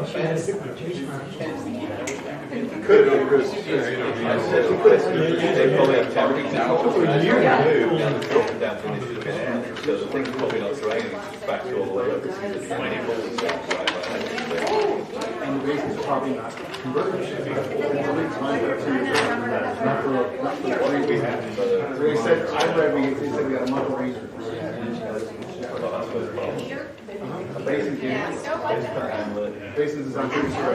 Could be, because they probably have temporary now. So the thing's probably not draining, it's back to all the way up. It's 24. And the base is probably not converted. They said, I read, they said we got a month range. Basin is on pretty sure.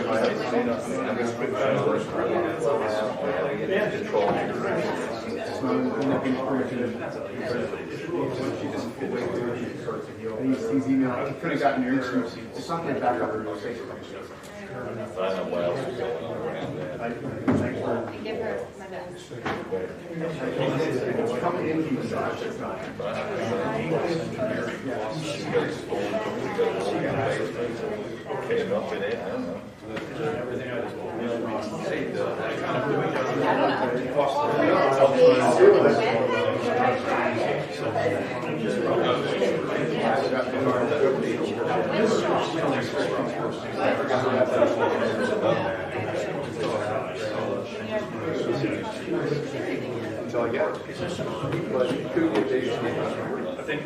He's emailed, he could have gotten your insurance. It's not going to back up in most cases. I don't know what else is going on around there. Give her my best. It's coming in from the side. It's not. Okay, enough in it, I don't know. Until I get it. But you could get data. I think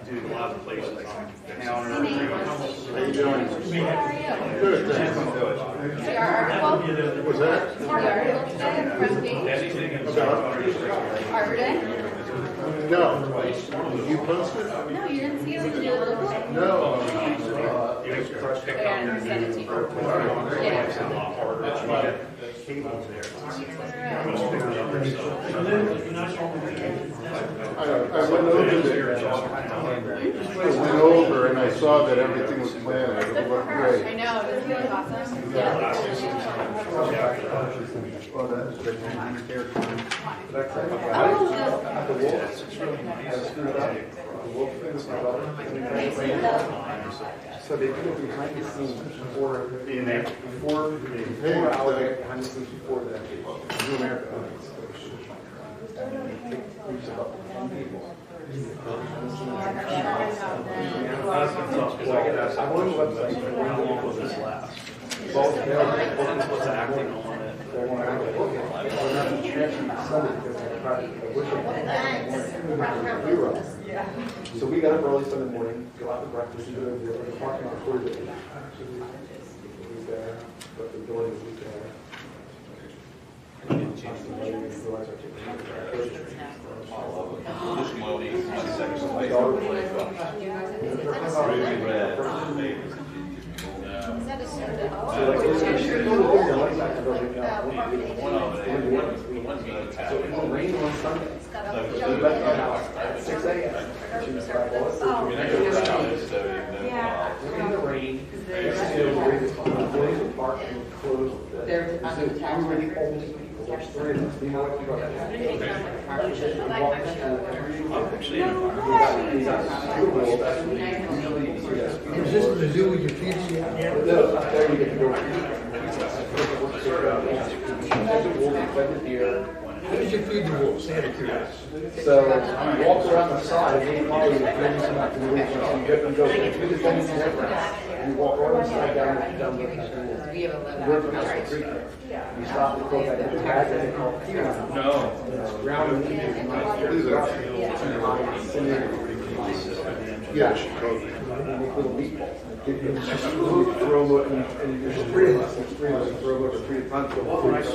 Dude, a lot of places like How are you? Good. See our article? Was that? See the article today, the front page? Arbor Day? No. Did you post it? No, you didn't see it when you did the book? No. Yeah, I sent it to you. Yeah. I went over and I saw that everything was planned. It looked great. I know, it was really awesome. Yeah. Well, that's the so they do it behind the scenes before being there, before 4 hours behind the scenes before the New America. I went on the website for one was this last. Both was acting on it. So we got up early Sunday morning, go out to breakfast, and go to the parking lot for the he's there, but the door is there. So it will rain on Sunday. She left the house at 6 a.m. She was like, well, in the rain, the park and closed. They're under the tax. We were the only people. There's 3 of us. We know what you're going Is this to do with your feet? No, there you get to go. How did you feed the wolves? They had a curiosity. So you walk around the side and you follow the fence and you leave them. You get them go through the fence and you walk around the side down the river house the creek there. You stop and go back to the back and they call it. No. Round and Yeah, she told me. little meatballs. just throw it, and there's three of us, throw it over 3 times. When I try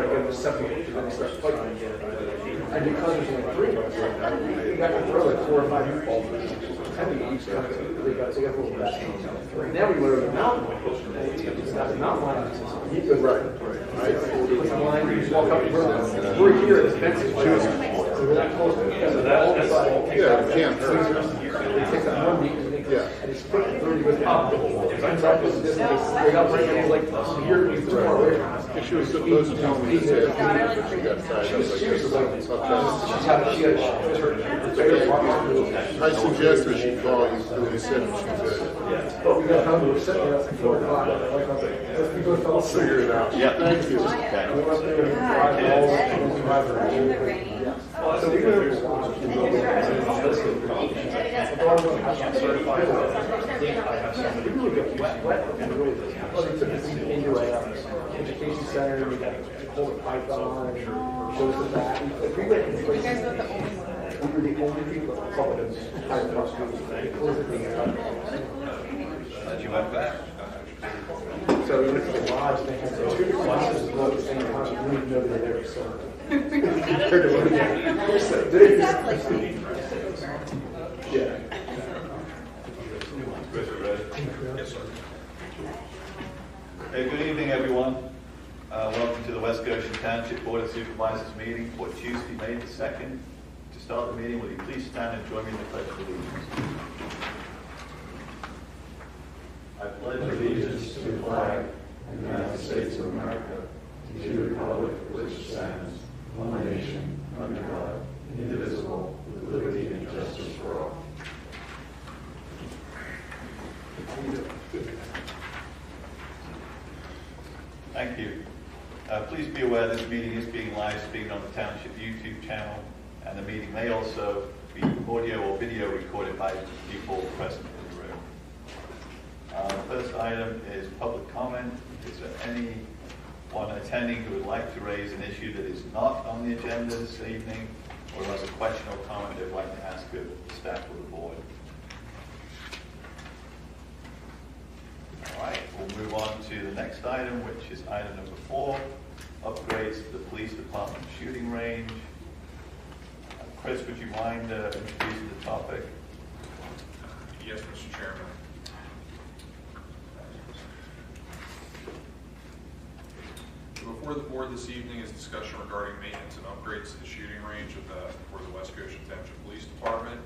to get them to separate, and then they start fighting again. And because there's only 3 of us, you got to throw like 4 or 5 balls. I think each time they got a little back. Now we went over the mountain line. It's got the mountain line. He goes right. With the line, you just walk up the road. We're here, it's fenced. So we're that close to each other. Yeah, it can't hurt. They take that one beat and it's put 30 with up. Sometimes I was just straight up right there, like, you're too far away from us. She was supposed to tell me to say it, but she got tied up. I suggested she call you, because they said she could. But we got home, we were sitting there at 4 o'clock. Let's go I'll figure it out. Yeah. Thank you. We went up there and drive around. So we went over to watch. We really got wet and really good. Well, they took us into a education center, we got to hold a python and show us the back. We went into places. We were the only people that saw those higher cross-country. Glad you went back. So we went to the lodge, and they had 2 different lodges as well at the same time. We didn't know they were there, so. Yeah. Chris, you ready? Yes, sir. Hey, good evening, everyone. Welcome to the West Goshen Township Board of Supervisors meeting for Tuesday, May the 2nd. To start the meeting, will you please stand and join me in the Pledge of Allegiance? I pledge allegiance to the flag of the United States of America, to the republic for which it stands, one nation, under God, indivisible, with liberty and justice for all. Thank you. Please be aware this meeting is being live streamed on the Township YouTube channel, and the meeting may also be audio or video recorded by people present in the room. The first item is public comment. Is there anyone attending who would like to raise an issue that is not on the agenda this evening, or has a question or comment they'd like to ask of the staff or the board? All right, we'll move on to the next item, which is item number 4, upgrades to the police department shooting range. Chris, would you mind introducing the topic? Yes, Mr. Chairman. Before the board this evening is discussion regarding maintenance and upgrades to the shooting range for the West Goshen Township Police Department.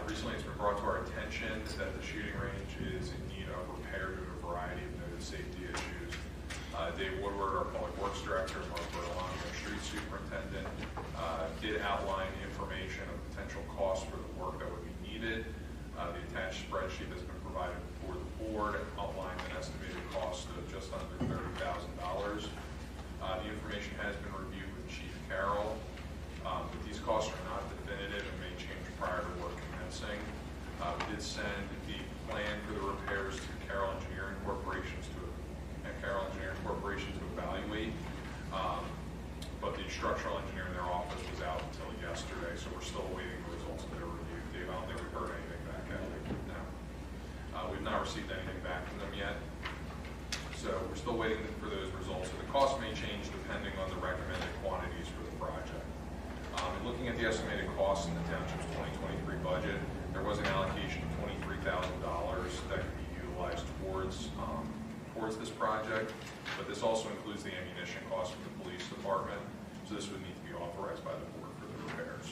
Recently, it's been brought to our attention that the shooting range is in need of repair due to a variety of noted safety issues. Dave Woodward, our Public Works Director, and Mark Berlon, our Street Superintendent, did outline information of potential costs for the work that would be needed. The attached spreadsheet has been provided before the board and outlines an estimated cost of just under $30,000. The information has been reviewed with Chief Carroll, but these costs are not definitive and may change prior to work commencing. We did send the plan for the repairs to Carroll Engineering Corporation to evaluate, but the structural engineer in their office was out until yesterday, so we're still awaiting the results of their review. Dave, I don't think we've heard anything back yet. No. We've not received anything back from them yet, so we're still waiting for those results. So the cost may change depending on the recommended quantities for the project. And looking at the estimated costs in the township's 2023 budget, there was an allocation of $23,000 that could be utilized towards this project, but this also includes the ammunition costs for the police department, so this would need to be authorized by the board for the repairs.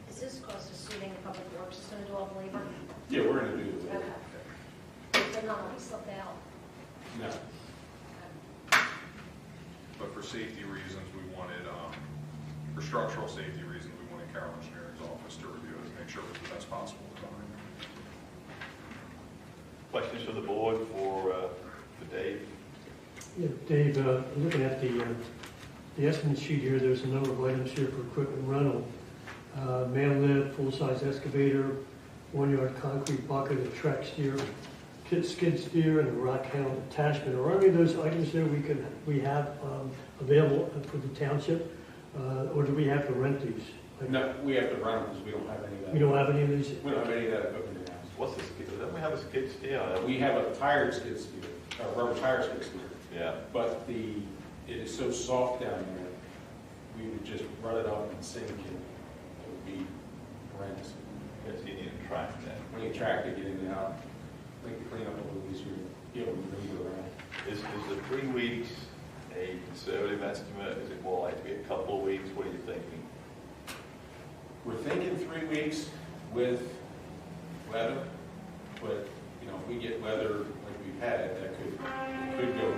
Is this cost assuming Public Works is going to do all the labor? Yeah, we're going to do the Okay. They're not going to slip out? No. But for safety reasons, we wanted, for structural safety reasons, we wanted Carroll Engineering's office to review it to make sure it was the best possible design. Questions from the board for Dave? Yeah, Dave, looking at the estimate sheet here, there's a number of items here for equipment rental. Man lift, full-size excavator, 1-yard concrete bucket, a track steer, skid steer, and a rock hound attachment. Are any of those items there we have available for the township, or do we have to rent these? No, we have to rent them because we don't have any of that. We don't have any of these? We don't have any of that equipment in-house. What's the skid, don't we have a skid steer? We have a tire skid steer, a rubber tire skid steer, Yeah, but it is so soft down there, we would just run it up and sink and it would be horrendous. yes, you need a track then. We need track to get in and out, make the cleanup a little easier, be able to move around. Is the 3 weeks a conservative estimate? Is it more like to be a couple of weeks? What are you thinking? We're thinking 3 weeks with weather, but, you know, if we get weather like we've had, that could go.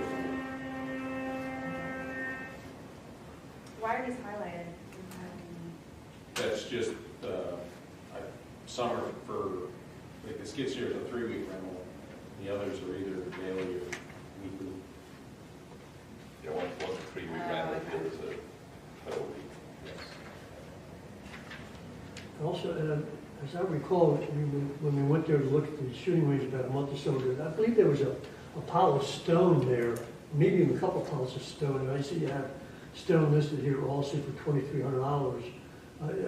Why are these highlighted? That's just, summer for, like the skid steer is a 3-week rental. The others are either daily or weekly. Yeah, one's a 3-week rental, the other's a per week. Yes. Also, as I recall, when we went there to look at the shooting range about a month or so ago, I believe there was a pile of stone there, maybe even a couple piles of stone, and I see you have stone listed here also for $2,300.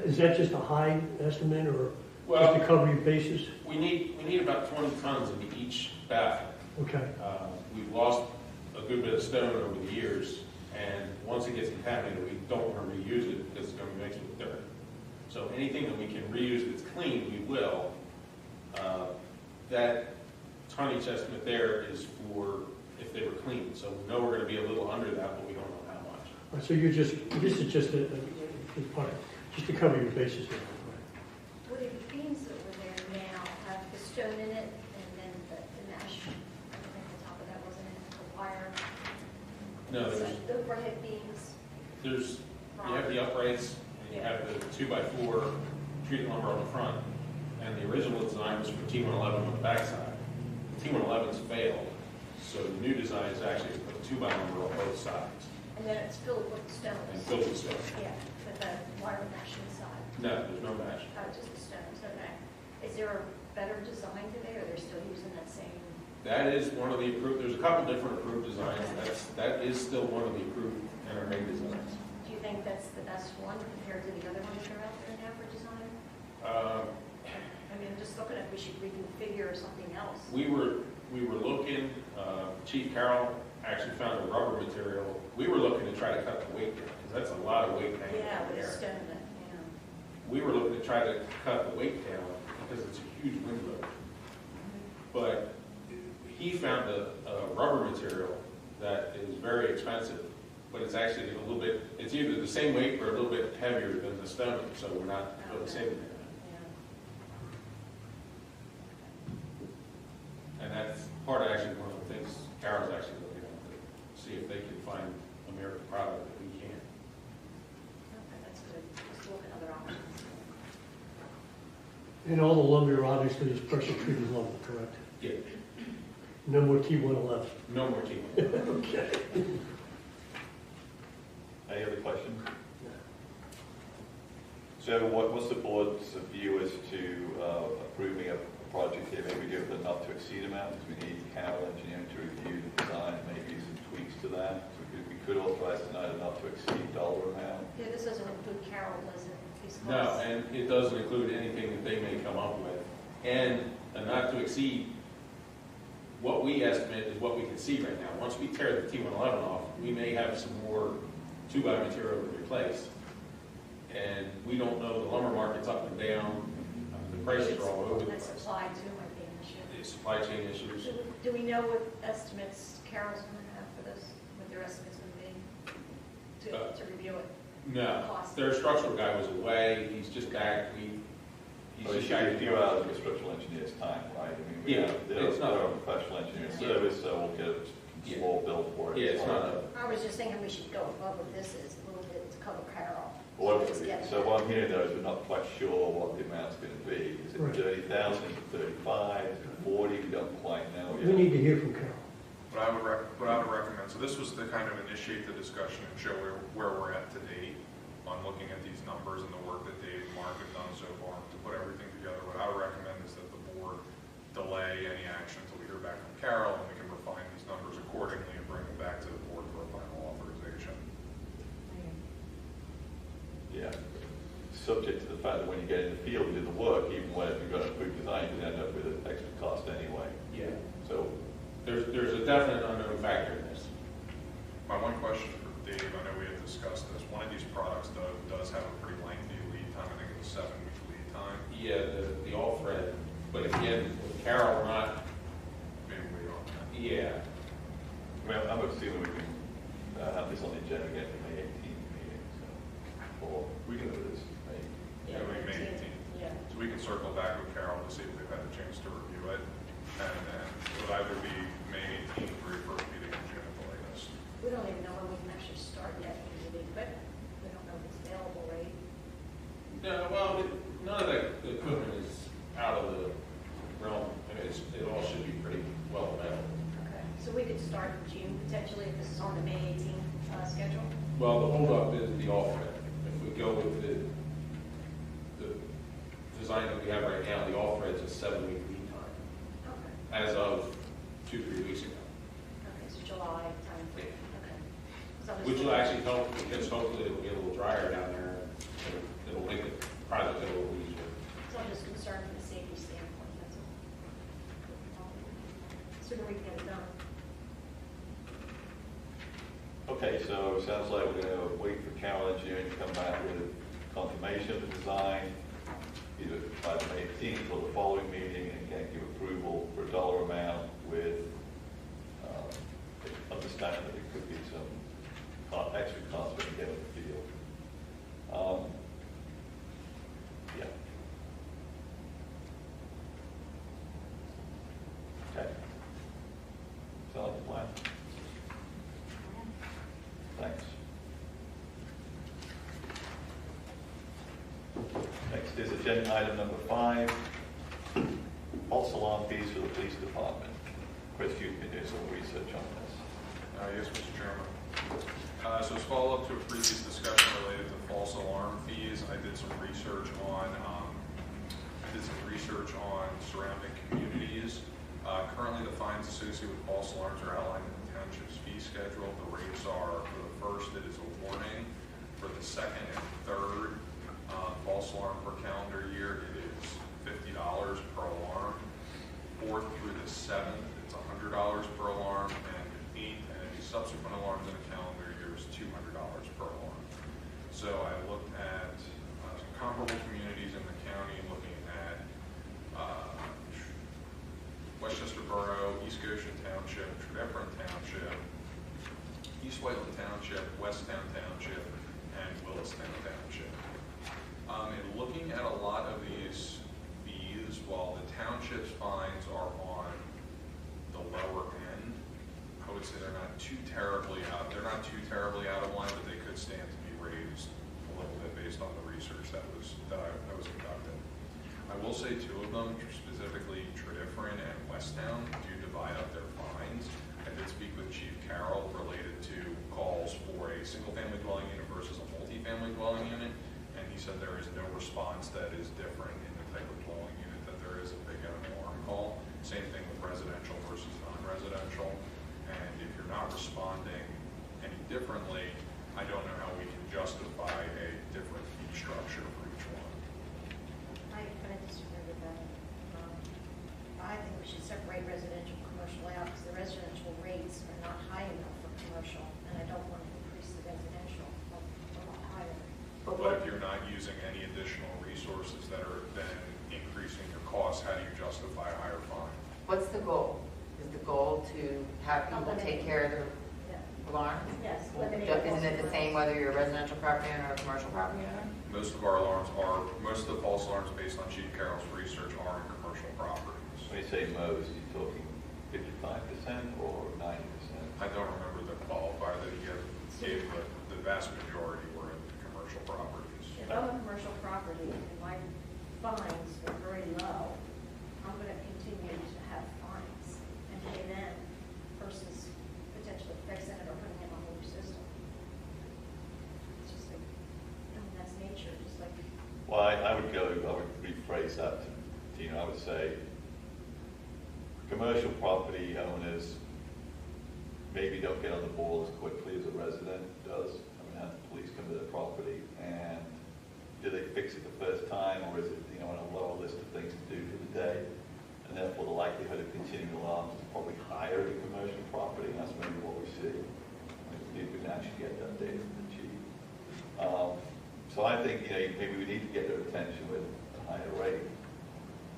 Is that just a high estimate, or just to cover your bases? We need about 20 tons in each baffle. Okay. We've lost a good bit of stone over the years, and once it gets contaminated, we don't want to reuse it because it's going to be mixed with dirt. So anything that we can reuse that's clean, we will. That tonnage estimate there is for if they were clean. So we know we're going to be a little under that, but we don't know how much. So you're just, this is just just to cover your bases here. Would the beams that were there now have the stone in it and then the mesh, I think the top of that wasn't it, the wire? No, So the overhead beams. you have the uprights, and you have the 2x4 treated lumber on the front, and the original design was for T111 on the backside. T111's failed, so the new design is actually to put 2x lumber on both sides And then it's filled with stones. and fill with stone. Yeah, with the wire mesh inside. No, there's no mesh. Oh, just the stones, okay. Is there a better design today, or they're still using that same? That is one of the approved, there's a couple different approved designs. That is still one of the approved NRA designs. Do you think that's the best one compared to the other ones that are out there now for design? I mean, I'm just looking at, we should reconfigure something else. We were looking, Chief Carroll actually found a rubber material. We were looking to try to cut the weight down, because that's a lot of weight hanging Yeah, out with the there. stone, yeah. We were looking to try to cut the weight down because it's a huge wind load. But he found a rubber material that is very expensive, but it's actually a little bit, it's either the same weight or a little bit heavier than the stone, so we're not really saving that. And that's part of actually one of the things Carol's actually looking at, to see if they can find a miracle product that we can. Okay, that's good. Just look at other options. And all the lumber obviously is pressure treated lumber, correct? Yeah, No more T111. no more team. Okay. Any other questions? So what's the board's view as to approving a project here? Maybe do it with a not to exceed amount, because we need Carroll Engineering to review the design and maybe some tweaks to that. So we could authorize tonight a not to exceed dollar amount. Yeah, this doesn't include Carroll, does it? These No, costs? and it doesn't include anything that they may come up with. And not to exceed, what we estimate is what we can see right now. Once we tear the T111 off, we may have some more 2x material to replace. And we don't know, the lumber market's up and down, the prices are all over the That place. supply too might be an issue. The supply chain issues. Do we know what estimates Carroll's going to have for this, what their estimates would be to review it? No, Cost. their structural guy was away, he's just back, he's Well, it just should back. be a few hours of a structural engineer's time, right? I mean, Yeah, they're it's not- a professional engineering service, so we'll get a small bill for it. Yeah, it's not a, I was just thinking we should go above what this is, a little bit to cover Carroll. What, Let's get so that. what I'm hearing though is we're not quite sure what the amount's going to be. Is it Right. 30,000, 35, is it 40? We don't quite know We yet. need to hear from Carroll. What I would recommend, so this was to kind of initiate the discussion and show where we're at to date on looking at these numbers and the work that Dave and Mark have done so far to put everything together. What I would recommend is that the board delay any action until we hear back from Carol and we can refine these numbers accordingly and bring them back to the board for a final authorization. Yeah. Subject to the the fact that when you get in the field and do the work, even when you've got a approved design, you can end up with an extra cost anyway. Yeah. So, There's a definite unknown factor in this. My one question for Dave, I know we had discussed this, one of these products does have a pretty lengthy lead time, I think it was 7-week lead time. Yeah, the all thread, but again, with Carol, we're not, Maybe we don't. yeah. well, I'm assuming we can have this on the agenda again for May 18th meeting, so, or we can do this. Yeah, we May 18th. Yeah. So we can circle back with Carol to see if they've had a chance to review it. And then it would either be May 18th or your first meeting in June at the latest. We don't even know when we can actually start yet with the equipment. We don't know if it's available, right? No, well, none of the equipment is out of the realm. I mean, it all should be pretty well available. Okay. So we could start in June potentially if this is on the May 18th schedule? Well, the holdup is the all thread. If we go with the design that we have right now, the all thread's a 7-week lead time, Okay. as of 2-3 weeks ago. Okay, so July time frame. Okay. So I'm just Which will looking- actually help, because hopefully it'll get a little drier down there. And it'll make the project a little easier. So I'm just concerned from a safety standpoint, that's all. Sooner we can get it done. Okay, so it sounds like we're going to wait for Carol and June to come back with confirmation of the design, either by the May 18th or the following meeting, and can give approval for a dollar amount with understanding that it could be some extra cost when you get in the field. Yeah. Okay. Sound like a plan? Thanks. Next is agenda item number 5, false alarm fees for the police department. Chris, you can do some research on this. Yes, Mr. Chairman. So as follow-up to a previous discussion related to false alarm fees, I did some research on surrounding communities. Currently, the fines associated with false alarms are outlined in the township's fee schedule. The rates are, for the first, it is a warning. For the second and third false alarm per calendar year, it is $50 per alarm. Fourth through the seventh, it's $100 per alarm, and eighth and any subsequent alarms in a calendar year is $200 per alarm. So I looked at some comparable communities in the county, looking at Westchester Borough, East Goshen Township, Tredeffrin Township, East Whiteland Township, Westtown Township, and Willistown Township. In looking at a lot of these fees, while the township's fines are on the lower end, I would say they're not too terribly out of line, but they could stand to be raised a little bit based on the research that was conducted. I will say two of them, specifically Tredeffrin and Westtown, do divide up their fines. I did speak with Chief Carroll related to calls for a single-family dwelling unit versus a multi-family dwelling unit, and he said there is no response that is different in the type of dwelling unit that there is if they get an alarm call. Same thing with residential versus non-residential. And if you're not responding any differently, I don't know how we can justify a different fee structure for each one. I disagree with that. I think we should separate residential and commercial out because the residential rates are not high enough for commercial, and I don't want to increase the residential a lot higher. But if you're not using any additional resources that are then increasing your costs, how do you justify a higher fine? What's the goal? Is the goal to have people take care of their alarms? Yes. Isn't it the same whether you're a residential property owner or a commercial property owner? Most of the false alarms based on Chief Carroll's research are in commercial properties. When you say most, you're talking 55% or 90%? I don't remember the qualifier that he gave, but the vast majority were in commercial properties. If I'm a commercial property and my fines are very low, I'm going to continue to have fines and pay them versus potentially fixing it or putting in a whole new system. It's just like, that's nature, just like. Well, I would rephrase that, Tina. I would say commercial property owners maybe don't get on the ball as quickly as a resident does. I mean, have the police come to their property and do they fix fix it the first time, or is it, you know, on a lower list of things to do for the day? And therefore, the likelihood of continuing alarms is probably higher in commercial property, and that's maybe what we see. If we can actually get that data from the chief. So I think, you know, maybe we need to get their attention with a higher rate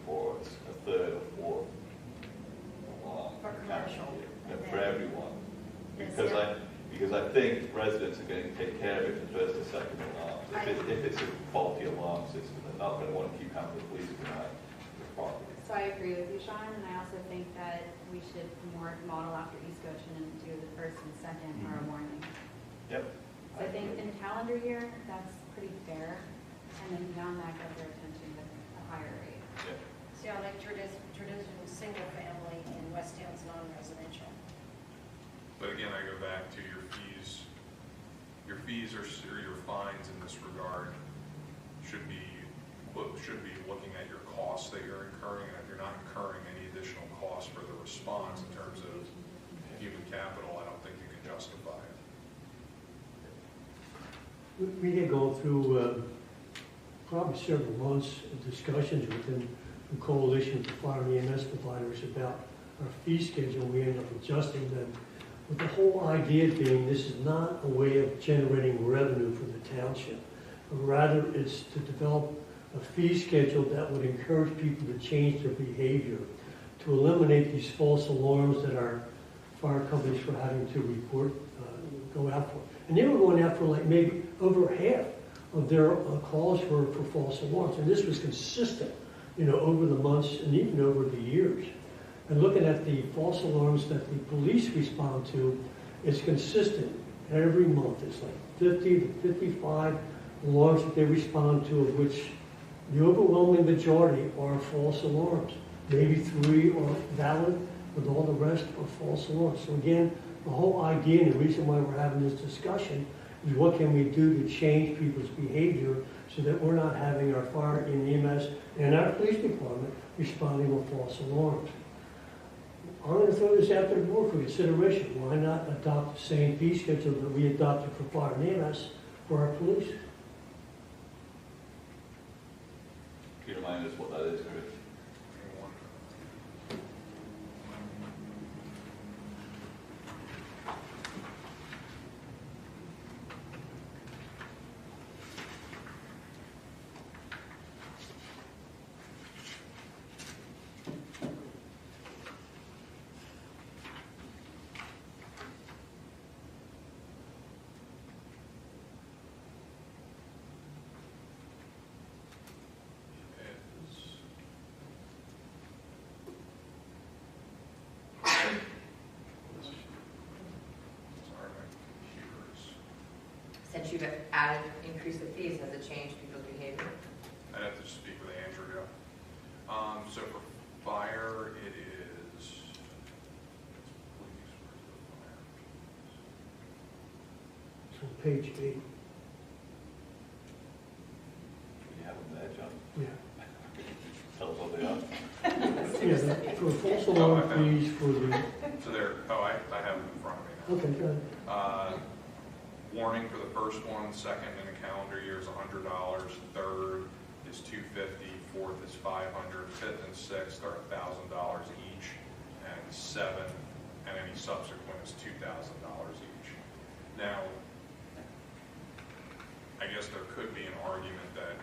for a third or fourth alarm. For commercial. For everyone. Yes, Because I think residents are going to take care of it for first or second alarm. If it's a faulty alarm system, they're not going to want to keep having the police come out to the property. So I agree with you, Sean, and I also think that we should more model after East Goshen and do the first and second tomorrow morning. Yep. So I think in calendar year, that's pretty fair, and then beyond that, get their attention with a higher rate. Yep. See, I like traditional single family in West Town's non-residential. But again, I go back to your fees. Your fees or your fines in this regard should be looking at your costs that you're incurring, and if you're not incurring any additional costs for the response in terms of human capital, I don't think you can justify it. We had gone through probably several months of discussions within the coalition of the fire and EMS providers about our fee schedule. We ended up adjusting them, with the whole idea being this is not a way of generating revenue for the township, but rather it's to develop a fee schedule that would encourage people to change their behavior, to eliminate these false alarms that our fire companies were having to report, go out for. And they were going out for like maybe over half of their calls were for false alarms. And this was consistent, you know, over the months and even over the years. And looking at the false alarms that the police respond to, it's consistent every month. It's like 50 to 55 alarms that they respond to, of which the overwhelming majority are false alarms. Maybe 3 are valid, but all the rest are false alarms. So again, the whole idea and the reason why we're having this discussion is what can we do to change people's behavior so that we're not having our fire and EMS and our police department responding with false alarms. I'm going to throw this out to the board for consideration. Why not adopt the same fee schedule that we adopted for fire and EMS for our police? Can you remind us what that is, Chris? Since you've added, increased the fees, has it changed people's behavior? I'd have to speak with Andrea. So for fire, it is. It's on page 8. Do you have them there, John? Yeah. Tell us what they are. Yeah, for false alarm fees for the, So there, I have them in front of me now. okay, go ahead. Warning for the first one, second in a calendar year is $100, third is $250, fourth is $500, fifth and sixth are $1,000 each, and seventh and any subsequent is $2,000 each. Now, I guess there could be an argument that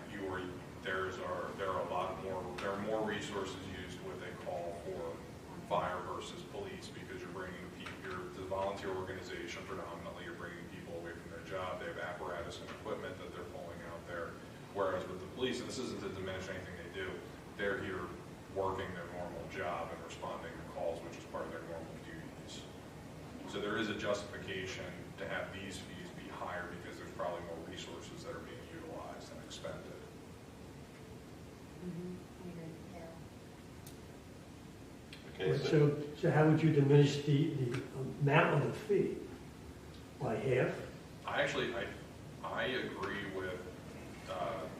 there are more resources used with a call for fire versus police because you're bringing the volunteer organization predominantly, you're bringing people away from their job, they have apparatus and equipment that they're pulling out there. Whereas with the police, and this isn't to diminish anything they do, they're here working their normal job and responding to calls, which is part of their normal duties. So there is a justification to have these fees be higher because there's probably more resources that are being utilized and expended. Okay, So how would you diminish the amount of the fee? By half? I agree with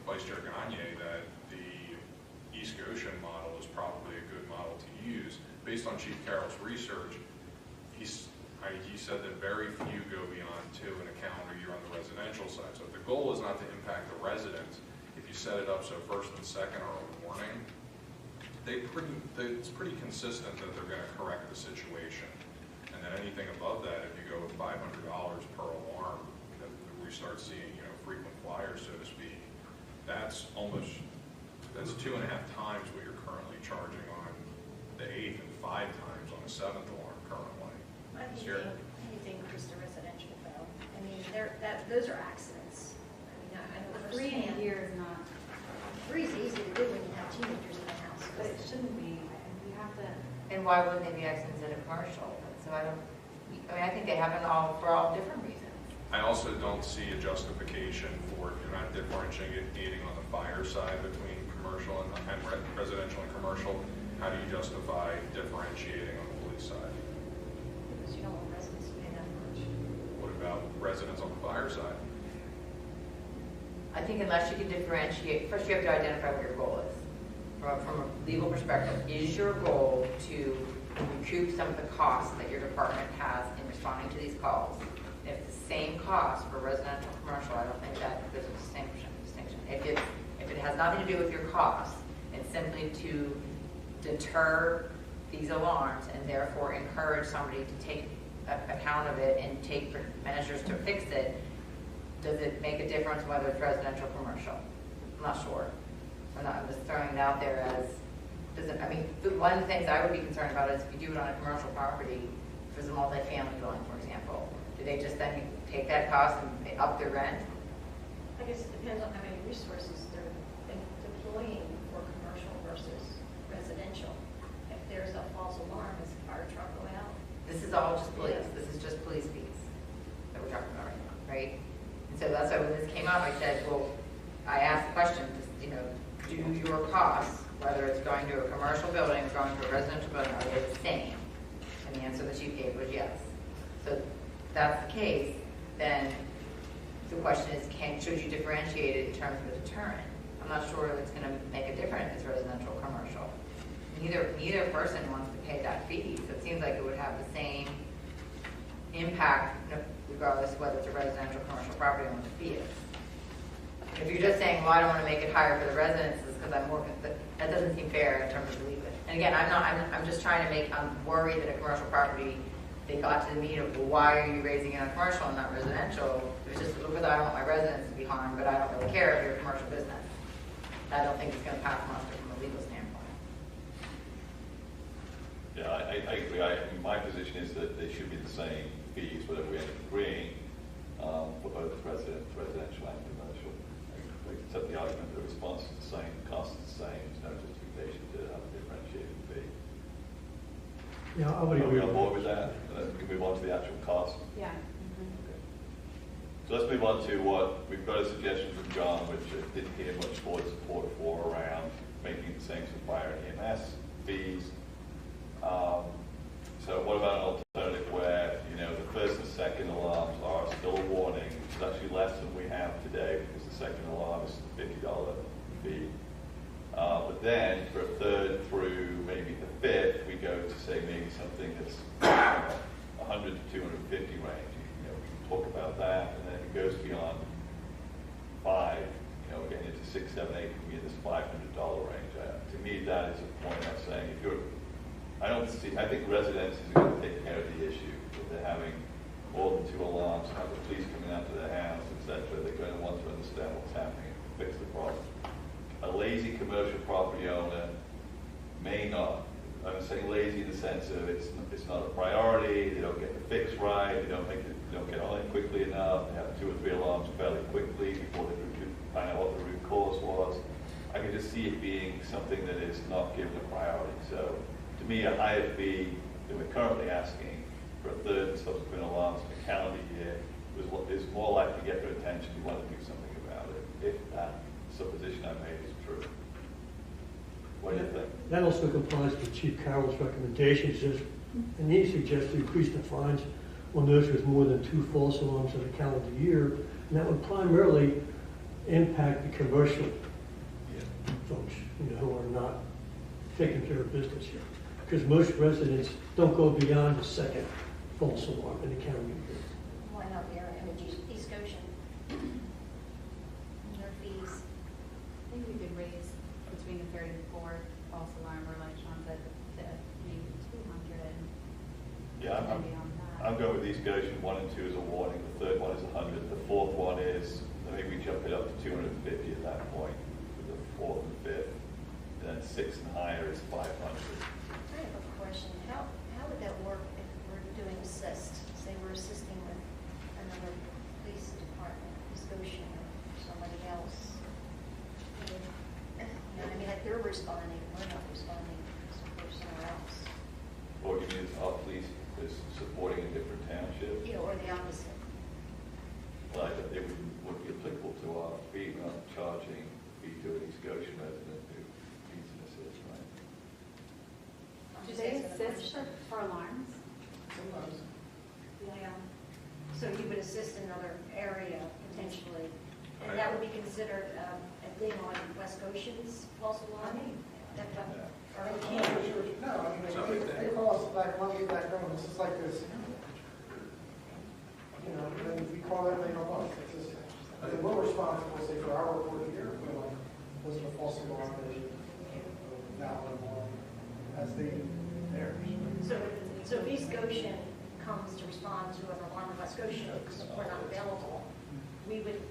Vice Chair Gagne that the East Goshen model is probably a good model to use. Based on Chief Carroll's research, he said that very few go beyond 2 in a calendar year on the residential side. So if the goal is not to impact the residents, if you set it up so first and second are a warning, it's pretty consistent that they're going to correct the situation. And then anything above that, if you go with $500 per alarm, that we start seeing, frequent flyers, so to speak, that's 2.5 times what you're currently charging on the 8th and 5 times on the 7th alarm currently. I need to increase the residential though. I mean, those are accidents. I know Three in a firsthand. year is not, 3 is easy to do when you have teenagers in the house. but it shouldn't be. We have to, And why wouldn't they be accidents in a commercial? So I think they happen for all different reasons. I also don't see a justification for, if you're not differentiating on the fire side between commercial and residential and commercial, how do you justify differentiating on the police side? Because you don't want residents to pay that much. What about residents on the fire side? I think unless you can differentiate, first you have to identify what your goal is. From a legal perspective, is your goal to recoup some of the costs that your department has in responding to these calls? If it's the same cost for residential and commercial, I don't think that there's a distinction. If it has nothing to do with your costs, it's simply to deter these alarms and therefore encourage somebody to take account of it and take measures to fix it, does it make a difference whether it's residential or commercial? I'm not sure. I'm just throwing it out there as, one of the things I would be concerned about is if you do it on a commercial property, if it's a multifamily building, for example, do they just then take that cost and up their rent? I guess it depends on how many resources they're deploying for commercial versus residential. If there's a false alarm, is a fire truck go out? This is all just police. This is just police fees that we're talking about right now, right? And so that's why when this came up, I said, well, I asked the question, do your costs, whether it's going to a commercial building or going to a residential building, are they the same? And the answer the chief gave was yes. So if that's the case, then the question is, should you differentiate it in terms of a deterrent? I'm not sure if it's going to make a difference if it's residential or commercial. Neither person wants to pay that fee, so it seems like it would have the same impact regardless of whether it's a residential or commercial property and what the fee is. If you're just saying, well, I don't want to make it higher for the residents because that doesn't seem fair in terms of the legal. And again, I'm just trying to I'm worried that a commercial property, they got to the meat of, well, why are you raising it on commercial and not residential? It was just because I don't want my residents to be harmed, but I don't really care if you're a commercial business. I don't think it's going to pass muster from a legal standpoint. Yeah, I agree. My position is that they should be the same fees, whatever we end up agreeing, for both residential and commercial. I accept the argument that the response is the same, the cost is the same, there's no justification to have a differentiated fee. Yeah, I would Are we agree. on board with that? Can we move on to the actual cost? yeah. Okay. So let's move on to what, we've got a suggestion from John, which I didn't hear much board support for, around making the same for fire and EMS fees. So what about an alternative where, the first and second alarms are still a warning, which is actually less than we have today, because the second alarm is a $50 fee. But then for a third through maybe the fifth, we go to say maybe something that's 100 to 250 range. We can talk about that, and then it goes beyond 5. We're getting into 6, 7, 8, can be in this $500 range. To me, that is a point of saying I think residents is going to take care of the issue. If they're having more than 2 alarms, have the police coming out to their house, etc., they're going to want to understand what's happening and fix the problem. A lazy commercial property owner may not. I'm saying lazy in the sense of it's not a priority. They don't get the fix right. They don't get on it quickly enough. They have 2 or 3 alarms fairly quickly before they find out what the root cause was. I can just see it being something that is not given a priority. So, to me, a higher fee than we're currently asking for a third and subsequent alarms in a calendar year is more likely to get their attention. You want to do something about it, if that supposition I made is true. What do you think? That also complies with Chief Carroll's recommendations, and he suggests to increase the fines on those with more than 2 false alarms in a calendar year, and that would primarily impact the commercial folks, who are not taking care of business here. Because most residents don't go beyond the second false alarm in the calendar year. Why not there in East Goshen? Their fees. going with East Goshen, 1 and 2 is a warning, the third one is 100, the fourth one is, maybe we jump it up to 250 at that point, for the fourth and fifth, and then 6 and higher is 500. I have a question. How would that work if we're doing assist? Say we're assisting with another police department, East Goshen or somebody else. You know, I mean, like they're responding, we're not responding, we're somewhere else. Or you mean our police is supporting a different township? You know, or the opposite. Like, it would be applicable to our fee, we're not charging fee to an East Goshen resident who needs an assist, right? I'm Do just they asking a assist question. for alarms? Yeah. So you would assist in another area potentially, and that would be considered a thing on West Goshen's false alarm? Or we can't? No, I mean, they call us back, when we get back going, this is like this. You know, then we call them, they help us. It's just, I think we're responsible, say, for our report here, we're like, was it a false alarm, valid alarm, as they do theirs. So if East Goshen comes to respond to an alarm in West Goshen because we're not available, we would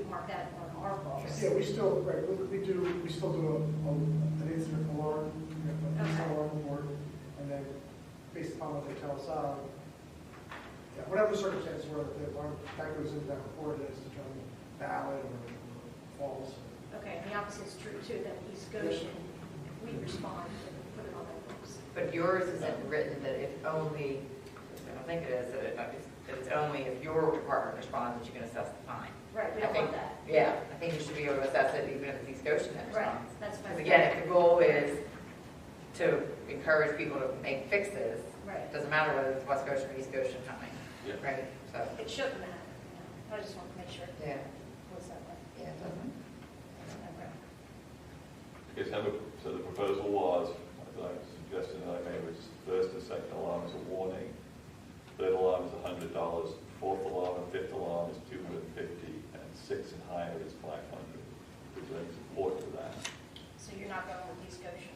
mark that on our books. Yeah, we still, right, we still do an incident alarm, a police alarm report, and then based upon what they tell us, yeah, whatever the circumstances were, the alarm, that goes into that report, and it's determined valid or false. Okay, and the opposite is true too, that East Goshen, we respond and put it on our books. But yours isn't written that if only, I don't think it is, that it's only if your department responds that you can assess the fine. Right, we I don't think- want that. Yeah, I think you should be able to assess it even if it's East Goshen that Right, responds. that's fine. Because again, if the goal is to encourage people to make fixes, Right. it doesn't matter whether it's West Goshen or East Goshen coming, Yeah. right? So, It shouldn't matter. I just want to make sure it yeah, was that way. yeah, it doesn't. Okay. Because so the proposal was, the suggestion that I made was first and second alarm is a warning, third alarm is $100, fourth alarm and fifth alarm is $250, and 6 and higher is $500. Is there any support for that? So you're not going with East Goshen?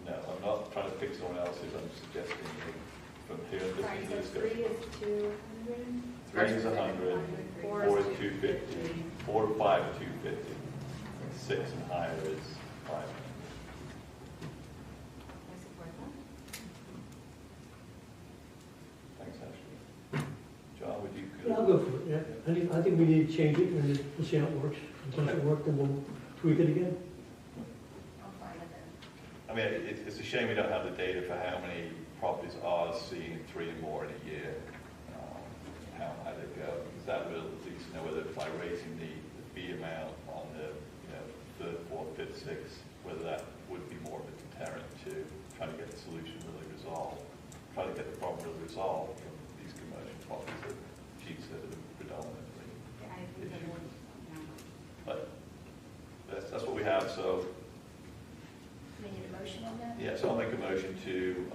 No, I'm not trying to pick someone else's, I'm suggesting that from here, Sorry, this so is 3 is 200? 3 is 100, 4 is 250, 4 and 5 are 250, and 6 and higher is 500. I support that. Thanks, Ashley. John, would you? Yeah, I'll go for it, yeah. I think we need to change it, and then we'll see how it works. If it doesn't work, then we'll tweak it again. I'm fine with that. I mean, it's a shame we don't have the data for how many properties are seeing 3 and more in a year, how high they go, because that will at least know whether by raising the fee amount on the, third, fourth, fifth, sixth, whether that would be more of a deterrent to trying to get the solution really resolved, try to get the problem really resolved from these commercial properties that Chief said are predominantly. Yeah, I think that would, But that's what we have, so. We need a motion on that? Yeah, so I'll make a motion to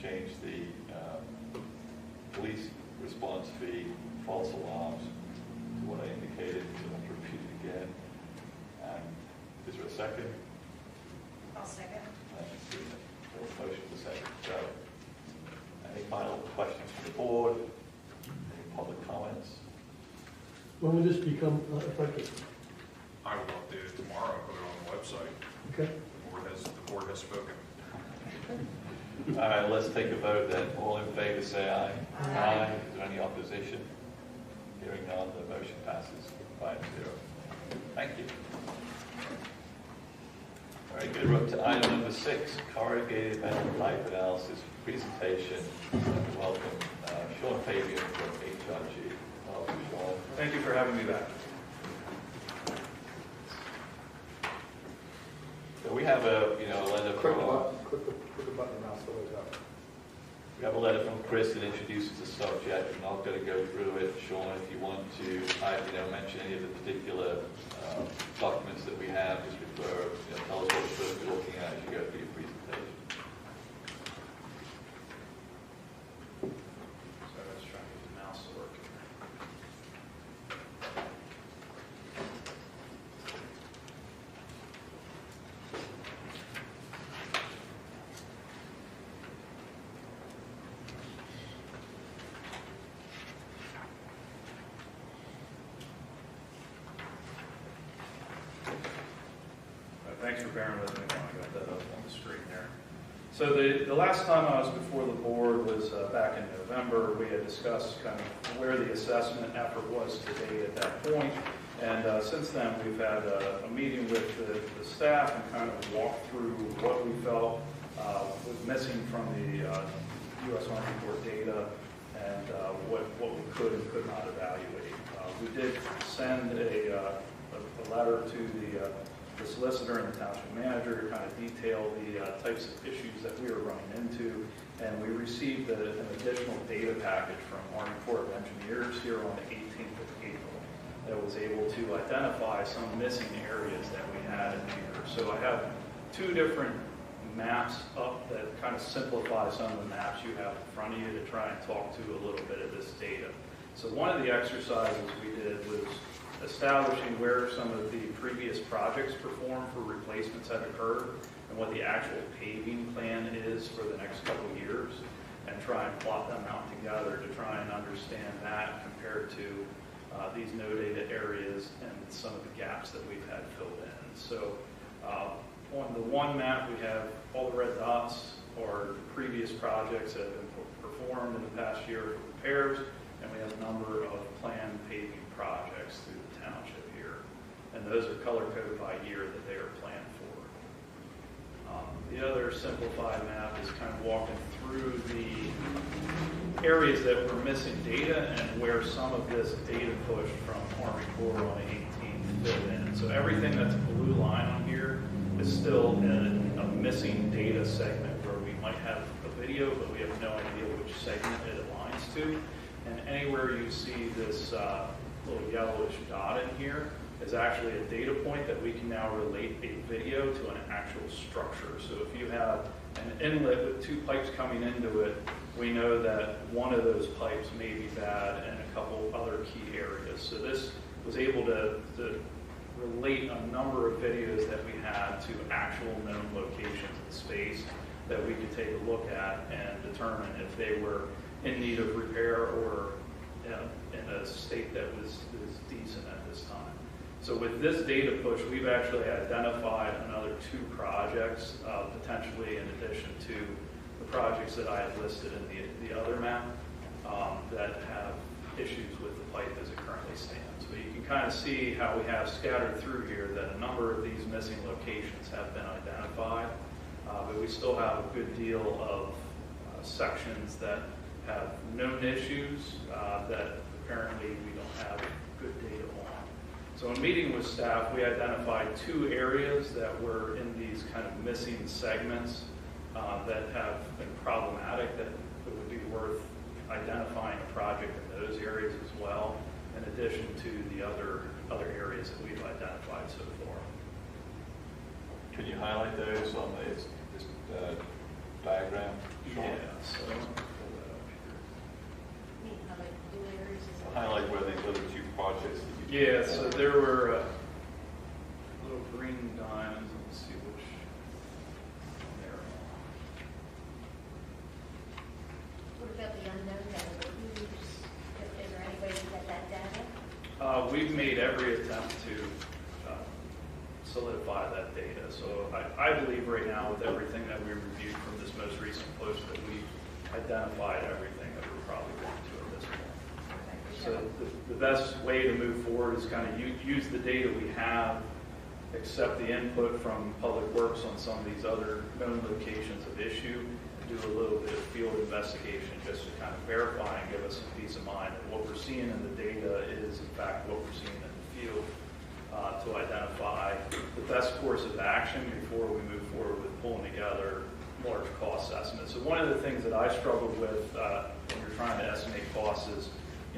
change the police response fee, false alarms, to what I indicated, so I'll repeat it again. And is there a second? I'll second. Motion to second. So, any final questions from the board? Any public comments? When will this become effective? I will update it tomorrow and put it on the website. Okay? The board has spoken. All right, let's take a vote then. All in favor, say aye. Aye. Is there any opposition? Hearing none, the motion passes 5-0. Thank you. Very good. We're up to item number 6, corrugated metal pipe analysis presentation. Welcome, Sean Fabian from HRG. Welcome, Sean. Thank you for having me back. So we have a letter Click from. the button now, so it's up. We have a letter from Chris that introduces the subject, and I'm going to go through it. Sean, if you want to, mention any of the particular documents that we have, just refer, tell us what we're supposed to be looking at as you go through your presentation. So I was trying to get the mouse to work. thanks for bearing with me when I got that up on the screen there. So the last time I was before the board was back in November. We had discussed kind of where the assessment effort was to date at that point. And since then, we've had a meeting with the staff and kind of walked through what we felt was missing from the U.S. Army Corps data and what we could and could not evaluate. We did send a letter to the solicitor and the township manager to kind of detail the types of issues that we were running into, and we received an additional data package from Army Corps of Engineers here on the 18th of April that was able to identify some missing areas that we had in here. So I have two different maps up that kind of simplify some of the maps you have in front of you to try and talk to a little bit of this data. So one of the exercises we did was establishing where some of the previous projects performed for replacements had occurred and what the actual paving plan is for the next couple of years, and try and plot them out together to try and understand that compared to these no data areas and some of the gaps that we've had filled in. So on the one map, we have all the red dots are previous projects that have been performed in the past year for repairs, and we have a number of planned paving projects through the township here. And those are color-coded by year that they are planned for. The other simplified map is kind of walking through the areas that were missing data and where some of this data push from Army Corps on the 18th fit in. So everything that's a blue line on here is still in a missing data segment where we might have a video, but we have no idea which segment it aligns to. And anywhere you see this little yellowish dot in here is actually a data point that we can now relate a video to an actual structure. So if you have an inlet with two pipes coming into it, we know that one of those pipes may be bad and a couple other key areas. So this was able to relate a number of videos that we had to actual known locations in space that we could take a look at and determine if they were in need of repair or in a state that was decent at this time. So with this data push, we've actually identified another 2 projects, potentially in addition to the projects that I had listed in the other map that have issues with the pipe as it currently stands. So you can kind of see how we have scattered through here that a number of these missing locations have been identified, but we still have a good deal of sections that have known issues that apparently we don't have good data on. So in meeting with staff, we identified 2 areas that were in these kind of missing segments that have been problematic, that it would be worth identifying a project in those areas as well, in addition to the other areas that we've identified so far. Could you highlight those on this diagram? Sure. Yeah, so highlight where these other 2 projects. Yeah, so there were little green diamonds. Let's see which one there. What about the unknown data? Is there any way to get that data? We've made every attempt to solidify that data. So I believe right now with everything that we reviewed from this most recent push that we've identified everything that we're probably going to at this point. So the best way to move forward is kind of use the data we have, accept the input from Public Works on some of these other known locations of issue, and do a little bit of field investigation just to kind of verify and give us some peace of mind that what we're seeing in the data is in fact what we're seeing in the field, to identify the best course of action before we move forward with pulling together large cost estimates. So one of the things that I struggled with when you're trying to estimate costs is,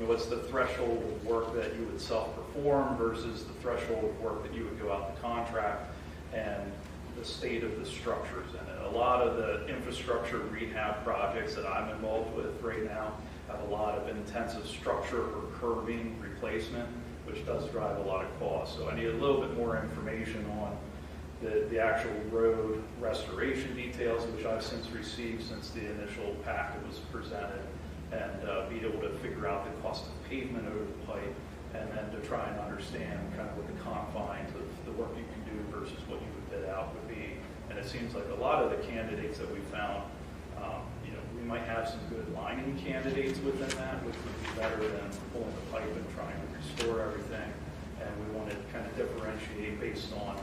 what's the threshold of work that you would self-perform versus the threshold of work that you would go out to contract, and the state of the structures in it. A lot of the infrastructure rehab projects that I'm involved with right now have a lot of intensive structure or curbing replacement, which does drive a lot of cost. So I need a little bit more information on the actual road restoration details, which I've since received since the initial packet was presented, and be able to figure out the cost of pavement over the pipe, and then to try and understand kind of what the confines of the work you can do versus what you would bid out would be. And it seems like a lot of the candidates that we found, we might have some good lining candidates within that, which would be better than pulling the pipe and trying to restore everything. And we want to kind of differentiate based on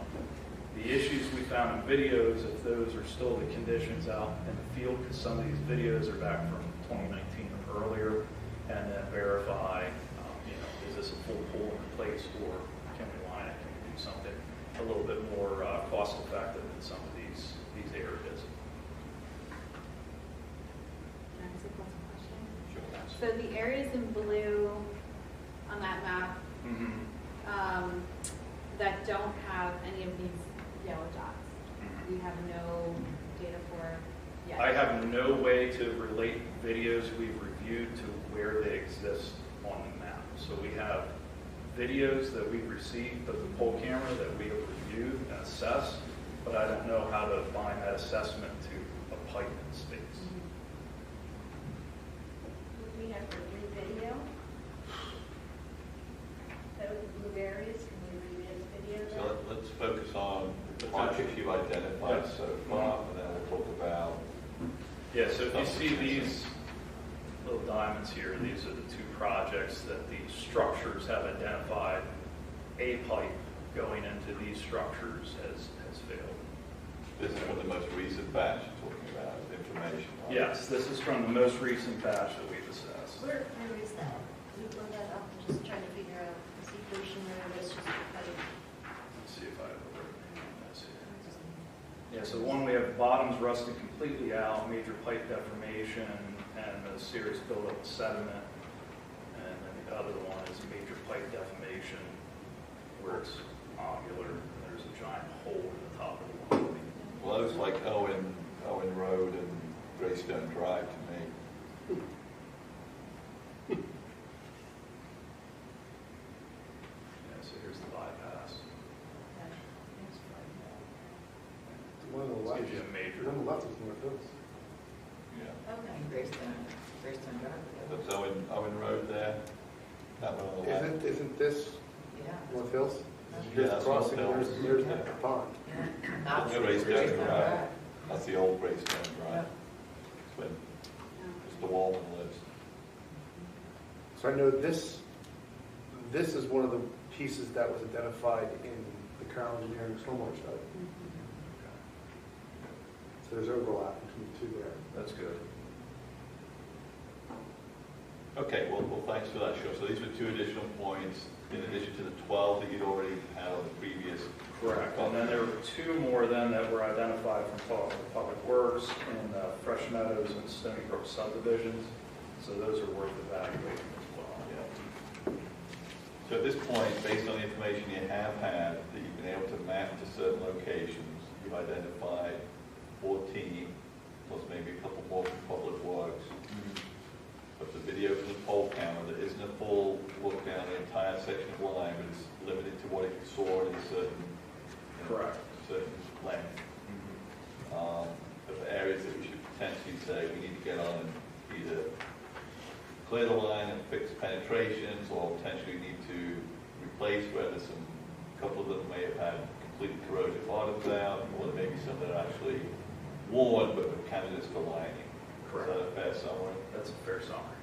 the issues we found in videos, if those are still the conditions out in the field, because some of these videos are back from 2019 or earlier, and then verify, is this a full pull in place, or can we line it, can we do something a little bit more cost effective in some of these areas. Can I ask a question? So the areas in blue on that map that don't have any of these yellow dots, we have no data for yet. I have no way to relate videos we've reviewed to where they exist on the map. So we have videos that we've received of the pole camera that we have reviewed and assessed, but I don't know how to bind that assessment to a pipe in space. We have review video. Those blue areas, can we review video? So let's focus on the projects you've identified so far, and then we'll talk about. Yeah, so if you see these little diamonds here, these are the two projects that the structures have identified. A pipe going into these structures has failed. This is from the most recent batch you're talking about, information. Right? Yes, this is from the most recent batch that we've assessed. Where is that? We pull that up, I'm just trying to figure out, is he pushing or is just cutting? Let's see if I have the right name on this here. Yeah, so the one we have bottoms rusted completely out, major pipe deformation, and a serious buildup of sediment. And then the other one is major pipe deformation, where it's angular, and there's a giant hole in the top of the one. Well, those like Owen Road and Greystone Drive to me. Yeah, so here's the bypass. One of the This left, gives you a major. one of the left is North Hills. Yeah. Okay. Greystone Drive. That's Owen Road there. That one on the left. Isn't this Yeah. North Hills? Yeah, Here's that's crossing, North Hills. there's the pond. That's Greystone Drive. That's the old Greystone Drive. It's when Mr. Wallman lives. So I know this is one of the pieces that was identified in the Carroll Engineering Stormwater study. So there's overlap between the two there. That's good. Okay, well, thanks for that, Sean. So these were two additional points in addition to the 12 that you'd already had on the previous. Correct. And then there were two more then that were identified from Public Works in Fresh Meadows and Stony Brook subdivisions. So those are worth evaluating as well. Yeah. So at this point, based on the information you have had, that you've been able to map to certain locations, you've identified 14, plus maybe a couple more from Public Works. But the video from the pole camera, there isn't a full look down the entire section of line, but it's limited to what it saw in a certain, Correct. certain length. Of areas that we should potentially say we need to get on and either clear the line and fix penetrations, or potentially need to replace where there's some, a couple of them may have had completely corroded bottoms out, or maybe some that are actually worn but were candidates for lining. Correct. Is that a fair summary? That's a fair summary.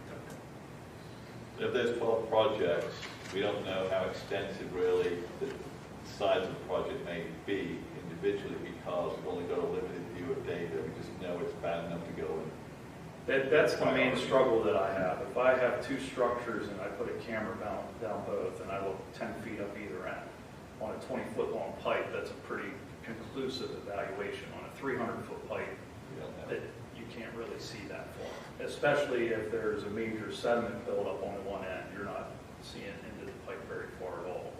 If there's 12 projects, we don't know how extensive really the size of the project may be individually, because we've only got a limited view of data. We just know it's bad enough to go in. That's the main struggle that I have. If I have two structures and I put a camera down both and I look 10 feet up either end, on a 20-foot long pipe, that's a pretty conclusive evaluation. On a 300-foot pipe, We don't know. that you can't really see that far, especially if there's a major sediment buildup on the one end. You're not seeing into the pipe very far at all.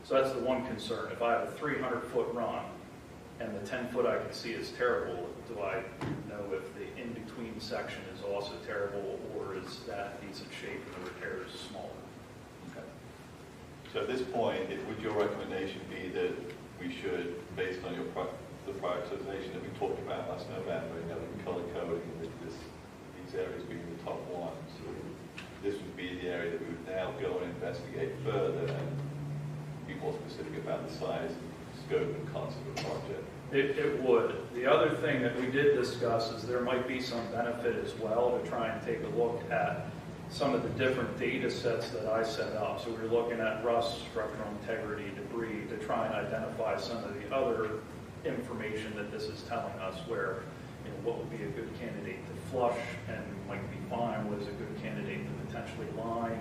So that's the one concern. If I have a 300-foot run and the 10-foot I can see is terrible, do I know if the in-between section is also terrible, or is that decent shape and the repair is smaller? Okay. So at this point, would your recommendation be that we should, based on the prioritization that we talked about last November, the color coding with these areas being the top ones, this would be the area that we would now go and investigate further and be more specific about the size, scope, and concept of the project. It would. The other thing that we did discuss is there might be some benefit as well to try and take a look at some of the different data sets that I set up. So we're looking at rust, structural integrity, debris, to try and identify some of the other information that this is telling us, where, you know, what would be a good candidate to flush and might be fine, what is a good candidate to potentially line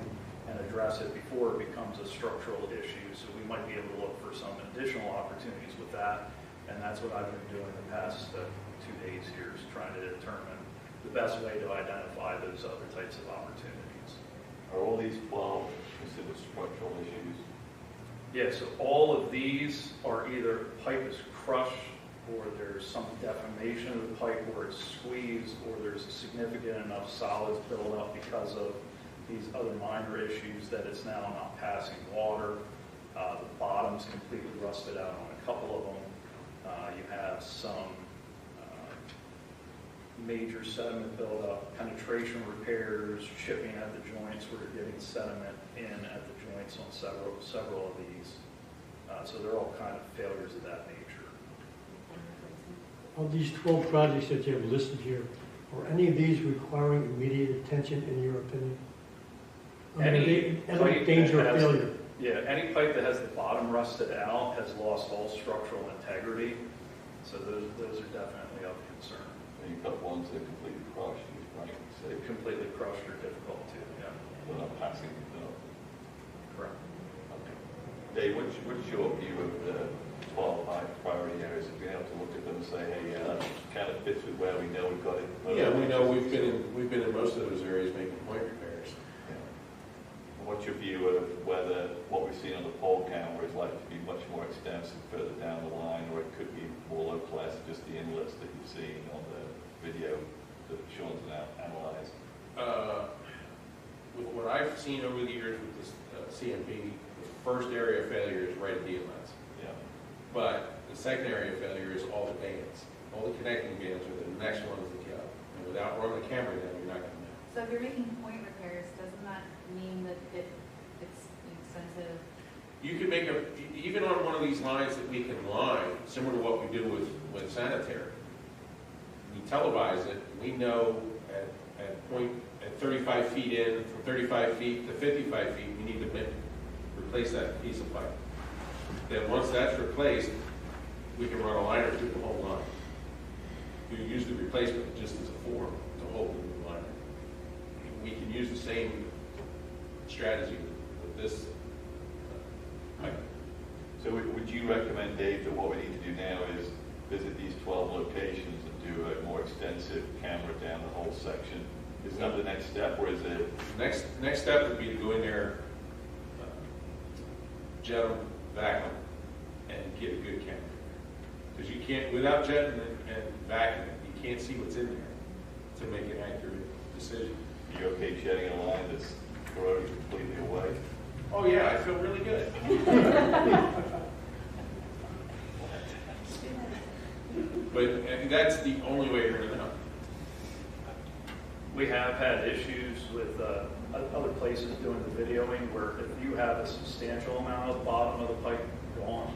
and address it before it becomes a structural issue. So we might be able to look for some additional opportunities with that. And that's what I've been doing the past 2 days here, is trying to determine the best way to identify those other types of opportunities. Are all these 12 considered structural issues? Yeah, so all of these are either pipe is crushed, or there's some deformation of the pipe where it's squeezed, or there's a significant enough solids build up because of these other minor issues that it's now not passing water. The bottom's completely rusted out on a couple of them. You have some major sediment buildup, penetration repairs, chipping at the joints where you're getting sediment in at the joints on several of these. So they're all kind of failures of that nature. Of these 12 projects that you have listed here, are any of these requiring immediate attention in your opinion? Any pipe danger that of has- failure? Yeah, any pipe that has the bottom rusted out has lost all structural integrity. So those are definitely of concern. And you've got ones that are completely crushed, right? So They're completely crushed or difficult to, yeah. they're not passing it up. Correct. Okay. Dave, what's your view of the 12 priority areas? Have you been able to look at them and say, hey, yeah, that kind of fits with where we know we've got it? Yeah, we know we've been in most of those areas making point repairs. What's your view of whether what we've seen on the pole camera is likely to be much more extensive further down the line, or it could be more localized to just the inlets that you've seen on the video that Sean's now analyzed? With what I've seen over the years with this CMP, the first area of failure is right at the inlets. Yeah. But the second area of failure is all the bands. All the connecting bands are the next ones to go. And without running the camera down, you're not going to know. So if you're making point repairs, doesn't that mean that it's extensive? You can make even on one of these lines that we can line, similar to what we do with sanitary. We televise it, we know at 35 feet in, from 35 feet to 55 feet, we need to replace that piece of pipe. Then once that's replaced, we can run a liner through the whole line. You use the replacement just as a form to hold the new liner. We can use the same strategy with this pipe. So would you recommend, Dave, that what we need to do now is visit these 12 locations and do a more extensive camera down the whole section? Is that the next step, or is it? Next step would be to go in there, jet them, vacuum, and get a good camera. Because you can't, without jetting and vacuuming, you can't see what's in there to make an accurate decision. Are you okay jetting a line that's corroded completely away? Oh yeah, I feel really good. But that's the only way you're going to know. We have had issues with other places doing the videoing where if you have a substantial amount of the bottom of the pipe gone,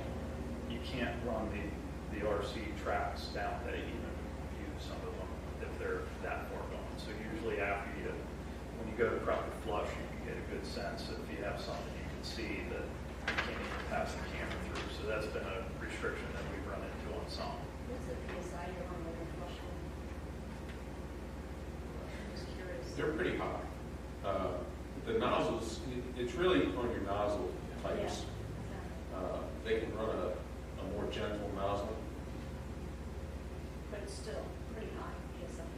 you can't run the RC tracks down to even view some of them if they're that far gone. So usually after when you go to proper flush, you can get a good sense if you have something you can see that you can't even pass the camera through. So that's been a restriction that we've run into on some. What's the PSI you're on when you're flushing? I'm just curious. They're pretty high. The nozzles, it's really on your nozzle pipes. They can run a more gentle nozzle. But it's still pretty high PSI.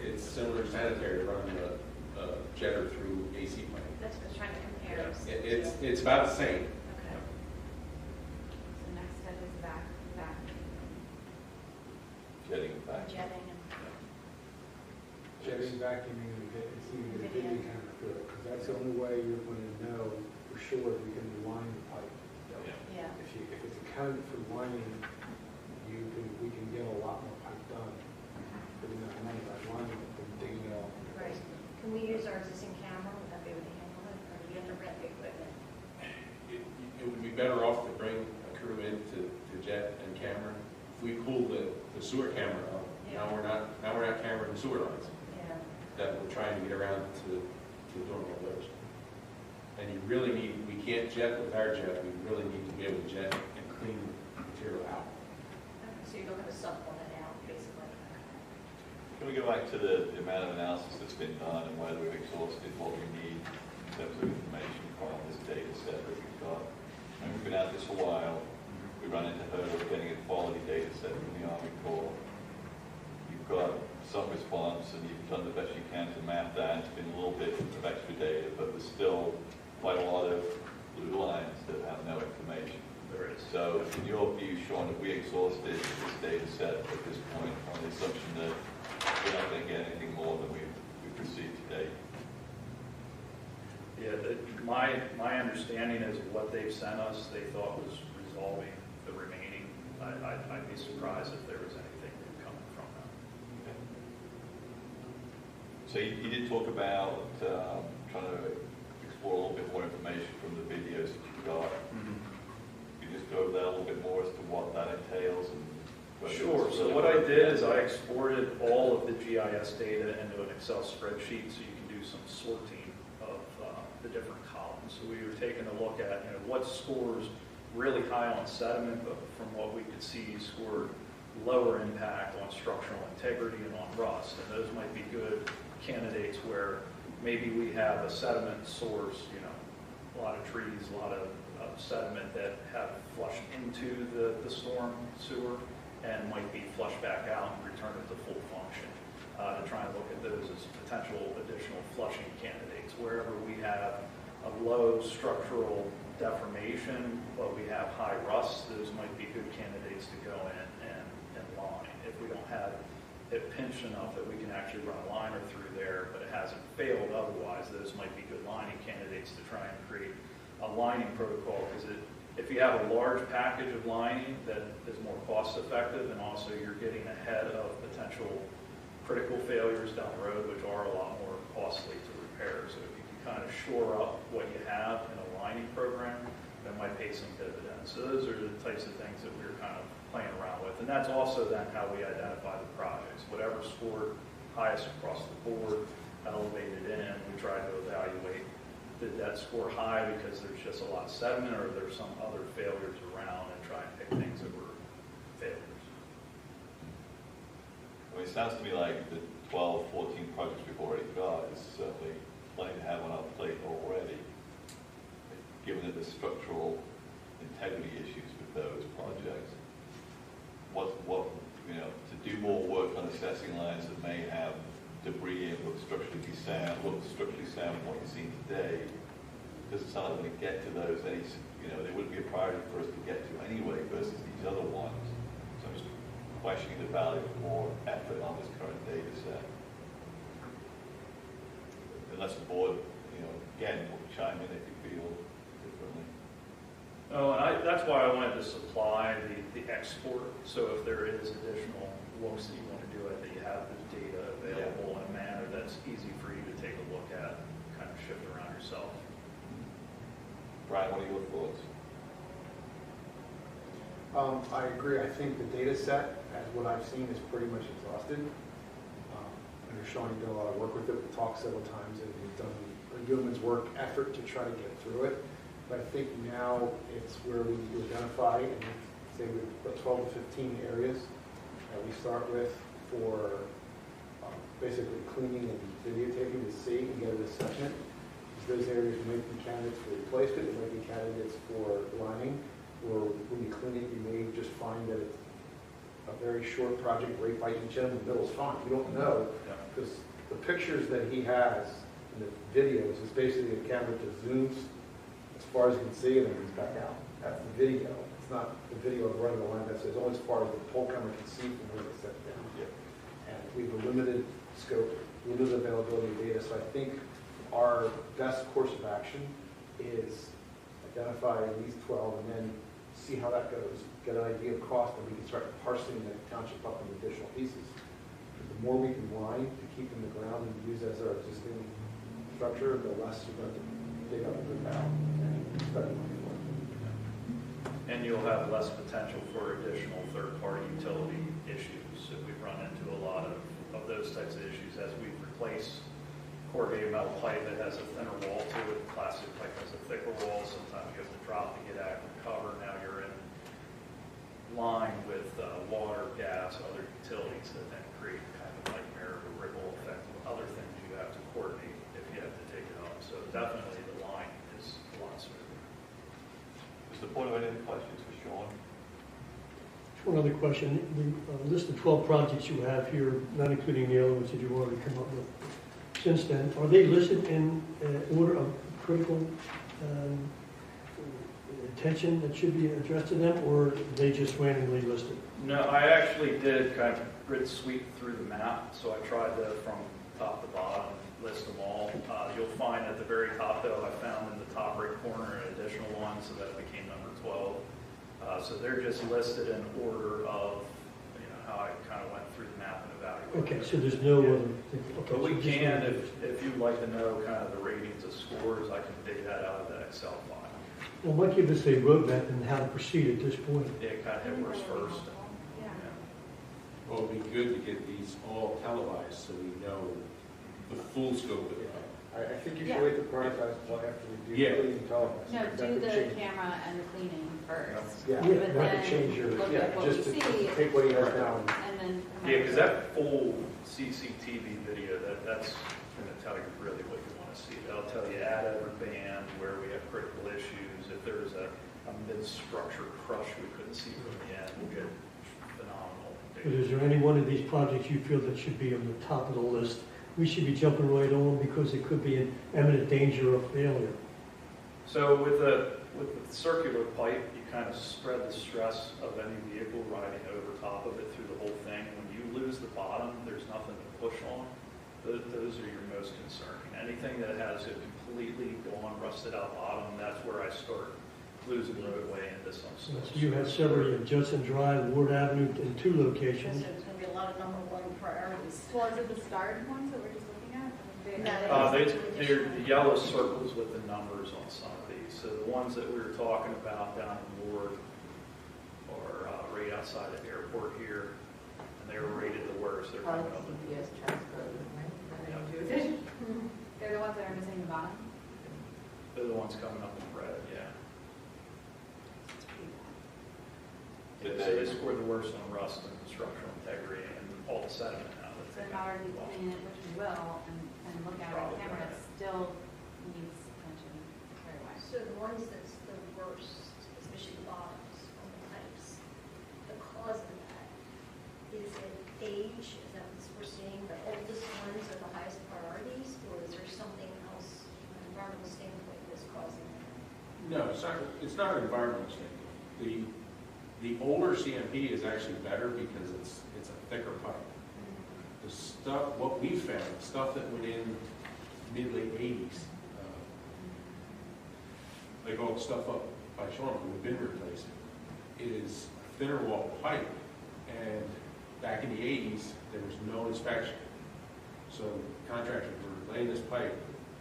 It's similar to sanitary, running a jetter through AC pipe. That's what I was trying to compare. It's about the same. Okay. So next step is back. Jetting it back. Jetting and. Jetting, vacuuming, and seeing the video camera through it, because that's the only way you're going to know for sure if you can line the pipe. Yeah. If it's accounted for lining, we can get a lot more pipe done. But we're not money by lining it, but digging it all. Right. Can we use our better off to bring a crew in to jet and camera? If we pull the sewer camera up, now we're not cameraing the sewer lines Yeah. that we're trying to get around to doing all those. And you really need, we can't jet with our jet, we really need to be able to jet and clean the material out. So you're looking to supplement it out, basically. Can we go back to the amount of analysis that's been done and whether we've exhausted what we need in terms of information from this data set that we've got? And we've been at this a while. We run into hurdles getting a quality data set from the Army Corps. You've got some response and you've done the best you can to map that. It's been a little bit of extra data, but there's still quite a lot of blue lines that have no information. There is. So in your view, Sean, have we exhausted this data set at this point on the assumption that we're not going to get anything more than we've received today? Yeah, my understanding is what they've sent us, they thought was resolving the remaining. I'd be surprised if there was anything new coming from them. Okay. So you did talk about trying to explore a little bit more information from the videos that you've got. Could you just go over that a little bit more as to what that entails? And Sure. So what I did is I exported all of the GIS data into an Excel spreadsheet so you can do some sorting of the different columns. So we were taking a look at, what scores really high on sediment, but from what we could see scored lower impact on structural integrity and on rust. And those might be good candidates where maybe we have a sediment source, a lot of trees, a lot of sediment that have flushed into the storm sewer and might be flushed back out and returned to full function. To try and look at those as potential additional flushing candidates. Wherever we have a low structural deformation, but we have high rust, those might be good candidates to go in and line. If we don't have it pinched enough that we can actually run a liner through there, but it hasn't failed otherwise, those might be good lining candidates to try and create a lining protocol, because if you have a large package of lining that is more cost effective, and also you're getting ahead of potential critical failures down the road, which are a lot more costly to repair. So if you can kind of shore up what you have in a lining program, that might pay some dividends. So those are the types of things that we're kind of playing around with. And that's also then how we identify the projects. Whatever scored highest across the board, elevated in, we try to evaluate, did that score high because there's just a lot of sediment, or there's some other failures around, and try and pick things that were failures. I mean, it sounds to me like the 12, 14 projects we've already got is certainly plenty to have on our plate already, given that there's structural integrity issues with those projects. To do more work on assessing lines that may have debris and look structurally sound from what you've seen today, doesn't sound like we're going to get to those they wouldn't be a priority for us to get to anyway versus these other ones. So I'm just questioning the value of more effort on this current data set. Unless the board, again, will chime in if you feel differently. Oh, and that's why I wanted to supply the export. So if there is additional looks that you want to do it, that you have the data available in a manner that's easy for you to take a look at, kind of shift around yourself. Brian, what are your thoughts? I agree. I think the data set, as what I've seen, is pretty much exhausted. Under Sean, you've done a lot of work with it. We've talked several times, and we've done a yeoman's work effort to try to get through it. But I think now it's where we identify and say we've got 12 to 15 areas that we start with for basically cleaning and videotaping to see and get an assessment. Those areas might be candidates for replacement, they might be candidates for lining, or when you clean it, you may just find that it's a very short project right by each end, the middle's fine. You don't know, because the pictures that he has in the videos is basically a camera that zooms as far as you can see and then comes back out. That's the video. It's not the video of running the line. That's only as far as the pole camera can see from where it's set down. And we have a limited scope, limited availability of data. So I think our best course of action is identify at least 12 and then see how that goes. Get an idea of cost, and we can start parsing the township up into additional pieces. The more we can line to keep in the ground and use as our existing structure, the less you're going to dig up and put out and spend money for it. and you'll have less potential for additional third-party utility issues. If we run into a lot of those types of issues as we replace corrugated metal pipe that has a thinner wall to it, plastic pipe has a thicker wall, sometimes you have to drop to get out of the cover, now you're in line with water, gas, other utilities that then create kind of nightmare or ripple effect of other things you have to coordinate if you have to take it up. So definitely the line is a lot smoother. Does the board have any questions for Sean? One other question, the list of 12 projects you have here, not including the other ones that you've already come up with since then, are they listed in order of critical attention that should be addressed to them, or are they just randomly listed? No, I actually did kind of grid sweep through the map, so I tried to, from top to bottom, list them all. You'll find at the very top, though, I found in the top right corner an additional one, so that became number 12. So they're just listed in order of, how I kind of went through the map and evaluated. Okay, so there's no other. Okay, But we so just- can, if you'd like to know kind of the ratings of scores, I can dig that out of the Excel file. Well, might give us a roadmap and how to proceed at this point. Yeah, kind of hit worse first. Yeah. Well, it'd be good to get these all televised so we know the full scope of it. I think you should wait to prioritize until after we do Yeah. cleaning television. No, That do could the change. camera and the cleaning first. Yeah, Yeah, that But could then change your, look yeah, at what just we to see, take what he has down. and then. Yeah, because that full CCTV video, that's going to tell you really what you want to see. That'll tell you at every band where we have critical issues. If there's a mid-structure crush we couldn't see from the end, we'll get phenomenal But data. is there any one of these projects you feel that should be on the top of the list? We should be jumping right on because it could be in imminent danger of failure. So with the circular pipe, you kind of spread the stress of any vehicle riding over top of it through the whole thing. When you lose the bottom, there's nothing to push on. Those are your most concerning. Anything that has a completely gone, rusted out bottom, that's where I start losing roadway into some So stuff. you have several in Judson Drive, Ward Avenue in 2 Because locations. there's going to be a lot of number 1 priorities. Well, is it the starred ones that we're just looking at? They're the yellow circles with the numbers on some of these. So the ones that we were talking about down in Ward are right outside the airport here, and they were rated the worst. They're coming up. CPS transfer, right? Yeah. They're the ones that are missing the bottom? They're the ones coming up in red, yeah. It's pretty bad. So they scored the worst on rust and structural integrity and all the sediment out of So it. in order to clean it, which we will, and look at it on Probably camera, right. it still needs attention very well. So the ones that's the worst, especially the bottoms on the pipes, the cause of that, is it age? Is that what we're seeing? The oldest ones are the highest priorities, or is there something else from an environmental standpoint that's causing that? No, it's not an environmental standpoint. The older CMP is actually better because it's a thicker pipe. The stuff, what we found, the stuff that went in mid-late 80s, like all the stuff up by Sean, we've been replacing, is a thinner wall pipe. And back in the 80s, there was no inspection. So contractors were laying this pipe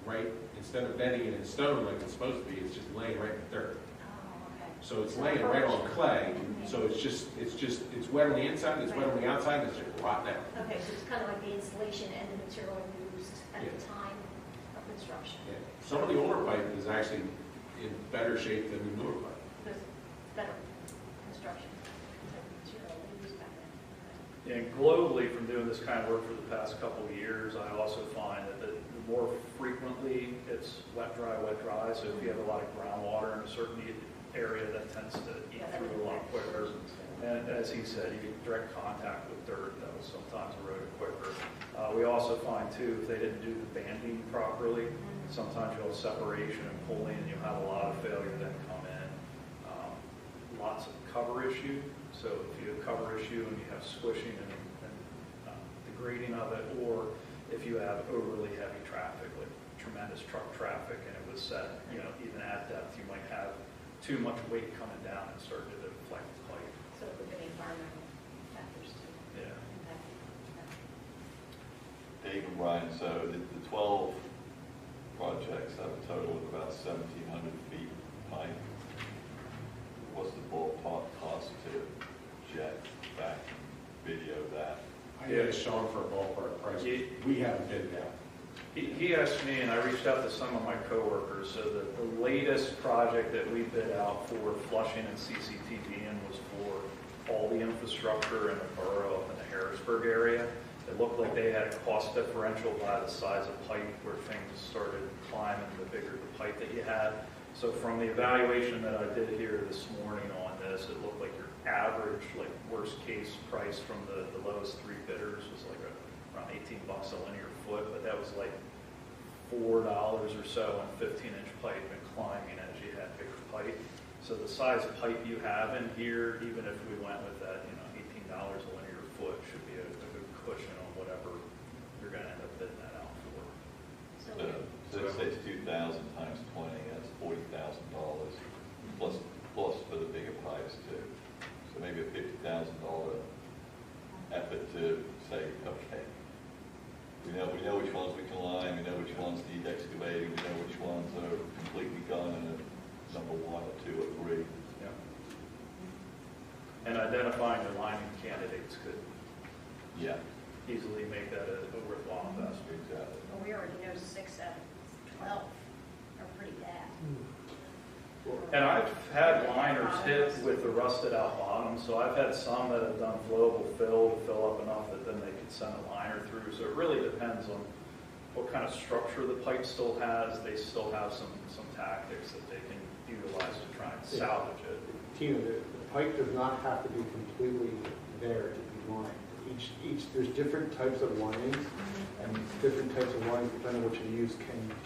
right, instead of bedding it in stone like it's supposed to be, it's just laying right in the dirt. Oh, okay. So it's laying right on clay, so it's wet on the inside, it's wet on the outside, and it's just rotting out. Okay, so it's kind of like the insulation and the material used at Yeah. the time of construction. Yeah. Some of the older pipe is actually in better shape than the newer pipe. There's better construction, type of material they used back then. And globally, from doing this kind of work for the past couple of years, I also find that the more frequently it's wet, dry. So if you have a lot of groundwater in a certain area, that tends to eat through a lot quicker. And as he said, you get direct contact with dirt that will sometimes erode it quicker. We also find too, if they didn't do the banding properly, sometimes you'll have separation and pulling, and you'll have a lot of failure that come in. Lots of cover issue. So if you have cover issue and you have squishing and degrading of it, or if you have overly heavy traffic, like tremendous truck traffic, and it was set, even at depth, you might have too much weight coming down and start to deflect the pipe. So it would be environmental factors too. Yeah. Dave and Brian, so the 12 projects have a total of about 1,700 feet pipe. What's the ballpark ask Sean for a ballpark price. We haven't bid it out. He asked me, and I reached out to some of my coworkers, so the latest project that we bid out for Flushing and CCTV was for all the infrastructure in the borough up in the Harrisburg area. It looked like they had a cost differential by the size of pipe where things started climbing the bigger the pipe that you had. So from the evaluation that I did here this morning on this, it looked like your average, like worst case price from the lowest three bidders was like around $18 a linear foot, but that was like $4 or so on 15-inch pipe and climbing as you had bigger pipe. So the size pipe you have in here, even if we went with that, $18 a linear foot should be a good cushion on whatever you're going to end up bidding that out for. So So let's say it's 2,000 times 20, that's $40,000 plus for the bigger pipes too. So maybe a $50,000 effort to say, okay, we know which ones we can line, we know which ones need excavating, we know which ones are completely gone and number 1 or 2 or 3. Yeah. And identifying the lining candidates could Yeah, easily make that a worthwhile investment. exactly. well, we already know 6, 7, 12 are pretty bad. And I've had liners hit with the rusted out bottom, so I've had some that have done flowable fill to fill up enough that then they can send a liner through. So it really depends on what kind of structure the pipe still has. They still have some tactics that they can utilize to try and salvage it. Tina, the pipe does not have to be completely there to be lined. There's different types of linings, and different types of lines, depending on what you use,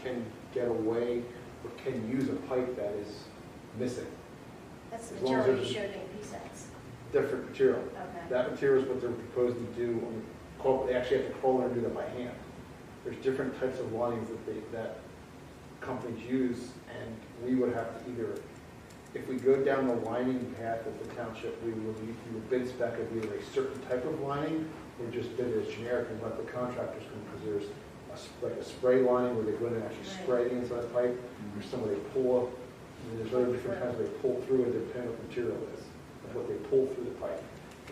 can get away or can use a pipe that is missing. That's the As long as material you there's showed in P-sets. Different material. Okay. That material is what they're proposed to do. They actually have to crawl in and do that by hand. There's different types of linings that companies use, and we would have to either, if we go down the lining path of the township, we would bid spec of either a certain type of lining or just bid it as generic and let the contractors come, because there's like a spray lining where they go in and actually spray the inside the pipe. There's some where they pull up, and there's other different kinds where they pull through it depending on what the material is, and what they pull through the pipe.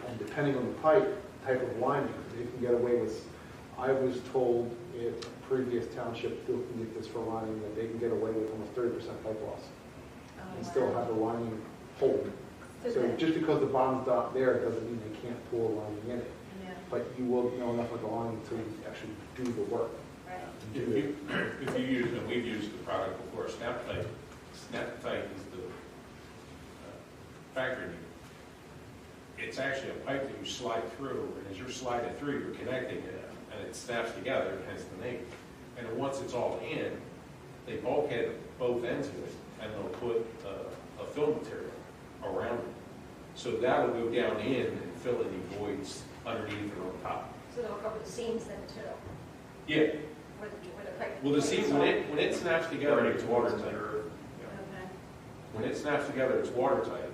And depending on the pipe, type of lining, they can get away with, I was told in a previous township looking at this for lining that they can get away with almost 30% pipe loss and still have the lining hold. So just because the bottom's not there doesn't mean they can't pull a lining in it. Yeah. But you will know enough of the lining until you actually do the work. Right. If you use, and we've used the product before, Snap-Tight. Snap-Tight is the factory unit. It's actually a pipe that you slide through, and as you're sliding through, you're connecting it, and it snaps together, hence the name. And then once it's all in, they bulkhead both ends of it, and they'll put a fill material around it. So that'll go down in and fill any voids underneath or on top. So they'll cover the seams then too? Yeah. Where the pipe. Well, the seam, when it snaps together, it's watertight. Okay. When it snaps together, it's watertight.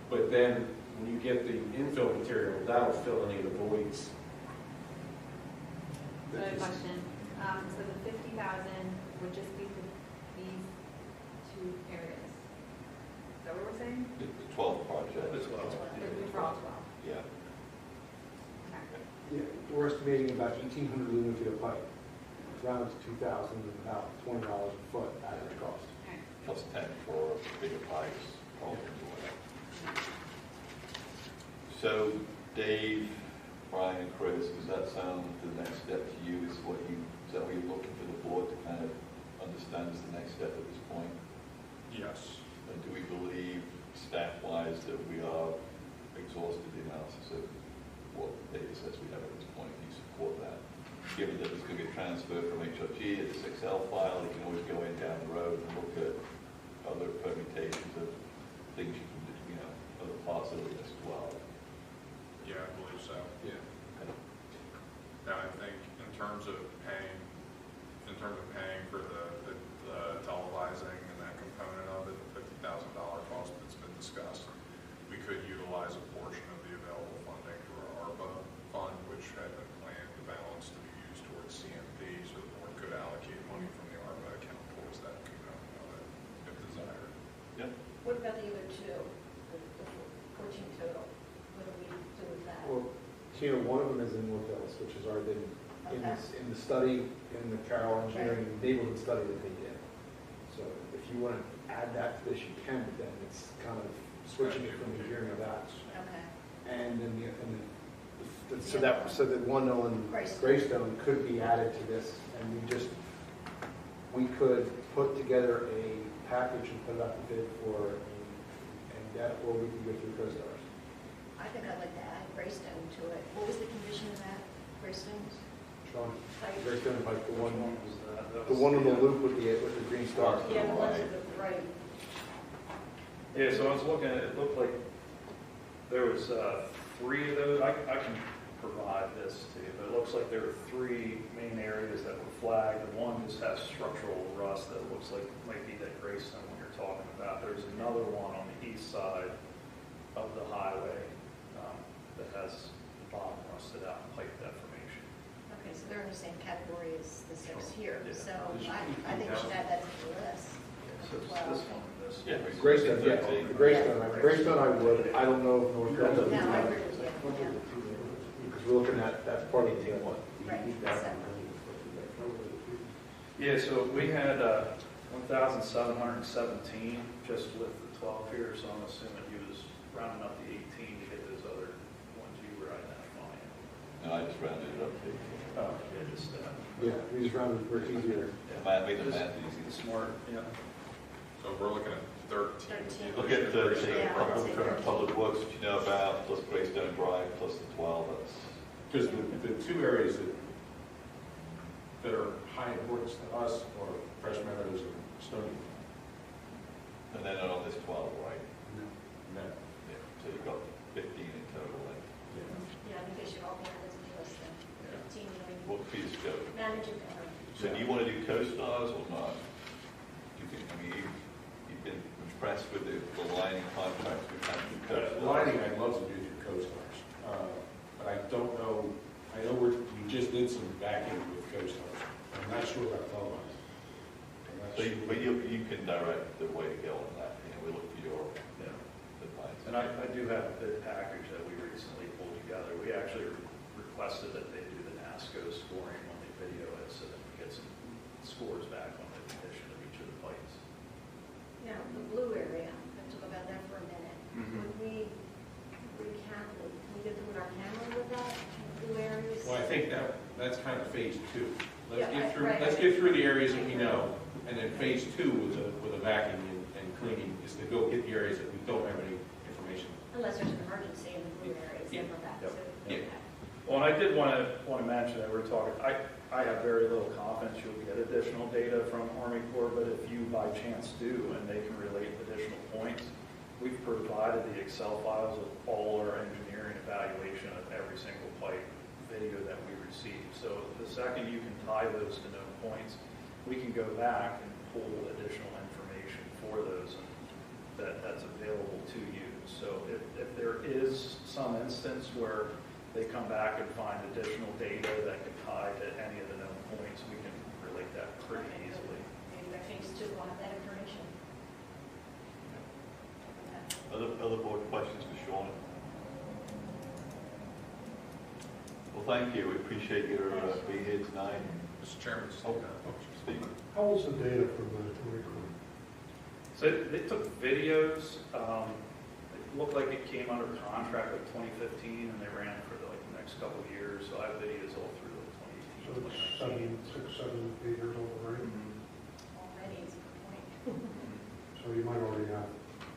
But then when you get the infill material, that'll fill any of the voids. So a question, so the 50,000 would just be for these 2 areas? Is that what we're saying? The 12 project. As well. For all 12? Yeah. Okay. Yeah, we're estimating about 1,800 linear feet of pipe. Round to 2,000 and about $20 a foot average cost. Okay. Plus 10 for bigger pipes, or whatever. So, Dave, Brian, and Chris, does that sound the next step to you? Is that what you're looking for the board to kind of understand is the next step at this point? Yes. And do we believe, staff-wise, that we are exhausted the analysis of what data sets we have at this point? Do you support that? Given that it's going to get transferred from HRG to this Excel file, you can always go in down the road and look at other permutations of things you can do, other parts of it as well. Yeah, I believe so. Yeah. Now, I think in terms of paying for the televising and that component of it, the $50,000 cost that's been discussed, we could utilize a portion of the available funding for our ARPA fund, which had been planned to balance to be used towards CMP, so the board could allocate money from the ARPA account towards that component of it, if desired. Yep. What about the other 2, the 14 total? What do we do with that? Well, Tina, one of them is in North Hills, which has already been in the study, in the Carroll Engineering neighborhood study that they did. So if you want to add that to this, you can, but then it's kind of switching it from the hearing of that. Okay. And then so that one on Greystone could be added to this, and we could put together a package and put it out to bid for, and that, or we can go through CoStars. I think I'd like to add Greystone to it. What was the condition of that, Greystone's? Sean, Pipe? Greystone Pike, the Which one one was that? That the was- one on the loop with the green star. Yeah, the ones with the right. Yeah, so I was looking at it, looked like there was 3 of those. I can provide this to you, but it looks like there were 3 main areas that were flagged, and one just has structural rust that looks like might be that Greystone one you're talking about. There's another one on the east side of the highway that has the bottom rusted out and pipe deformation. Okay, so they're in the same category as the 6 here. Yeah. So I think we should add that to the list. So it's this one and this. Yeah. Greystone, yeah, Greystone I would, I don't know if North Hills. No, I agree with you. Because we're looking at, that's part of the one. Right, separate. Yeah, so we had 1,717 just with the 12 here, so I'm assuming he was rounding up the 18 to get those other ones you were identifying. And I just rounded it up to 18. Oh, yeah, just, Yeah, we just rounded where it's easier. Math, made the math easy. smart, yeah. So we're looking at 13. 13. Look at the Yeah, I'd say from Public Works that you know about, plus Greystone Drive, plus the 12, that's, Because the 2 areas that are high importance to us are Fresh Meadows and Stony. and then on this 12, right? No. Yeah, so you've got 15 in total, then. Yeah, I think they should all be added to the list then. 15, What fees go? managing government. So do you want to do co-stars or not? Do you think, I mean, you've been impressed with the lining contracts we've had with co-stars? Lighting, I'd love to do through CoStars, but I don't know, I know we just did some backing with CoStars. I'm not sure about televised. So you can direct the way to go on that, we look for your Yeah. advice. And I do have a bid package that we recently pulled together. We actually requested that they do the NASCO scoring when they video it, so that we get some scores back on the condition of each of the pipes. Now, the blue area, let's talk about that for a minute. Mhm. Would we recap, can we go through our camera with that, blue areas? Well, I think that's kind of phase 2. Yeah, right. Let's get through the areas that we know, and then phase 2 with a vacuum and cleaning is to go get the areas that we don't have any information. Unless there's an emergency in the blue areas, then we're back to. Yeah. Well, and I did want to mention that we're talking, I have very little confidence you'll get additional data from Army Corps, but if you by chance do, and they can relate additional points, we've provided the Excel files of all our engineering evaluation of every single pipe video that we receive. So the second you can tie those to known points, we can go back and pull additional information for those, and that's available to you. So if there is some instance where they come back and find additional data that can tie to any of the known points, we can relate that pretty easily. Maybe by phase 2, we'll have that information. Other board questions for Sean? Well, thank you. We appreciate your being here tonight. Mr. Chairman, Steve. How was the data from the Army Corps? So they took videos. It looked like it came under contract like 2015, and they ran it for like the next couple of years. So I have videos all through So like it's 2018, 6, 7, 8 years old, right? Already is a good point. So you might already have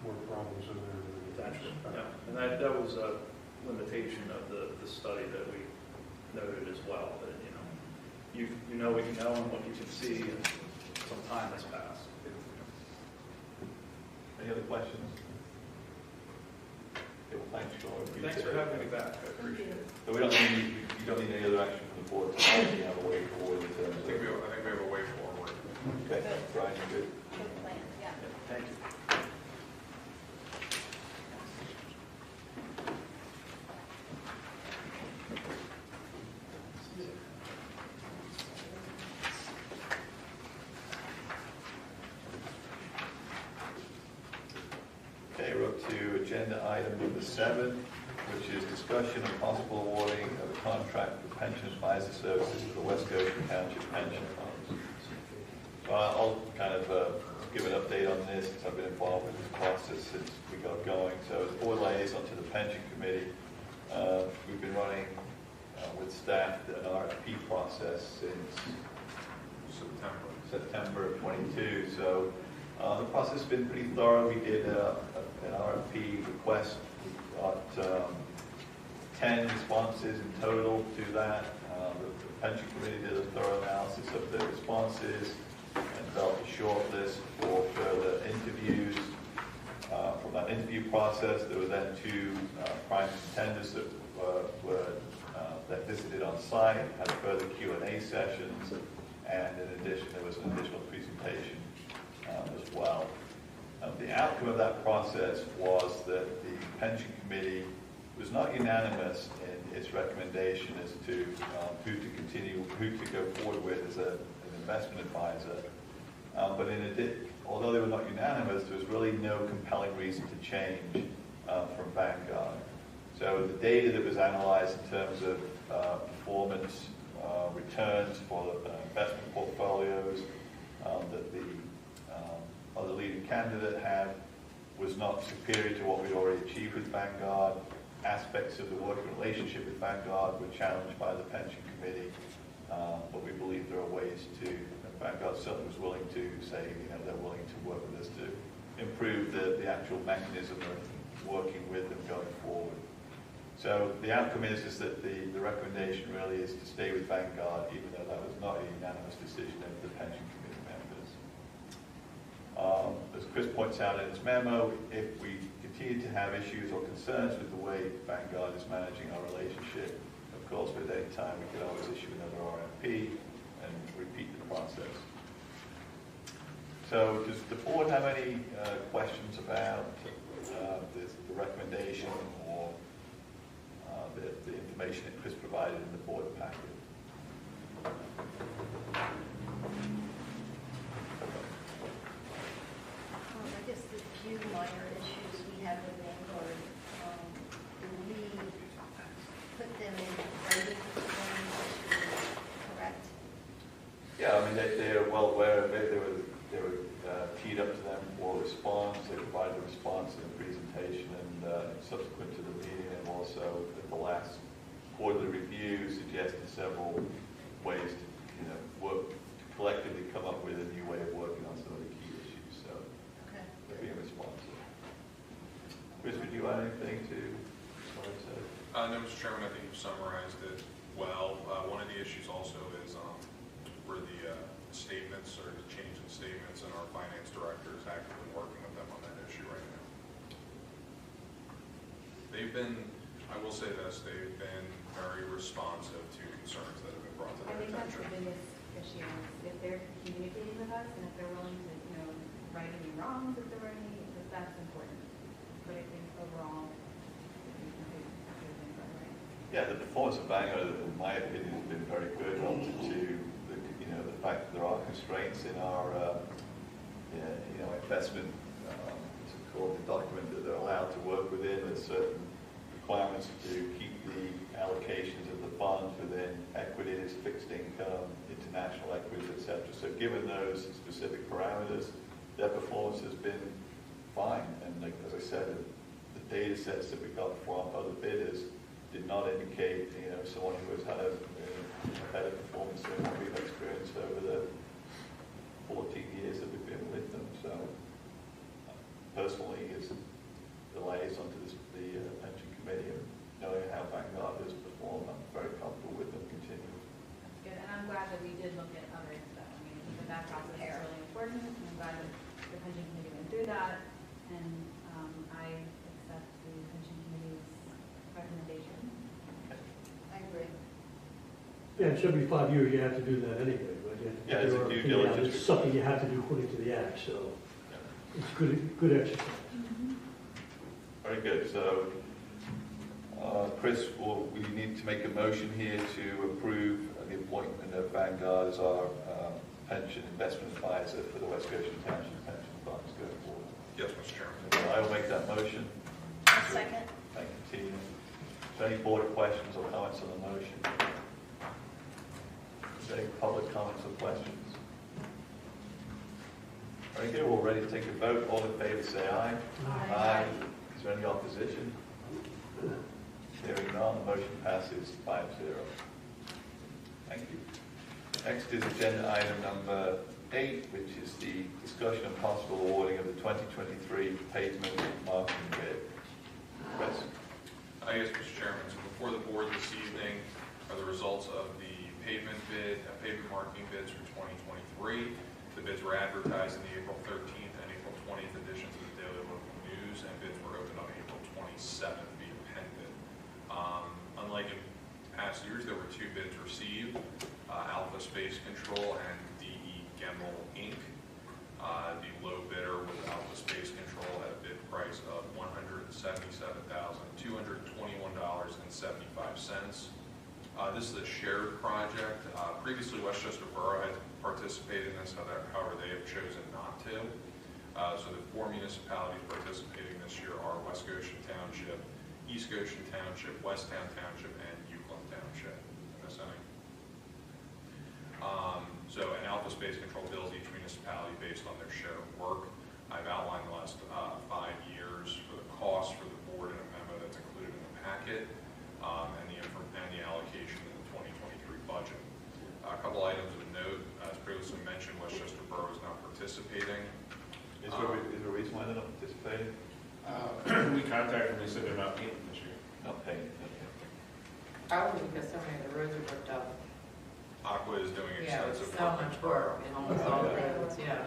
more problems in there than Potentially, yeah. And that was a limitation of the study that we noted as well, that, you know what you know and what you can see, and some time has passed. Any other questions? Okay, well, thanks, Sean. Thanks for having me back, I appreciate it. So you don't need any other action from the board tonight, you have a way forward in terms I think we of... have a way forward. Okay, Brian, you good? Good plan, yeah. Thank you. Okay, we're up to agenda item number 7, which is discussion and possible awarding of a contract for pension advisor services for the West Goshen Township pension funds. So I'll kind of give an update on this, since I've been involved with this process since we got going. So as board liaison to the pension committee, we've been running with staff an RFP process since September of 22. So the process has been pretty thorough. We did an RFP request. We got 10 responses in total to that. The pension committee did a thorough analysis of the responses and developed a short list for further interviews. From that interview process, there were then 2 prime contenders that visited on site, had further Q&A sessions, and in addition, there was an additional presentation as well. The outcome of that process was that the pension committee was not unanimous in its recommendation as to who to go forward with as an investment advisor. But although they were not unanimous, there was really no compelling reason to change from Vanguard. So the data that was analyzed in terms of performance, returns for investment portfolios that the other leading candidate had was not superior to what we'd already achieved with Vanguard. Aspects of the working relationship with Vanguard were challenged by the pension committee, but we believe there are ways to, and Vanguard certainly was willing to say, they're willing to work with us to improve the actual mechanism of working with them going forward. So the outcome is that the recommendation really is to stay with Vanguard, even though that was not a unanimous decision of the pension committee members. As Chris points out in his memo, if we continue to have issues or concerns with the way Vanguard is managing our relationship, of course, at any time we could always issue another RFP and repeat the process. So does the board have any questions about the recommendation or the information that Chris provided in the board packet? I guess the few minor issues we have with Vanguard, do we put them in writing for them to correct? Yeah, I mean, they are well aware of it. They were teed up to them for response. They provided a response in the presentation and subsequent to the meeting, and also at the last quarterly review suggested several ways to work to collectively come up with a new way of working on some of the key issues. So they're being responsive. Chris, would you add anything to what I said? No, Mr. Chairman, I think you've summarized it well. One of the issues also is where the statements or the change in statements, and our finance director is actively working with them on that issue right now. They've been, I will say this, they've been very responsive to concerns that have been brought to I their think that's the attention. biggest issue, is if they're communicating with us and if they're willing to, right any wrongs if there were any, that's important. But I think overall, Yeah, the performance of Vanguard, in my opinion, has been very good relative to the fact that there are constraints in our investment, what's it called, the document that they're allowed to work within. There's certain requirements to keep the allocations of the funds within equities, fixed income, international equities, etc. So given those specific parameters, their performance has been fine. And as I said, the data sets that we got from other bidders did not indicate, someone who has had a better performance than what we've experienced over the 14 years that we've been with them. So personally, as the liaison to the pension committee, and knowing how Vanguard has performed, I'm very comfortable with them continuing. That's good, and I'm glad that we did look at others, though. I mean, that process is really important, and I'm glad that the pension committee went through that, and I accept the pension committee's recommendation. I agree. Yeah, it should be 5 years, you have to do that anyway, but Yeah, it's a due diligence it's something you have to do according to the act, so it's good exercise. Very good. So, Chris, we need to make a motion here to approve the appointment of Vanguard as our pension investment advisor for the West Goshen Township pension funds going forward. Yes, Mr. Chairman. I will make that motion. Second. Thank you, Tina. Is there any board questions or comments on the motion? Is there any public comments or questions? Very good, we're ready to take a vote. All in favor, say aye. Aye. Is there any opposition? Hearing none, the motion passes 5-0. Thank you. Next is agenda item number 8, which is the discussion and possible awarding of the 2023 pavement marking bid. Chris? Yes, Mr. Chairman, so before the board this evening are the results of the pavement marking bids for 2023. The bids were advertised in the April 13th and April 20th editions of the Daily Local News, and bids were opened on April 27th via pen bid. Unlike in past years, there were 2 bids received, Alpha Space Control and DE Gemmel Inc. The low bidder was Alpha Space Control at a bid price of $177,221.75. This is a shared project. Previously, Westchester Borough had participated in this, however, they have chosen not to. So the 4 municipalities participating this year are West Goshen Township, East Goshen Township, Westtown Township, and Euclid Township. Am I missing any? So an Alpha Space Control bills each municipality based on their share of work. I've outlined the last 5 years for the cost for the board in a memo that's included in the packet, and the allocation in the 2023 budget. A couple items of note, as previously mentioned, Westchester Borough is not participating. Is there a reason why they're not participating? We contacted them, they said they're not paying this year. Not paying, okay. Probably because so many of the roads are ripped up. Aqua is doing Yeah, it's extensive so work. much work in almost all the roads, yeah.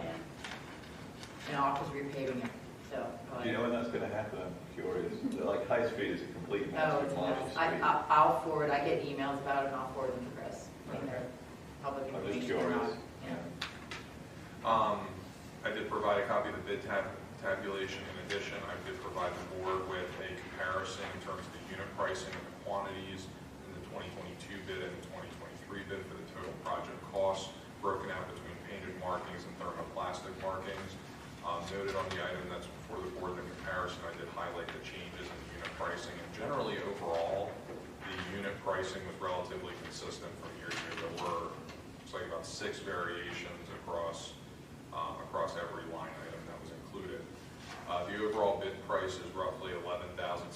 And Aqua's repaving it, so. Do you know when that's going to happen? I'm curious. Like High Street is a complete mess Oh, with it's a Marshall mess. Street. I'll forward, I get emails about it and I'll forward them to Chris. I mean, they're public I'm just information. They're curious. not- Yeah. I did provide a copy of the bid tabulation. In addition, I did provide the board with a comparison in terms of the unit pricing and the quantities in the 2022 bid and the 2023 bid for the total project costs, broken out between painted markings and thermoplastic markings. Noted on the item that's before the board, the comparison, I did highlight the changes in the unit pricing, and generally overall, the unit pricing was relatively consistent from year to year. There were, looks like about 6 variations across every line item that was included. The overall bid price is roughly $11,600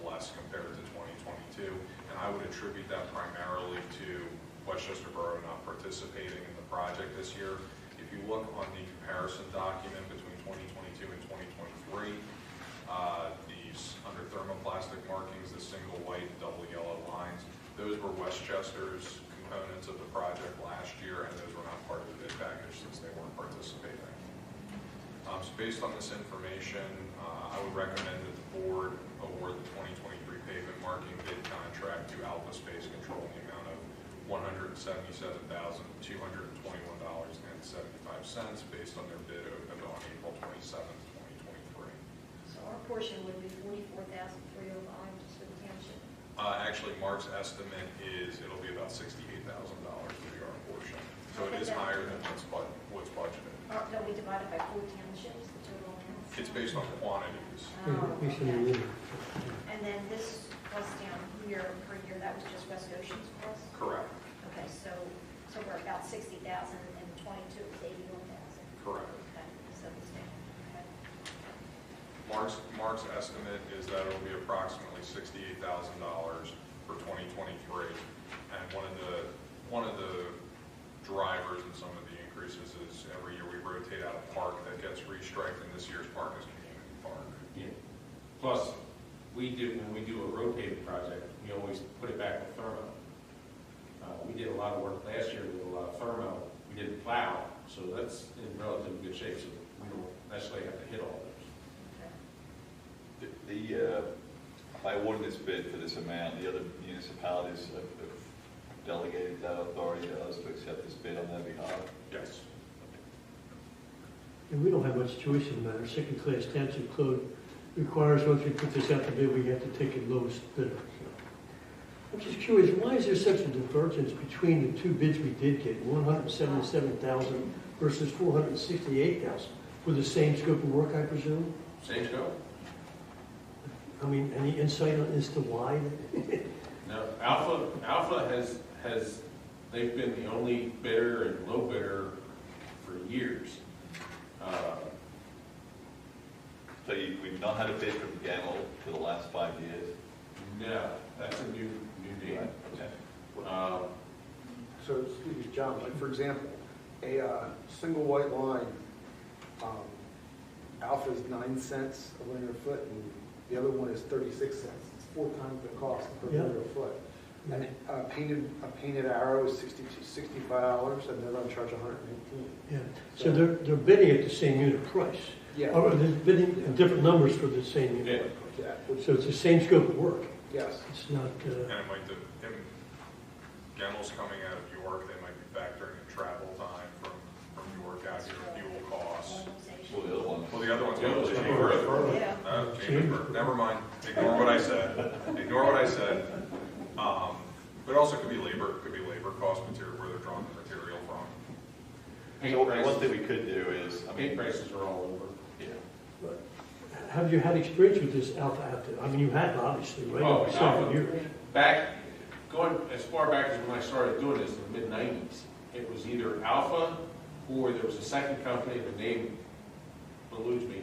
less compared to 2022, and I would attribute that primarily to Westchester Borough not participating in the project this year. If you look on the comparison document between 2022 and 2023, these under thermoplastic markings, the single white and double yellow lines, those were Westchester's components of the project last year, and those were not part of the bid package since they weren't participating. So based on this information, I would recommend that the board award the 2023 pavement marking bid contract to Alpha Space Control in the amount of $177,221.75 based on their bid opened on April 27th, 2023. So our portion would be $44,305 for the township. Actually, Mark's estimate is it'll be about $68,000 to be our portion. So it is higher than what's budgeted. Don't we divide it by 4 townships, the total amount? It's based on quantities. Oh, Based on okay. the unit. And then this cost down here per year, that was just West Goshen's cost? Correct. Okay, so we're about 60,000 and 22 is 81,000. Correct. Okay, so it's down. Okay. Mark's estimate is that it'll be approximately $68,000 for 2023. And one of the drivers in some of the increases is every year we rotate out a park that gets restriped, and this year's park is Community Park. Yeah. Plus, when we do a rotating project, we always put it back with thermo. We did a lot of work last year with a lot of thermo. We didn't plow, so that's in relatively good shape, so we don't necessarily have to hit all those. By awarding this bid for this amount, the other municipalities have delegated that authority to us to accept this bid on their behalf. Yes. And we don't have much choice in the matter. Second-class township code requires once we put this out to bid, we have to take it lowest bidder. I'm just curious, why is there such a divergence between the 2 bids we did get, $177,000 versus $468,000, for the same scope of work, I presume? Same scope? I mean, any insight as to why? No, Alpha has, they've been the only bidder and low bidder for years. So we've not had a bid from Gamble for the last 5 years? No, that's a new name. Right, okay. So, excuse me, John, like for example, a single white line, Alpha is 9 cents a linear foot, and the other one is 36 cents. It's 4 times the cost per Yeah. linear foot. And a painted arrow is $65, and they're going to charge $118. Yeah, so they're bidding at the same unit price. Yeah. Or they're bidding at different numbers for the same unit. Yeah, which, So it's the same scope of work. yes. It's not, And it might, Gemmell's coming out of York, they might be factoring in travel time from York out here, fuel costs. Well, the other one. Well, the other one's going to be Chambersburg. further. Yeah. No, Chambersburg. Never mind. Ignore what I said. Ignore what I said. But also could be labor cost, material, where they're drawing the material from. So one thing we could do is, I Paint mean, prices are all over. yeah. have you had experience with this Alpha Active? I mean, you have, obviously, right? Oh, For several Alpha. years. Back, going as far back as when I started doing this in the mid-90s, it was either Alpha or there was a second company, the name eludes me.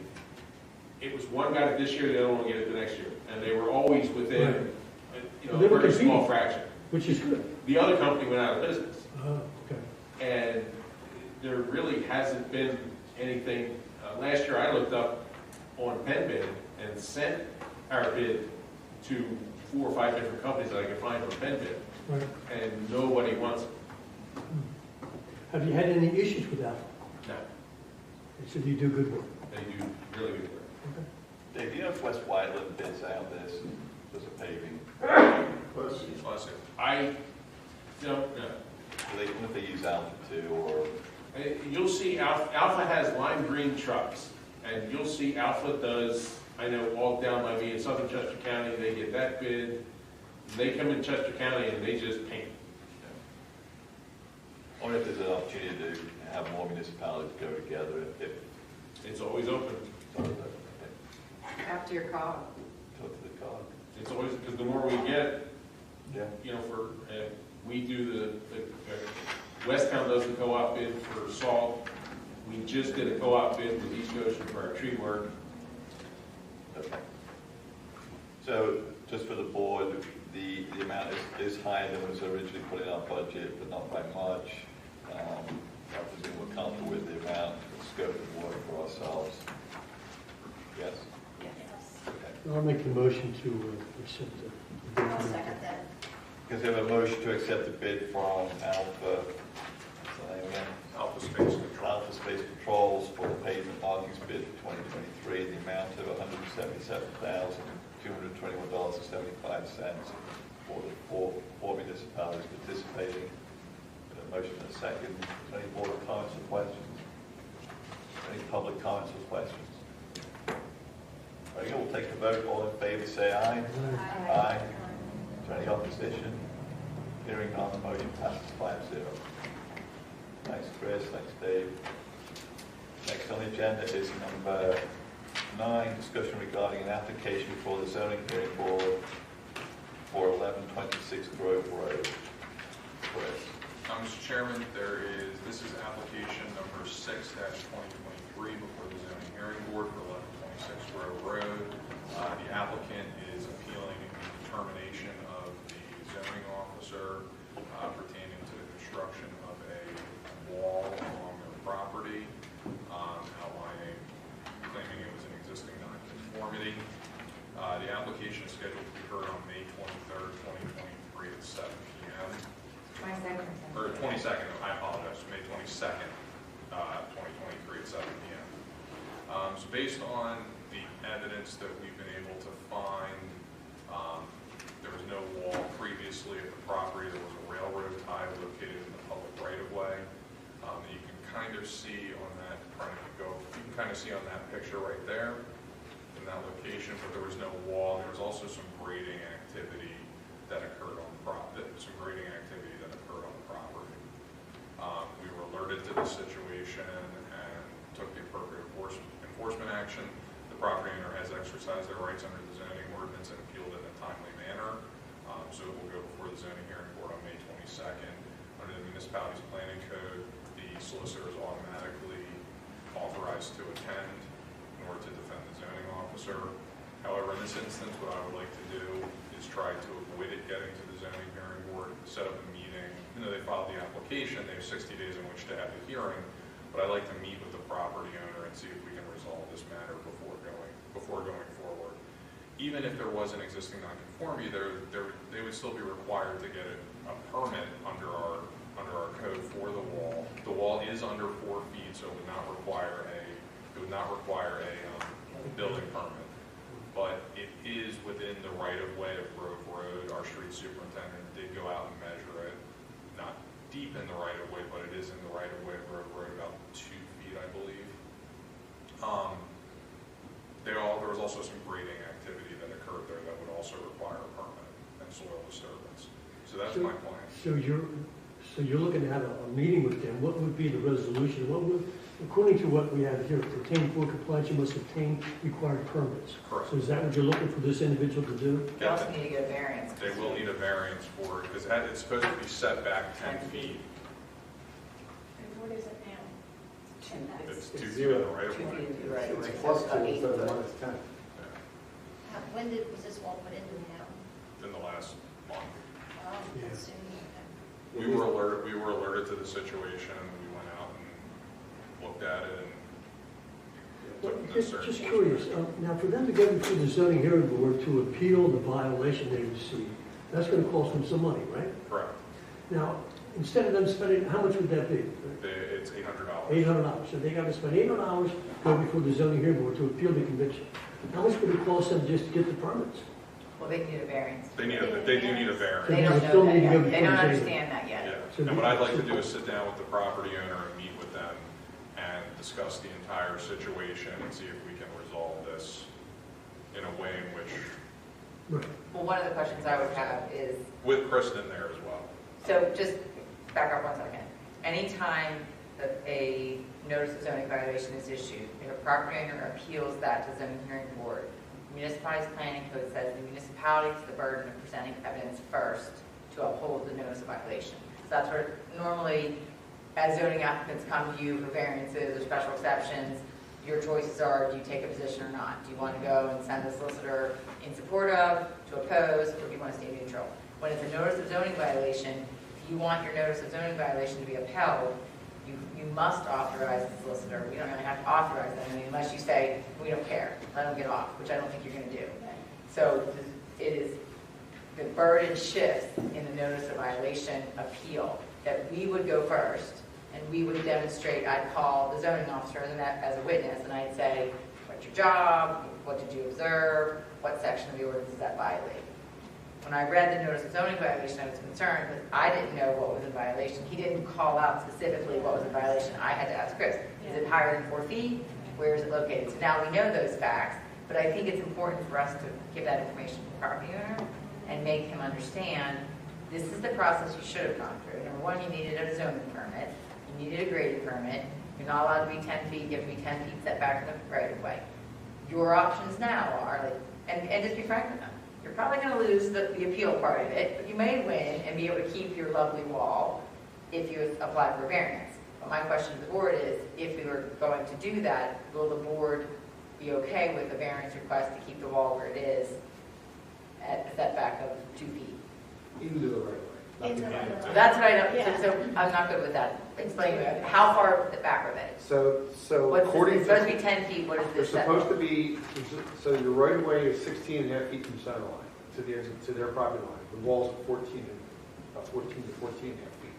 It was one got it this year, the other one get it the next year. And they were always within, Right. a They were very small competing. fraction. Which is good. The other company went out of business. Okay. And there really hasn't been anything. Last year I looked up on Penn Bid and sent our bid to 4 or 5 different companies that I could find on Penn Bid, Right. and nobody wants it. Have you had any issues with Alpha? No, They said you do good work. they do really good work. Dave, do you know if West Whiteland bids out this, does a paving? Classic. I don't know. Do they, if they use Alpha too, or? You'll see Alpha has lime green trucks, and you'll see Alpha does, I know all down by me in southern Chester County, they get that bid. They come in Chester County and they just paint. Or if there's an opportunity to have more municipalities go together, if, It's always open. After your call. talk to the cog. It's always, because the more we get, Yeah. we do Westtown does the co-op bid for salt. We just did a co-op bid with East Goshen for our tree work. Okay. So, just for the board, the amount is higher than was originally put in our budget, but not by much. I presume we're comfortable with the amount, the scope of work for ourselves. Yes? Yes. Okay. I'll make the motion to accept the bid. I'll second that. Because we have a motion to accept the bid from Alpha, what's the name again? Alpha Space Control. Alpha Space Controls for the pavement markings bid for 2023 in the amount of $177,221.75 for the four municipalities participating. With a motion and a second. Is there any board comments or questions? Any public comments or questions? Very good, we'll take the vote. All in favor, say aye. Aye. Is there any opposition? Hearing none, the motion passes 5-0. Thanks, Chris. Thanks, Dave. Next on the agenda is number 9, discussion regarding an application for the zoning hearing board for 1126 Grove Road. Chris. Mr. Chairman, this is application number 6-2023 before the zoning hearing board for 1126 Grove Road. The applicant is appealing the determination of the zoning officer pertaining to the construction of a wall along their property, claiming it was an existing nonconformity. The application is scheduled to be heard on May 23rd, 2023 at 7 p.m. 22nd. Or 22nd, I apologize, May 22nd, 2023 at 7 p.m. So based on the evidence that we've been able to find, there was no wall previously at the property. There was a railroad tie located in the public right-of-way. You can kind of see on that, you can kind of see on that picture right there in that location, but there was no wall. There was also some grading activity that occurred on the property. We were alerted to the situation and took the appropriate enforcement action. The property owner has exercised their rights under the zoning ordinance and appealed in a timely manner. So it will go before the zoning hearing board on May 22nd. Under the municipality's planning code, the solicitor is automatically authorized to attend in order to defend the zoning officer. However, in this instance, what I would like to do is try to avoid it getting to the zoning hearing board, set up a meeting. You know, they filed the application, they have 60 days in which to have the hearing, but I'd like to meet with the property owner and see if we can resolve this matter before going forward. Even if there was an existing nonconformity, they would still be required to get a permit under our code for the wall. The wall is under 4 feet, so it would not require a building permit. But it is within the right-of-way of Grove Road. Our street superintendent did go out and measure it, not deep in the right-of-way, but it is in the right-of-way of Grove Road, about 2 feet, I believe. There was also some grading activity that occurred there that would also require a permit and soil disturbance. So that's my plan. So you're looking to have a meeting with them. What would be the resolution? What would, according to what we have here, to obtain full compliance, you must obtain required permits. Correct. So is that what you're looking for this individual to do? You also need to get a variance. They will need a variance for it, because it's supposed to be set back 10 feet. And what is it now? It's 2 feet in the right of 2 way. feet into the right of way. It's plus That's 2 about 8 instead of foot. minus 10. When was this wall put into now? In the last month. Oh, Yeah. that's soon. We were alerted to the situation, and we went out and looked at it and took the necessary Just enforcement curious, action. now for them to go before the zoning hearing board to appeal the violation they received, that's going to cost them some money, right? Correct. Now, instead of them spending, how much would that be? It's $800. $800. So they got to spend $800, go before the zoning hearing board to appeal the conviction. How much would it cost them just to get the permits? Well, they need a variance. They do need a variance. They don't still know need that to go yet. They before don't the understand that yet. Yeah, and what I'd like to do is sit down with the property owner and meet with them and discuss the entire situation and see if we can resolve this in a way in which, Right. Well, one of the questions I would have is, with Kristen there as well. so just back up 1 second. Anytime that a notice of zoning violation is issued, if a property owner appeals that to zoning hearing board, municipality's planning code says the municipality has the burden of presenting evidence first to uphold the notice of violation. So that's where normally, as zoning applicants come to you for variances or special exceptions, your choices are, do you take a position or not? Do you want to go and send the solicitor in support of, to oppose, or do you want to stay neutral? When it's a notice of zoning violation, if you want your notice of zoning violation to be upheld, you must authorize the solicitor. We don't really have to authorize them unless you say, we don't care, let them get off, which I don't think you're going to do. So it is, the burden shifts in the notice of violation appeal, that we would go first, and we would demonstrate. I'd call the zoning officer as a witness, and I'd say, what's your job? What did you observe? What section of the ordinance does that violate? When I read the notice of zoning violation, I was concerned because I didn't know what was in violation. He didn't call out specifically what was in violation. I had to ask Chris, is it higher than 4 feet? Where is it located? So now we know those facts, but I think it's important for us to give that information to the property owner and make him understand this is the process you should have gone through. Number one, you needed a zoning permit. You needed a grading permit. You're not allowed to be 10 feet. You have to be 10 feet set back from the right of way. Your options now are, and just be frank with them, you're probably going to lose the appeal part of it, but you may win and be able to keep your lovely wall if you apply for a variance. But my question to the board is, if we were going to do that, will the board be okay with a variance request to keep the wall where it is at a setback of 2 feet? Into the right way. not Into the behind right it. way. That's what I don't, Yeah. so I'm not good with that. Explain to me, how far back are they? So What's according this, to. it's supposed to be 10 feet, what is They're this supposed setback? to be, so your right of way is 16 and a half feet from center line to the exit, to their property line. The wall's about 14 to 14 and a half feet,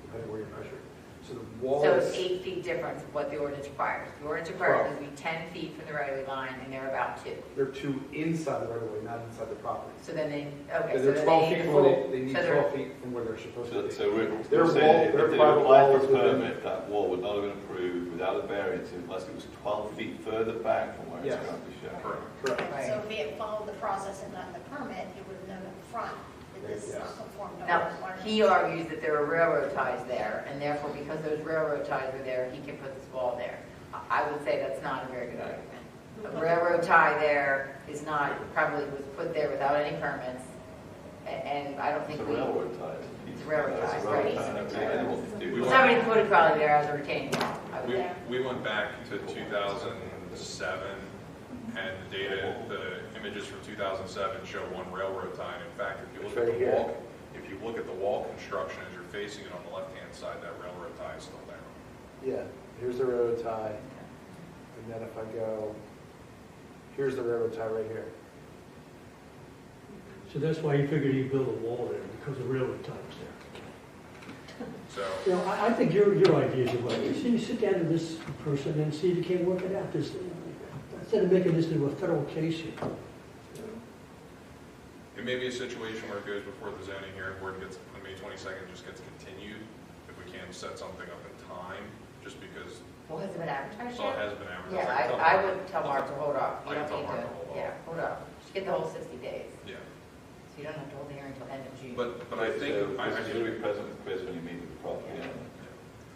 depending where you're measuring. So the wall So is. it's 8 feet difference of what the ordinance requires. The ordinance requires them to be 10 feet from the right of way line, and they're about 2. They're 2 inside the right of way, not inside the property. So then they, So okay, so they're then 12 they feet need from full. where they need so they're- 12 feet from where they're supposed to be. So we're Their saying wall- if their they private applied wall for is a within- permit, that wall would not have been approved without a variance unless it was 12 feet further back from where it's Yes. currently shown. Correct. Right. So if he had followed the process and gotten the permit, he would have known up front that this is Yes. not conformed to Now, our requirements. he argues that there are railroad ties there, and therefore, because those railroad ties are there, he can put this wall there. I would say that's not a very good argument. a railroad tie there is not, probably was put there without any permits, and I don't think It's a we. railroad tie. It's a railroad tie, It's a railroad right. tie. That's what anyone can do. Somebody put it probably there as a retaining wall, I would think. We went back to 2007, and the data, the images from 2007 show one railroad tie. And in fact, if you look at the wall, if you look at the wall construction as you're facing it on the left-hand side, that railroad tie is still there. Yeah, here's the railroad tie, and then if I go, here's the railroad tie right here. So that's why you figured you'd build a wall there, because the railroad tie was there. So, You know, I think your ideas are right. You sit down to this person and see if you can work it out. Instead of making this into a federal case here. it may be a situation where it goes before the zoning hearing board gets, on May 22nd, just gets continued, if we can set something up in time, just because Well, has it been advertised it yet? hasn't been advertised. Yeah, I would tell Mark to hold off. You I can don't tell need Mark to, to hold off. yeah, hold off. Just get the whole 60 days. Yeah, So you don't have to hold the hearing until end of June. but I think, So, I you're going to be present with Chris when you meet with the property owner.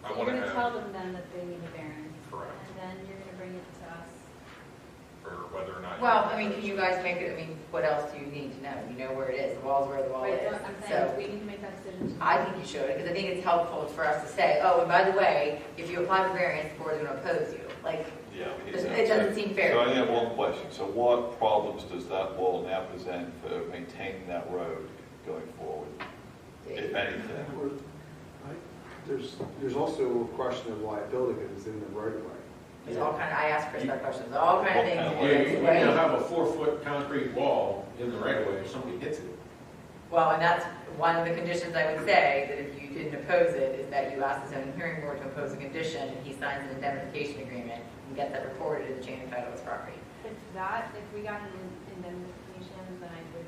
I So want you're to gonna tell have, them then that they need a variance. Correct. And then you're gonna bring it to us. for whether or not. Well, I mean, can you guys make it, I mean, what else do you need to know? You know where it is, the wall's where the wall Right, is. I'm saying, So we need to make that decision. I think you should, because I think it's helpful for us to say, oh, and by the way, if you apply for variance, the board's gonna oppose you. Like, Yeah, we need it to- doesn't seem fair. So I only have one question. So what problems does that wall now present for maintaining that road going forward, if anything? There's also a question of liability that is in the right of way. There's all kind of, I asked Chris that question, there's all kind of What things. kind of Yeah, in you're it, gonna right? have a 4-foot concrete wall in the right of way if somebody hits it. Well, and that's one of the conditions I would say, that if you didn't oppose it, is that you ask the zoning hearing board to impose a condition, and he signs an indemnification agreement, and get that recorded in the chain of title of his property. If we got an indemnification, then I would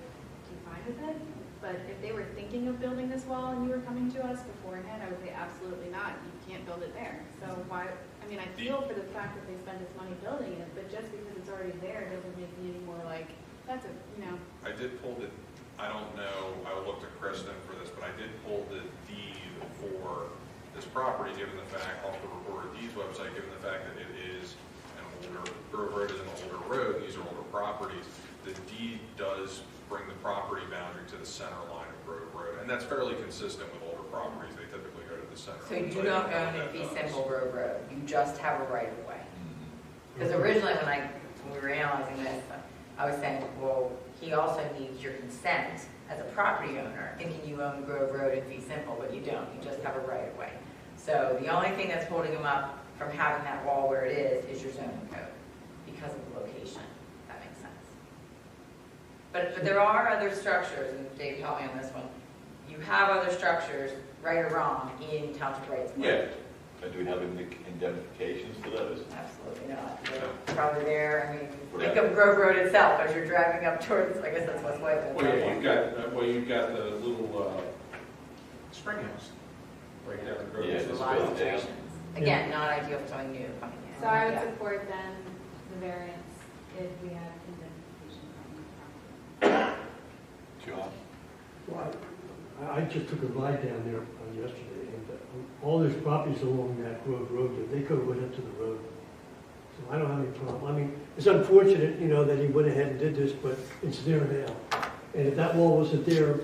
be fine with it. But if they were thinking of building this wall and you were coming to us beforehand, I would say absolutely not. You can't build it there. So why, I mean, I feel for the fact that they spend this money building it, but just because it's already there doesn't make me any more like, that's a, you know. I did pull the, I don't know, I would look to Kristen for this, but I did pull the deed for this property, given the fact, off the Recorder Deeds website, given the fact that it is an older, Grove Road is an older road, these are older properties. The deed does bring the property boundary to the center line of Grove Road, and that's fairly consistent with older properties, they typically go to the center. So you don't own a fee simple Grove Road, you just have a right of way. Because originally when we were analyzing this, I was saying, well, he also needs your consent as a property owner, thinking you own Grove Road in fee simple, but you don't, you just have a right of way. So the only thing that's holding him up from having that wall where it is your zoning code, because of the location, if that makes sense. But there are other structures, and Dave, help me on this one. You have other structures, right or wrong, in township rights of way. Yeah. And do we have indemnifications for those? Absolutely not. They're probably there, I mean, think of Grove Road itself as you're driving up towards, I guess that's West Whiteland. Well, yeah, you've got the little spring house right down the road. Yeah, There's a just lot of build it down. situations. Again, not ideal for something new coming in. So I would Yeah. support then the variance if we had indemnification from the property. John? Well, I just took a ride down there yesterday, and all those properties along that Grove Road, they could have went up to the road. So I don't have any problem. I mean, it's unfortunate, you know, that he went ahead and did this, but it's there now. And if that wall wasn't there,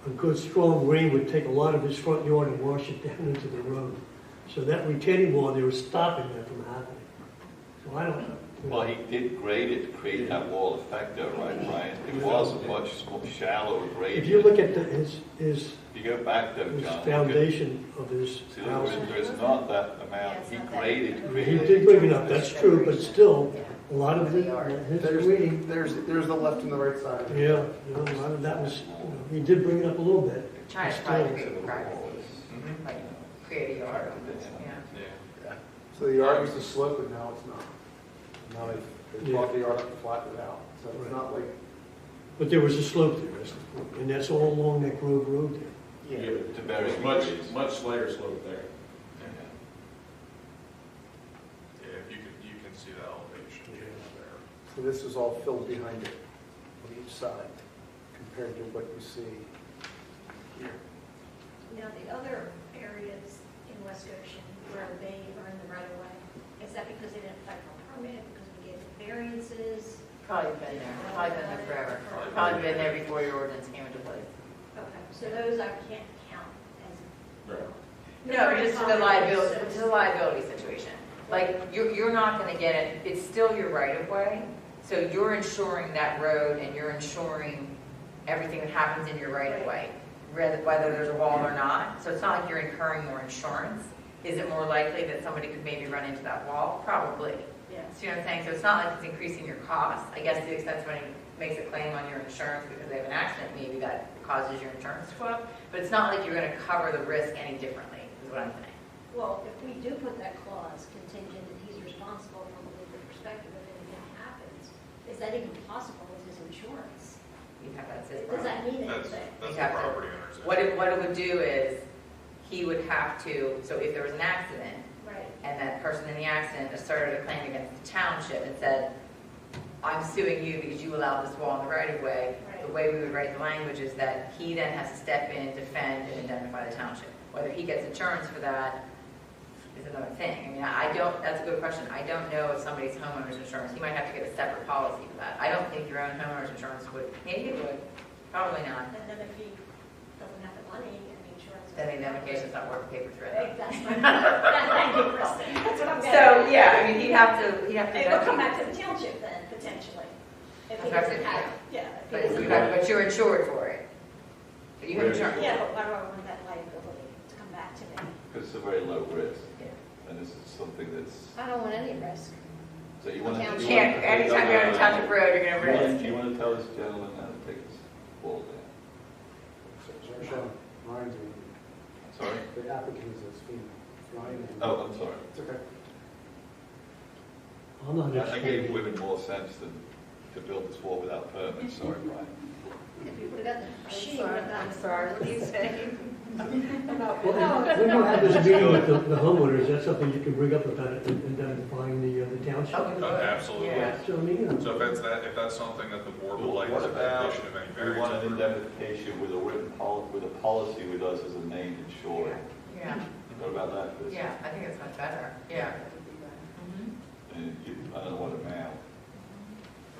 a good strong rain would take a lot of his front yard and wash it down into the road. So that retaining wall, they were stopping that from happening. So I don't know. Well, he did grade it to create that wall effect though, right, Brian? It was a much shallower grade. If you look at his If you go back though, John. look at- foundation of his See, house, there's not that amount, he graded to create. he did bring it up, that's true, but still, a lot of his grading, There's the left and the right side. yeah, you know, a lot of that was, he did bring it up a little bit. Trying to but try to still. create privacy, like create a yard, yeah. Yeah. So the yard used to slope, and now it's not. Now they brought the yard up and flattened it out. So it's not like, But there was a slope there, and that's all along that Grove Road there. Yeah, but To varying much, degrees. much slighter slope there. Yeah, if you can see the elevation change there. so this is all filled behind it on each side compared to what you see here. Now, the other areas in West Goshen where they are in the right of way, is that because they didn't apply for a permit, because we gave variances? Probably been there forever. Probably been there before your ordinance came into place. Okay, so those I can't count as. No, just the liability, it's a liability situation. Like, you're not gonna get it, it's still your right of way, so you're insuring that road and you're insuring everything that happens in your right of way, whether there's a wall or not. So it's not like you're incurring more insurance. Is it more likely that somebody could maybe run into that wall? Probably. Yeah. See what I'm saying? So it's not like it's increasing your costs. I guess to the extent somebody makes a claim on your insurance because they have an accident, maybe that causes your insurance to go up. But it's not like you're gonna cover the risk any differently, is what I'm saying. Well, if we do put that clause contingent that he's responsible from a legal perspective if anything happens, is that even possible with his insurance? You have that's his Does that mean That's, anything? that's You the have to- property owner's. What it would do is, he would have to, so if there was an accident, Right. and that person in the accident asserted a claim against the township and said, I'm suing you because you allowed this wall in the right of way, Right. the way we would write the language is that he then has to step in, defend, and indemnify the township. Whether he gets insurance for that is another thing. I mean, I don't, that's a good question. I don't know if somebody's homeowner's insurance, he might have to get a separate policy for that. I don't think your own homeowner's insurance would, maybe it would, probably not. And then if he doesn't have the money and the insurance. Then the indemnification's not worth the paper thread. That's my, thank you, Kristen. That's what I'm getting. So, yeah, I mean, he'd have to. It will come back to the township then, potentially. If he Come back to doesn't the have, township. yeah. if he But doesn't you have- but you're insured for it. But you have insurance. Yeah, but why do I want that liability to come back to me? Because it's a very low risk, Yeah. and this is something that's, I don't want any risk. so you want to. Township. Can't, anytime you're on a township road, you're gonna risk. Do you want to tell this gentleman how to take this wall down? Sorry, Sean, Ryan's, Sorry? the applicant is FEMA. Ryan. Oh, I'm sorry. It's okay. I'm not I gave explaining. women more sense than to build this wall without permits, sorry, Brian. If you would have got the machine. I'm sorry, what are you saying? Well, when you have this meeting with the homeowners, that's something you can bring up about it and identifying the township. Absolutely. Yeah. So, I mean, you know. So if that's something that the board would like What as a about, condition of any we want variance. an indemnification with a written with a policy with us as a named insured. Yeah, What about that, Chris? yeah, I think it's much better, yeah. And you, I don't know what amount.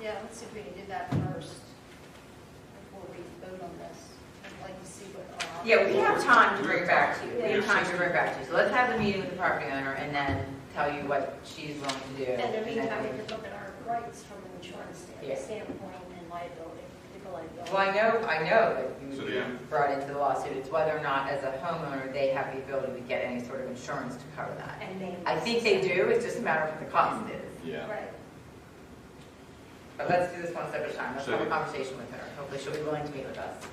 Yeah, let's see if we can do that first before we vote on this. I'd like to see what. Yeah, we have time to bring it back to you, we have time to bring it back to you. So let's have the meeting with the property owner and then tell you what she's willing to do. And in the then- meantime, we can look at our rights from an insurance Yeah. standpoint and liability, legal liability. Well, I know that you So would the- be brought into the lawsuit, it's whether or not as a homeowner, they have the ability to get any sort of insurance to cover that. And name. I think they do, it's just a matter of what the cost is. Yeah. Right. But let's do this one step at a time, let's So- have a conversation with her, hopefully she'll be willing to meet with us.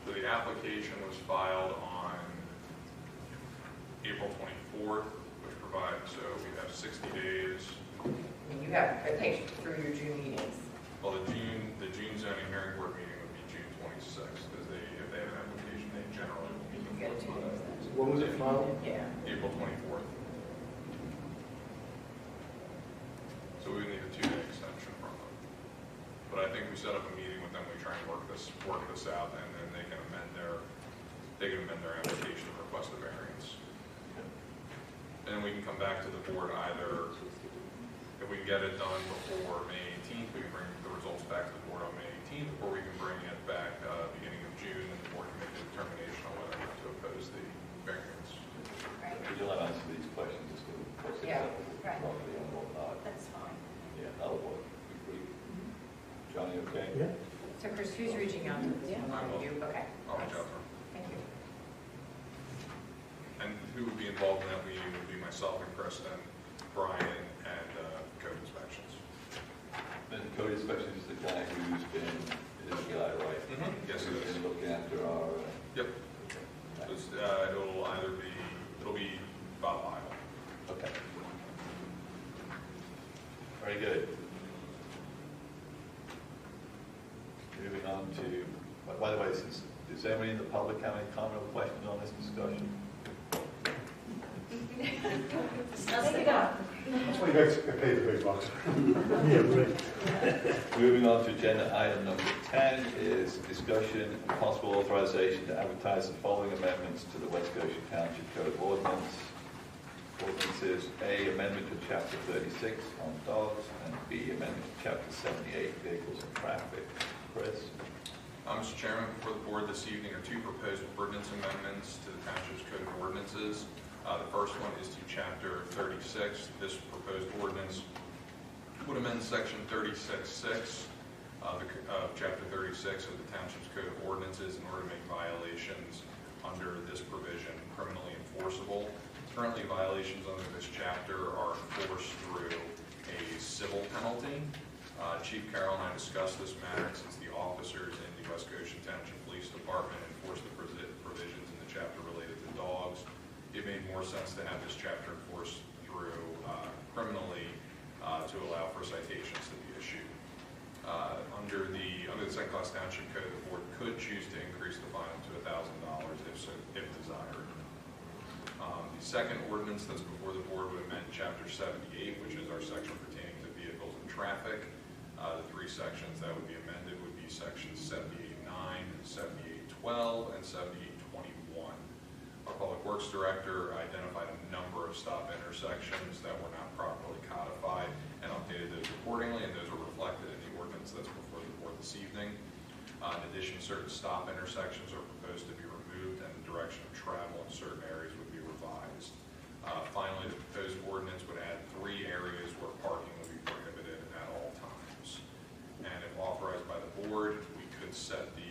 So the application was filed on April 24th, which provides, so we have 60 days. And you have, it takes you through your June meetings. Well, the June zoning hearing board meeting would be June 26th, because if they have an application, they generally will meet You get it before to that. When was it filed? Yeah. April 24th. So we would need a 2-day extension from them. But I think we set up a meeting with them, we try and work this out, and then they can amend their application and request a variance. And then we can come back to the board either, if we can get it done before May 18th, we can bring the results back to the board on May 18th, or we can bring it back beginning of June, and the board can make a determination on whether or not to oppose the variance. Would you let us answer these questions as to what's Yeah, acceptable right. property and whatnot? That's fine. Yeah, that'll work. Agree. Johnny, okay? Yeah. So Chris, who's reaching out to this one? I will. You, okay. I'll reach out to them. Thank you. And who would be involved in that meeting would be myself and Kristen, Brian, and code inspections. And code inspection is the guy who's been, is the guy, right? Yes, it Who's is. been looking after our, Yep. okay. It'll be Bob Heil. Okay. Very good. Moving on to, by the way, does anybody in the public have any comment or questions on this discussion? That's why you guys get paid the big bucks. Yeah, right. Moving on to agenda item number 10 is discussion and possible authorization to advertise the following amendments to the West Goshen Township Code of Ordinance. Ordinances A, amendment to chapter 36 on dogs, and B, amendment to chapter 78, vehicles and traffic. Chris? Mr. Chairman, before the board this evening are two proposed ordinance amendments to the Township's Code of Ordinances. The first one is to chapter 36. This proposed ordinance would amend section 36.6 of chapter 36 of the Township's Code of Ordinances in order to make violations under this provision criminally enforceable. Currently, violations under this chapter are enforced through a civil penalty. Chief Carroll and I discussed this matter since the officers in the West Goshen Township Police Department enforce the provisions in the chapter related to dogs. It made more sense to have this chapter enforced through criminally to allow for citations to be issued. Under the second-class township code, the board could choose to increase the fine to $1,000 if desired. The second ordinance that's before the board would amend chapter 78, which is our section pertaining to vehicles and traffic. The three sections that would be amended would be sections 78.9, 78.12, and 78.21. Our Public Works Director identified a number of stop intersections that were not properly codified and updated those accordingly, and those are reflected in the ordinance that's before the board this evening. In addition, certain stop intersections are proposed to be removed, and the direction of travel in certain areas would be revised. Finally, the proposed ordinance would add 3 areas where parking would be prohibited at all times. And if authorized by the board, we could set the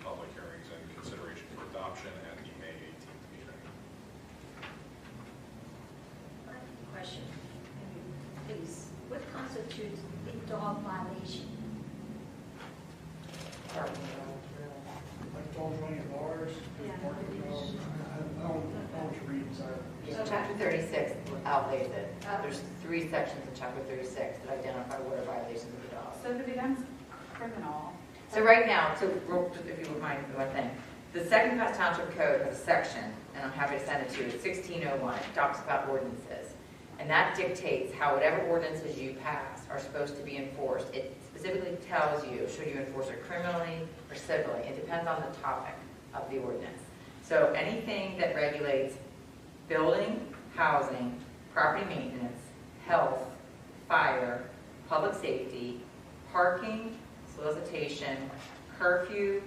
public hearings and consideration for adoption at the May 18th meeting. I have a question, please. What constitutes a dog violation? Like dogs running at bars, parking dogs, I don't know what you're reading, sorry. So chapter 36 outlays it. There's 3 sections of chapter 36 that identify what are violations of the dog. So if it becomes criminal. So right now, if you would mind one thing, the second class township code has a section, and I'm happy to send it to you, it's 1601. It talks about ordinances. And that dictates how whatever ordinances you pass are supposed to be enforced. It specifically tells you, should you enforce it criminally or civilly? It depends on the topic of the ordinance. So anything that regulates building, housing, property maintenance, health, fire, public safety, parking, solicitation, curfew,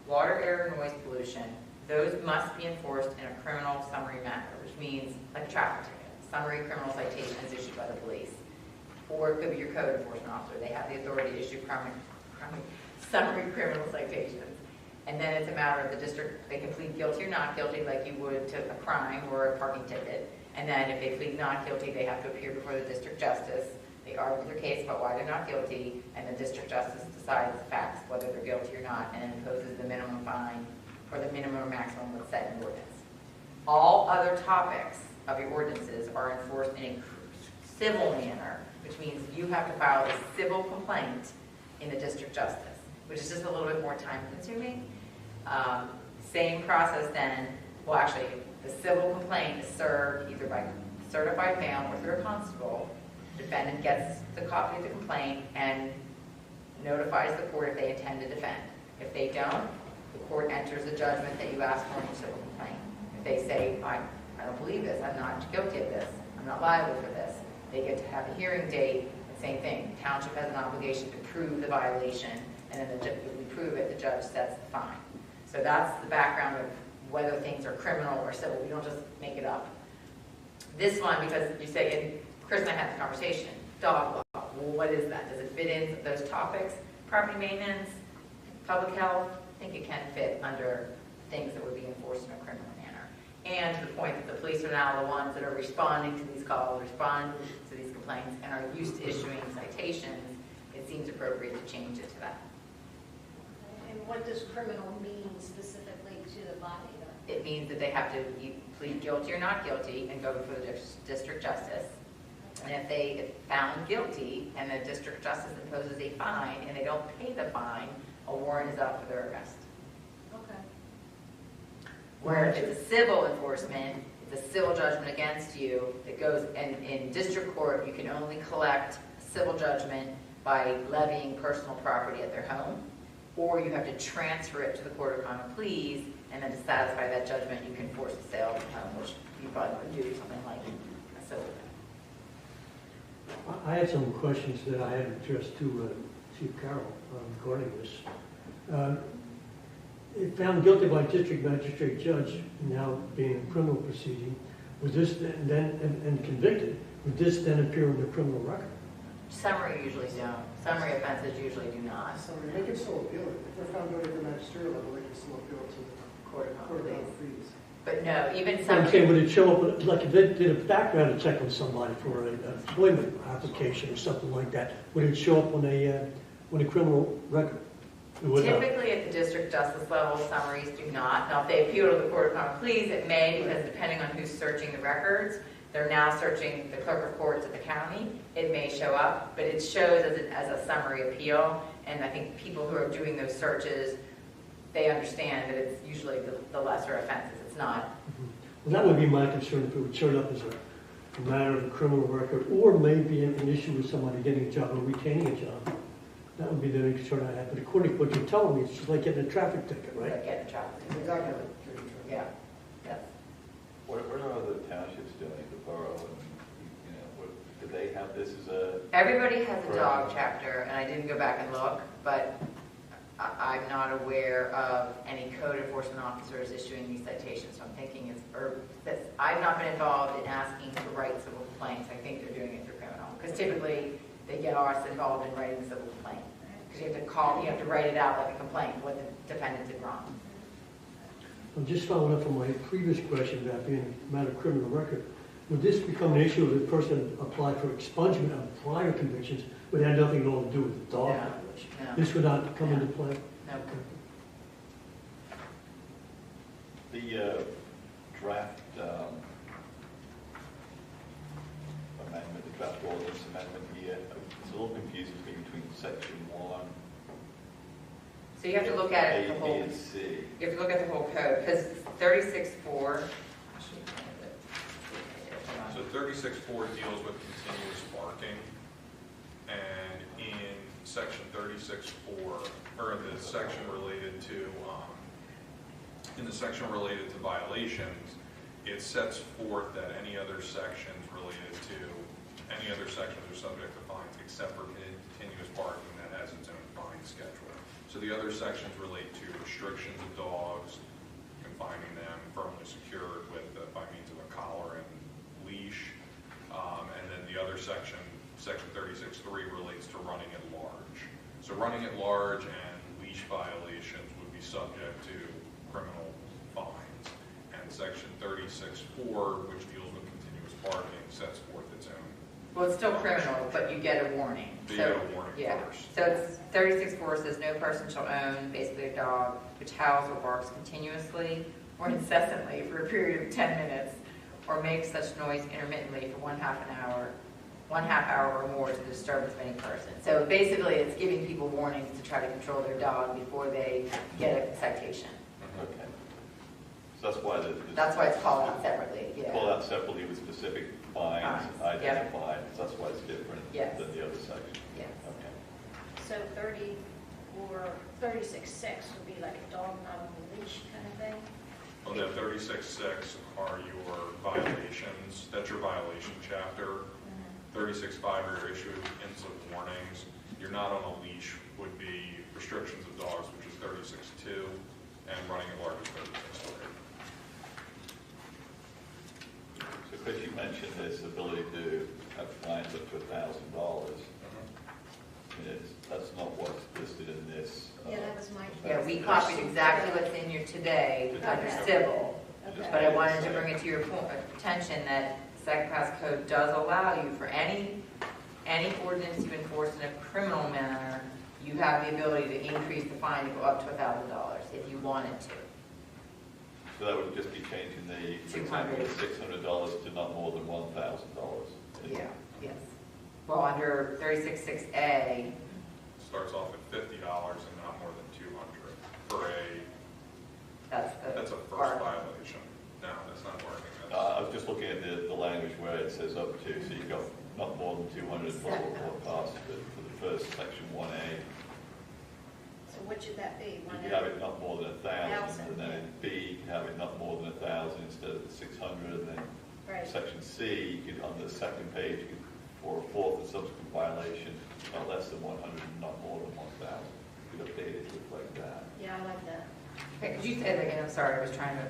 water, air, and noise pollution, those must be enforced in a criminal summary manner, which means like a traffic ticket. Summary criminal citation is issued by the police. Or it could be your code enforcement officer. They have the authority to issue summary criminal citations. And then it's a matter of the district, they can plead guilty or not guilty like you would to a crime or a parking ticket. And then if they plead not guilty, they have to appear before the district justice. They argue their case about why they're not guilty, and the district justice decides the facts, whether they're guilty or not, and imposes the minimum fine or the minimum or maximum that's set in the ordinance. All other topics of your ordinances are enforced in a civil manner, which means you have to file a civil complaint in the district justice, which is just a little bit more time consuming. Same process then, well actually, the civil complaint is served either by certified mail or through a constable. The defendant gets the copy of the complaint and notifies the court if they intend to defend. If they don't, the court enters the judgment that you asked for in your civil complaint. If they say, I don't believe this, I'm not guilty of this, I'm not liable for this, they get to have a hearing date. The same thing, the township has an obligation to prove the violation, and then if we prove it, the judge sets the fine. So that's the background of whether things are criminal or civil. We don't just make it up. This one, because you say, and Chris and I had the conversation, dog law, well, what is that? Does it fit in those topics? Property maintenance, public health, I think it can fit under things that would be enforced in a criminal manner. And to the point that the police are now the ones that are responding to these calls, responding to these complaints, and are used to issuing citations, it seems appropriate to change it to that. And what does criminal mean specifically to the body? It means that they have to plead guilty or not guilty and go before the district justice. And if they found guilty and the district justice imposes a fine and they don't pay the fine, a warrant is out for their arrest. Okay. Where if it's a civil enforcement, it's a civil judgment against you that goes, and in district court, you can only collect civil judgment by levying personal property at their home. or you have to transfer it to the Court of Common Pleas, and then to satisfy that judgment, you can force the sale of the home, which you probably would do something like a civil thing. I had some questions that I had addressed to Chief Carroll regarding this. If found guilty by district magistrate judge, now being a criminal proceeding, would this then and convicted, would this then appear in the criminal record? Summary usually don't. Summary offenses usually do not. So they can still appeal it. If they're found guilty at the magisterial level, they can still appeal it to the Court of court Common of Pleas. fees. But no, even I'm summary. saying, would it show up, like if they did a background check on somebody for an employment application or something like that, would it show up on a criminal record? It would not. Typically, at the district justice level, summaries do not. Now, if they appeal to the Court of Common Pleas, it may, because depending on who's searching the records, they're now searching the clerk of courts at the county, it may show up, but it shows as a summary appeal, and I think people who are doing those searches, they understand that it's usually the lesser offenses. It's not. Well, that would be my concern, if it would show up as a matter of a criminal record, or maybe an issue with somebody getting a job or retaining a job. That would be the only concern I have. But according to what you're telling me, it's just like getting a traffic ticket, right? Like getting traffic. Exactly. Yeah. Yes. What are other townships doing, the borough, and, you know, do they have this as a? Everybody has a dog chapter, and I didn't go back and look, but I'm not aware of any code enforcement officers issuing these citations. So I'm thinking I've not been involved in asking to write civil complaints. I think they're doing it through criminal, because typically they get us involved in writing civil complaint. Because you have to write it out like a complaint, what the defendant did wrong. I'm just following up on my previous question about being a matter of criminal record. Would this become an issue if the person applied for expungement of prior convictions, but had nothing at all to do with the dog No. violation? No. This would not come into play? No. The draft amendment, the draft ordinance amendment here, it's a little confusing to me between section 1. So you have to look at it the A, whole. B, and C. You have to look at the whole code, because 36.4. So 36.4 deals with continuous barking, and in section 36.4, or the section related to, in the section related to violations, it sets forth that any other sections related to, any other sections are subject to fines except for continuous barking that has its own fine schedule. So the other sections relate to restrictions of dogs, confining them firmly secured with, by means of a collar and leash. And then the other section, section 36.3, relates to running at large. So running at large and leash violations would be subject to criminal fines. And section 36.4, which deals with continuous barking, sets forth its own. Well, it's still criminal, but you get a warning. You get a warning first. So it's 36.4 says no person shall own basically a dog which howls or barks continuously or incessantly for a period of 10 minutes or makes such noise intermittently for one half hour or more to the disturbance of any person. So basically it's giving people warnings to try to control their dog before they get a citation. Okay. So that's why That's why it's called out separately, yeah. call out separately with specific fines Fines, yeah. identified. So that's why it's different Yes. than the other section. Yes. Okay. So 36.6 would be like a dog not on a leash kind of thing? Well, that 36.6 are your violations, that's your violation chapter. 36.5 are your issue of incident warnings. You're not on a leash would be restrictions of dogs, which is 36.2, and running at large is 36.3. So Chris, you mentioned this ability to have fines up to $1,000. That's not what's listed in this. Yeah, that was my. Yeah, we copied exactly what's in here today under Okay. civil. Okay. But I wanted to bring it to your attention that Second Class Code does allow you for any ordinance you enforce in a criminal manner, you have the ability to increase the fine to go up to $1,000 if you wanted to. So that would just be changing the, for example, the $600 to not more than $1,000. Yeah, yes. Well, under 36.6A, Starts off at $50 and not more than $200 for that's that's a first violation. No, that's not working. I was just looking at the language where it says up to, so you've got not more than 200 plus or cost for the first section 1A. So what should that be? You could have it not more than 1,000, and then in B, you could have it not more than 1,000 instead of 600, and then Right. section C, you could, on the second page, you could, for a fourth and subsequent violation, not less than 100 and not more than 1,000. You could update it to reflect that. Yeah, I like that. Okay, could you say that again? I'm sorry, I was trying to.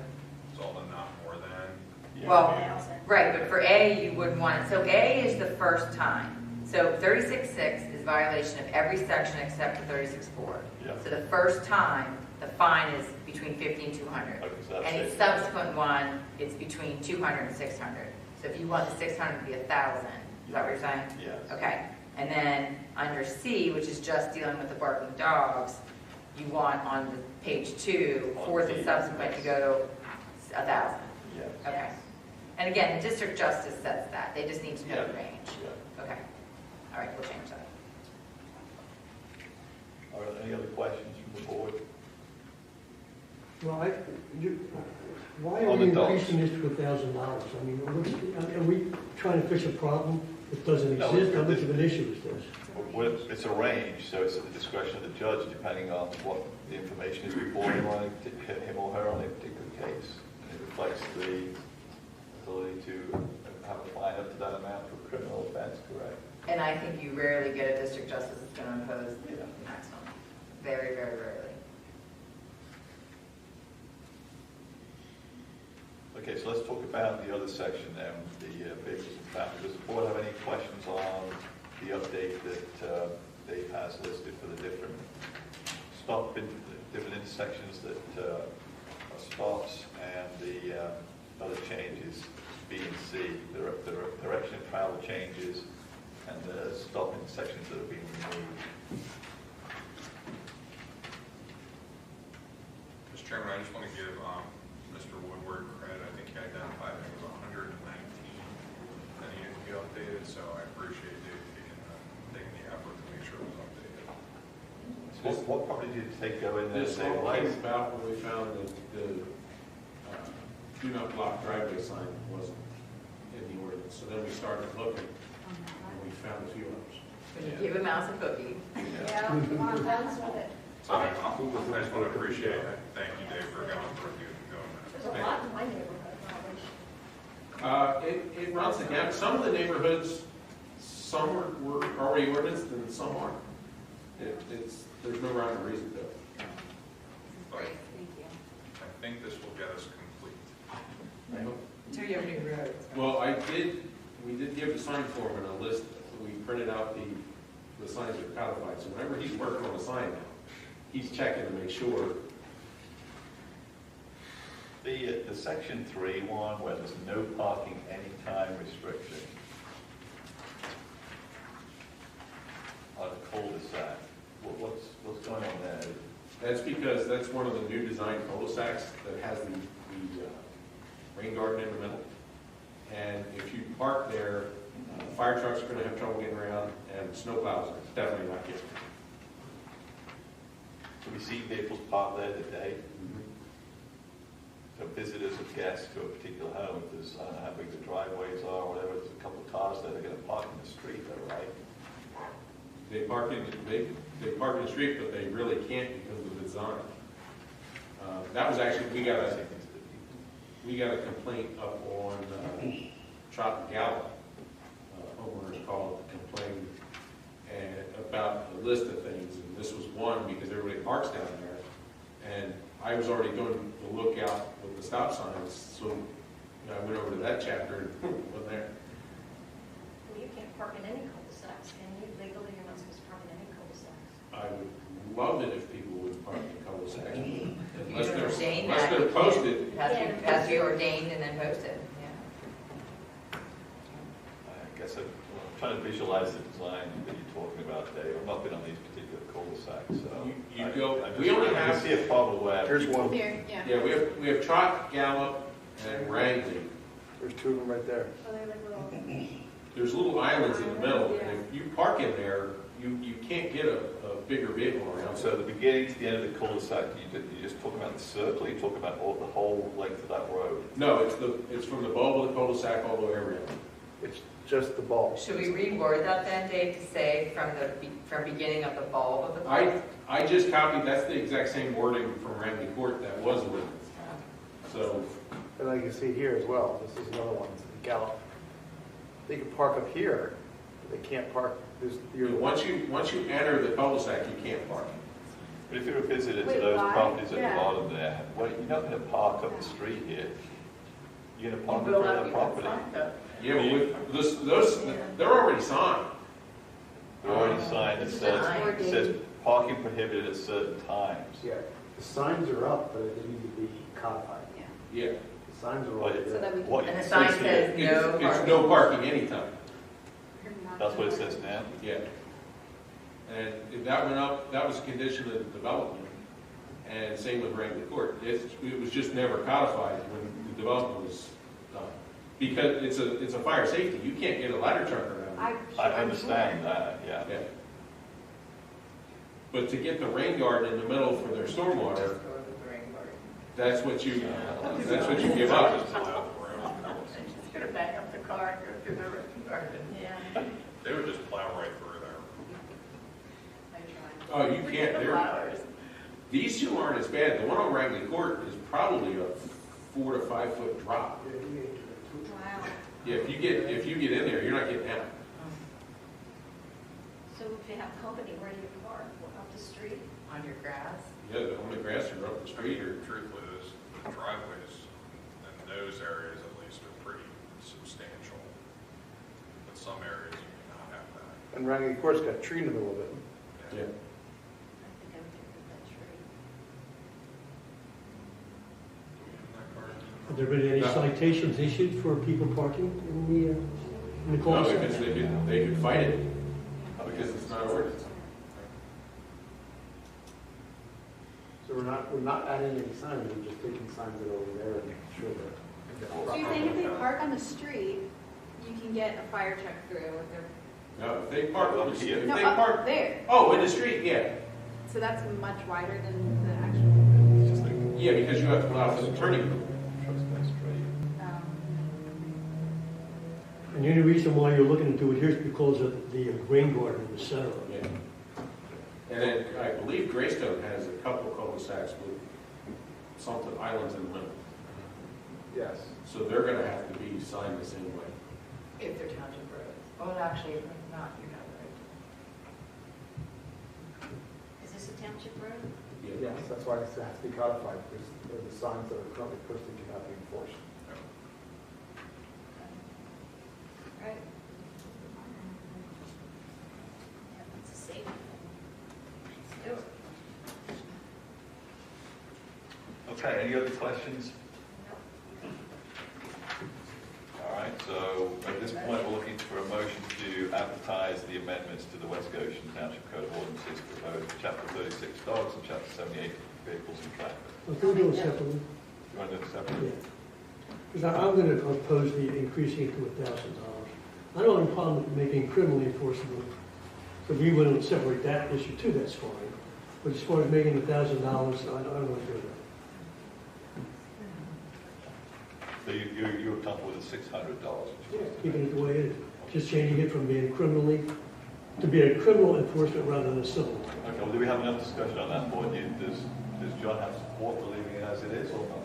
It's all the not more than. Yeah. Well, Thousand. right, but for A, you wouldn't want it. So A is the first time. So 36.6 is violation of every section except for 36.4. Yeah. So the first time, the fine is between 50 and 200. Okay, so that's Any it. subsequent one, it's between 200 and 600. So if you want the 600 to be 1,000, is that what you're saying? Yes. Okay. And then under C, which is just dealing with the barking dogs, you want on the page 2, On fourth D, and subsequent to go to 1,000. Yes. Okay. And again, the district justice sets that. They just need to know the Yeah. range. Yeah. Okay. All right, we'll change that. All right, any other questions from the board? Well, why are On we the dogs. increasing this to $1,000? I mean, are we trying to fix a problem that doesn't No, exist? How it's- much of an issue is this? Well, it's a range, so it's at the discretion of the judge, depending on what the information is before him or her on a particular case. And it reflects the ability to have a fine up to that amount for a criminal offense, correct? And I think you rarely get a district justice that's going to impose the Yeah. maximum. Very, very rarely. Okay, so let's talk about the other section then, the vehicles and traffic. Does the board have any questions on the update that Dave has listed for the different different intersections that are stops, and the other changes, B and C, the direction of travel changes, and the stop intersections that are being removed? Mr. Chairman, I just want to give Mr. Woodward credit. I think he identified it was 119 that needed to be updated, so I appreciate Dave taking the effort to make sure it was updated. What property did you take go in there? This Say, all why came is- about when we found that the do not block driveway sign wasn't in the ordinance. So then we started looking, and we found a few others. When you give a mouse a cookie. Yeah, I'm done with it. So I just want to appreciate it. Thank you, Dave, for going through and doing There's that. a lot in my neighborhood, probably. It runs the gamut. Some of the neighborhoods, some were already ordinance and some aren't. There's no rhyme or reason to it. But Thank you. I think this will get us complete. To your new roads. Well, we did give the sign foreman a list. We printed out the signs are codified. So whenever he's working on a sign now, he's checking to make sure. The section 3.1, where there's no parking anytime restriction on a cul-de-sac, what's going on there? That's because that's one of the new design cul-de-sacs that has the rain garden in the middle. And if you park there, fire trucks are gonna have trouble getting around, and snow plows are definitely not getting. So we see vehicles parked there today. So visitors or guests to a particular home, if there's, I don't know how big the driveways are, or whatever, there's a couple of cars there, they're gonna park in the street, though, right? They park in the street, but they really can't because of the design. That was actually, we got a complaint up on Trot and Gallup. Homeowners called to complain about a list of things, and this was one because everybody parks down there. And I was already doing the lookout with the stop signs, so I went over to that chapter and wasn't there. Well, you can't park in any cul-de-sacs, can you? Legally, you're not supposed to park in any cul-de-sacs. I would love it if people would park in cul-de-sacs. If you Unless don't they're, ordain unless that, they're you can't. posted. It has to be ordained and then posted, yeah. I guess I'm trying to visualize the design that you're talking about, Dave. I've not been on these particular cul-de-sacs, so. You go- I we only I have- see a problem where. Here's one. Here, yeah. Yeah, we have Trot, Gallup, and Wrangley. There's two of them right there. So they like little, There's little islands in the middle, and if you park in there, you can't get a bigger vehicle around. So the beginning to the end of the cul-de-sac, you just talk about the circle, you talk about the whole length of that road. No, it's from the bulb of the cul-de-sac all the way around. It's just the bulb. Should we reword that then, Dave, to say from beginning of the bulb of the post? I just copied, that's the exact same wording from Randy Court that was ordinance. So, And like you see here as well, this is another one, in Gallup. They can park up here, but they can't park, once you enter the cul-de-sac, you can't park. But if you're a visitor to Wait, those why? properties at the Yeah. bottom there, well, you're not going to park up the street here. You're going to park in Build front up of the your property. sign, though. Yeah, but with those, they're already signed. They're already signed that says, Sign. it says parking prohibited at certain times. Yeah, the signs are up, but they need to be codified. Yeah. The signs are But already So there. that we can. what And it the sign says says here- no It's parking. no parking anytime. That's what it says now. Yeah. And if that went up, that was a condition of the development. And same with Randy Court. It was just never codified when the development was done. Because it's a fire safety. You can't get a ladder truck around it. I understand that, yeah. Yeah. But to get the rain garden in the middle for their stormwater, Just go with the ring guard. that's what you give up. Just gonna back up the car and go through the ring garden. Yeah. They would just plow right through there. Oh, you can't. Flowers. These two aren't as bad. The one on Rangley Court is probably a 4 to 5 foot drop. Wow. Yeah, if you get in there, you're not getting out. So if you have company, where do you park? Up the street? On your grass. Yeah, on the grass or up the street or. Truthfully, those driveways in those areas at least are pretty substantial. But some areas you may not have that. And Randy Court's got a tree in the middle of it. Yeah. I think I would get rid of that tree. Do we have that card? Have there been any No. citations issued for people parking in the No, cul-de-sac? because they could fight it because it's not ordinance. So we're not adding any signs, we're just taking signs that are over there and making sure that. So you're saying if they park on the street, you can get a fire truck through with their, No, if they park on the street, if no, they up park, there. oh, in the street, yeah. So that's much wider than the actual, It's just like Yeah, because you have to allow for the turning. trucks down the street. And the only reason why you're looking to do it here is because of the rain garden in the center of it. Yeah. And then I believe Greystone has a couple cul-de-sacs with something islands in the middle. Yes. So they're gonna have to be signed the same way. If they're township roads. Oh, actually, if not, you're not right. Is this a township road? Yes, that's why it has to be codified, because they're the signs that are currently posted cannot be enforced. Right. Yeah, that's a safety thing. Let's do it. Okay, any other questions? All right, so at this point, we're looking for a motion to advertise the amendments to the West Goshen Township Code of Ordinances for both Chapter 36 dogs and Chapter 78 vehicles and traffic. Well, can we do it separately? You want to do it separately? Because I'm going to oppose the increasing it to $1,000. I don't have a problem with making criminally enforceable. So we wouldn't separate that issue too, that's fine. But as far as making $1,000, I don't want to do that. So you're comfortable with the $600? Keeping it the way it is. Just changing it from being criminally, to be a criminal enforcement rather than a civil. Okay, well, do we have enough discussion on that board? Does John have support for leaving it as it is or not?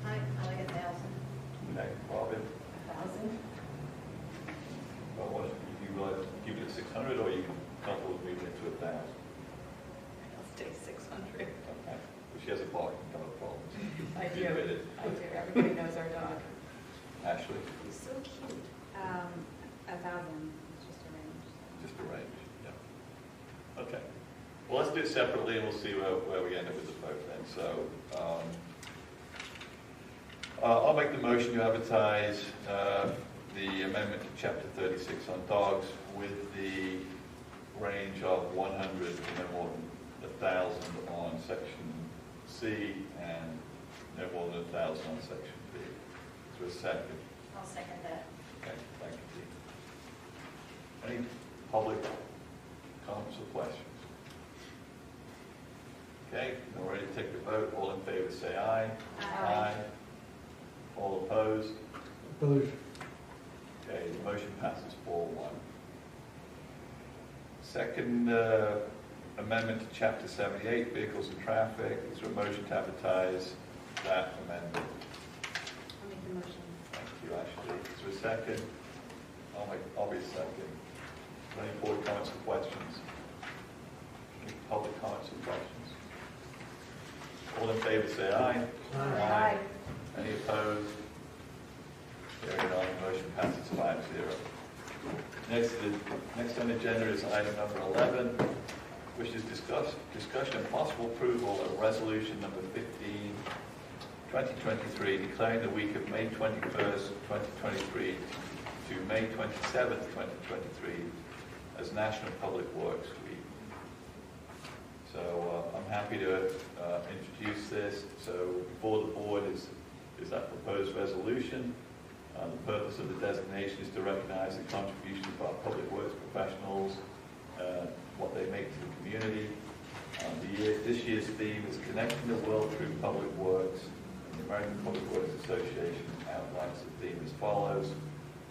I like 1,000. Okay, Robin? 1,000? Well, what, you like to keep it at 600 or are you comfortable with moving it to 1,000? I'll stay 600. Okay. Well, she has a barking kind of problem. I do. You admit it. I do. Everybody knows our dog. Ashley? He's so cute. 1,000, it's just a range. Just a range, yeah. Okay. Well, let's do it separately and we'll see where we end up with the vote then. So, I'll make the motion to advertise the amendment to Chapter 36 on dogs with the range of 100 and no more than 1,000 on Section C and no more than 1,000 on Section B. So a second. I'll second that. Okay, thank you. Any public comments or questions? Okay, we're ready to take the vote. All in favor say aye. Aye. All opposed? Opposed? Okay, the motion passes 4-1. Second amendment to Chapter 78, Vehicles and Traffic. Is there a motion to advertise that amendment? I'll make the motion. Thank you, Ashley. Is there a second? I'll be a second. Any board comments or questions? Any public comments or questions? All in favor say aye. Aye. Any opposed? Hearing none, motion passes 5-0. Next on the agenda is item number 11, which is discussion and possible approval of resolution number 15, 2023, declaring the week of May 21st, 2023 to May 27th, 2023 as National Public Works Week. So I'm happy to introduce this. So before the board is that proposed resolution. The purpose of the designation is to recognize the contributions of our public works professionals, what they make to the community. This year's theme is Connecting the World Through Public Works, and the American Public Works Association outlines the theme as follows.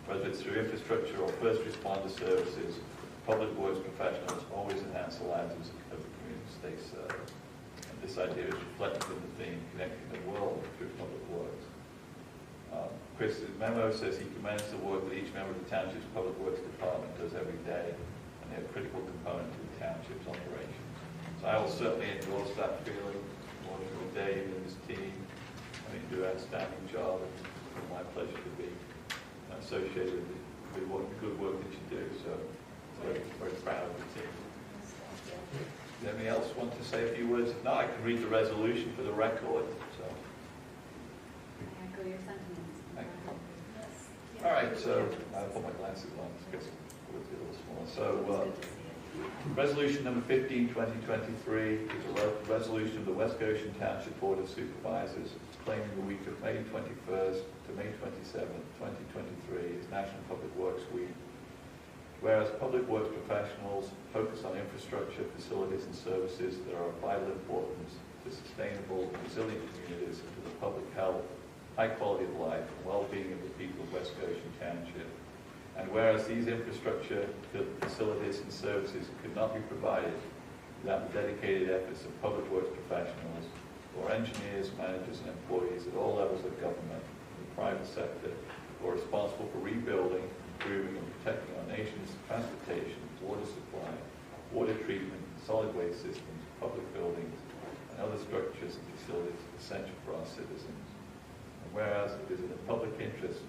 Whether it's through infrastructure or first responder services, public works professionals always enhance the lives of the communities they serve. And this idea is reflected in the theme, Connecting the World Through Public Works. Chris's memo says he commends the work that each member of the Township's Public Works Department does every day, and they're a critical component to the Township's operations. So I will certainly endorse that feeling, working with Dave and his team. I think you do an outstanding job, and it's my pleasure to be associated with what good work that you do. So very, very proud of the team. Does anybody else want to say a few words? If not, I can read the resolution for the record. So. Echo your sentiments. All right, so I'll put my glasses on because it's a little smaller. So, resolution number 15, 2023 is a resolution of the West Goshen Township Board of Supervisors claiming the week of May 21st to May 27th, 2023 is National Public Works Week. Whereas public works professionals focus on infrastructure, facilities, and services that are of vital importance to sustainable, resilient communities and to the public health, high quality of life, and well-being of the people of West Goshen Township. And whereas these infrastructure, facilities, and services could not be provided without the dedicated efforts of public works professionals, or engineers, managers, and employees at all levels of government and the private sector, who are responsible for rebuilding, improving, and protecting our nation's transportation, water supply, water treatment, solid waste systems, public buildings, and other structures and facilities essential for our citizens. Whereas it is in the public interest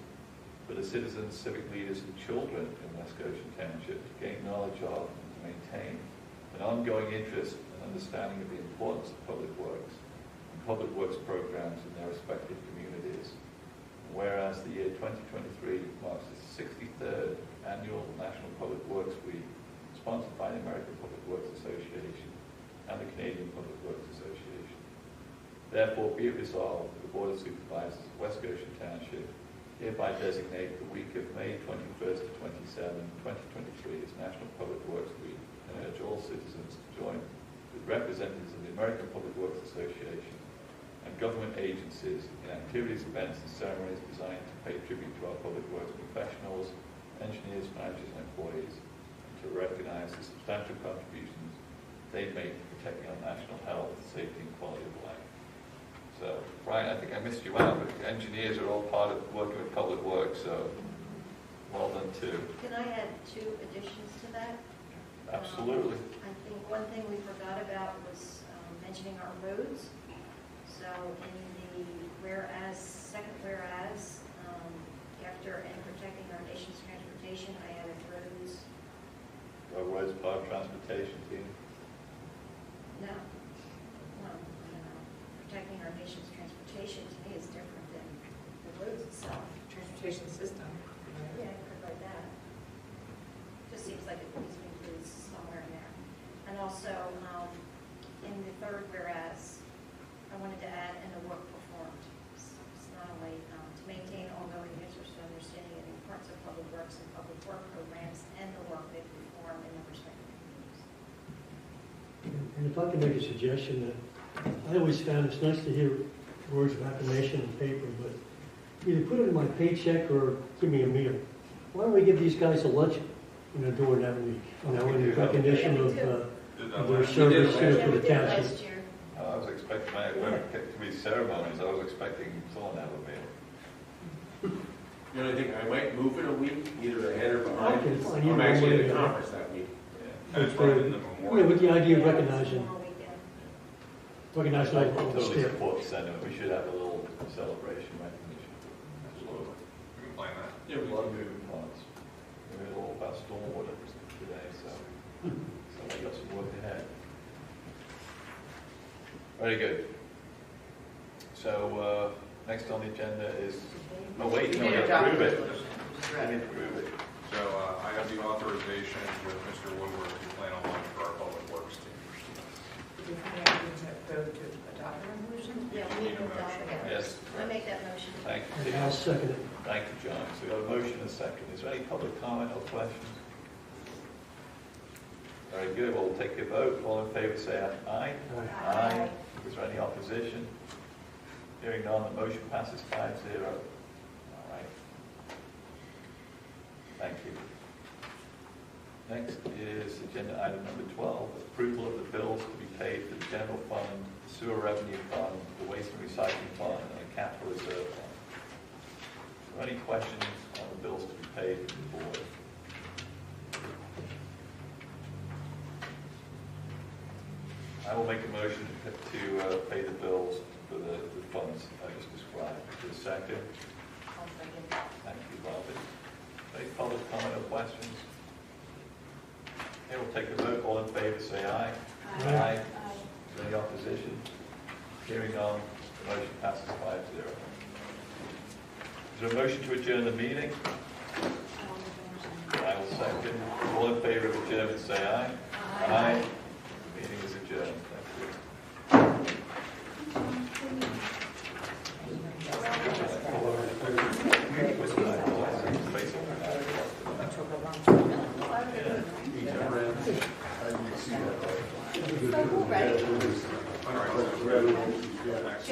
for the citizens, civic leaders, and children in West Goshen Township to gain knowledge of and to maintain an ongoing interest and understanding of the importance of public works and public works programs in their respective communities. Whereas the year 2023 marks the 63rd annual National Public Works Week, sponsored by the American Public Works Association and the Canadian Public Works Association. Therefore, be it resolved that the Board of Supervisors of West Goshen Township hereby designate the week of May 21st to 27th, 2023 as National Public Works Week and urge all citizens to join with representatives of the American Public Works Association and government agencies in activities, events, and ceremonies designed to pay tribute to our public works professionals, engineers, managers, and employees, and to recognize the substantial contributions they make to protecting our national health, safety, and quality of life. So, Brian, I think I missed you out, but engineers are all part of working with public works, so well done too. Can I add 2 additions to that? Absolutely. I think one thing we forgot about was mentioning our roads. So in the second whereas, after and protecting our nation's transportation, I added roads. Roadways, part of transportation team. No. Protecting our nation's transportation to me is different than the roads itself. Transportation system. Yeah, I could write that. Just seems like it needs to be included somewhere in there. And also, in the third whereas, I wanted to add in the work performed. It's not only to maintain ongoing interest and understanding of the importance of public works and public work programs and the work they perform in the respective communities. And if I can make a suggestion, that I always found it's nice to hear words of affirmation in paper, but either put it in my paycheck or give me a meal. Why don't we give these guys a luncheon, during that week, in recognition of their service here for the township? Last year. I was expecting, when it came to these ceremonies, I was expecting someone to have a meal. The only thing, I might move it a week, either ahead or behind. Okay, fine. I'm actually at Yeah. a conference that week. That's right in the Yeah, memorial. with the idea of recognizing All weekend. I all the totally staff. support the sentiment, we should have a little celebration recognition. Absolutely. We can plan that. Yeah, we love moving parts. We're all about stormwater today, so we got some work ahead. Very good. So, next on the agenda is, oh wait, no, we have to approve it. We need to approve it. So I have the authorization with Mr. Woodward to plan on lunch for our public works team. Do we have to adopt a resolution? Yeah, we need to adopt it. Yes. I make that motion. Thank you, And I'll Tim. second it. Thank you, John. So we got a motion and a second. Is there any public comment or questions? Very good. We'll take a vote. All in favor, say aye. Aye. Is there any opposition? Hearing none, the motion passes 5-0. All right. Thank you. Next is agenda item number 12, approval of the bills to be paid for the general fund, sewer revenue fund, the waste and recycling fund, and the capital reserve fund. Are there any questions on the bills to be paid from the board? I will make a motion to pay the bills for the funds I just described. For a second. I'll second. Thank you, Bobby. Any public comment or questions? Okay, we'll take a vote. All in favor, say aye. Aye. Is there any opposition? Hearing none, the motion passes 5-0. Is there a motion to adjourn the meeting? I will second. All in favor of adjournment, say aye. Aye. Meeting is adjourned. Thank you. Ready? All right.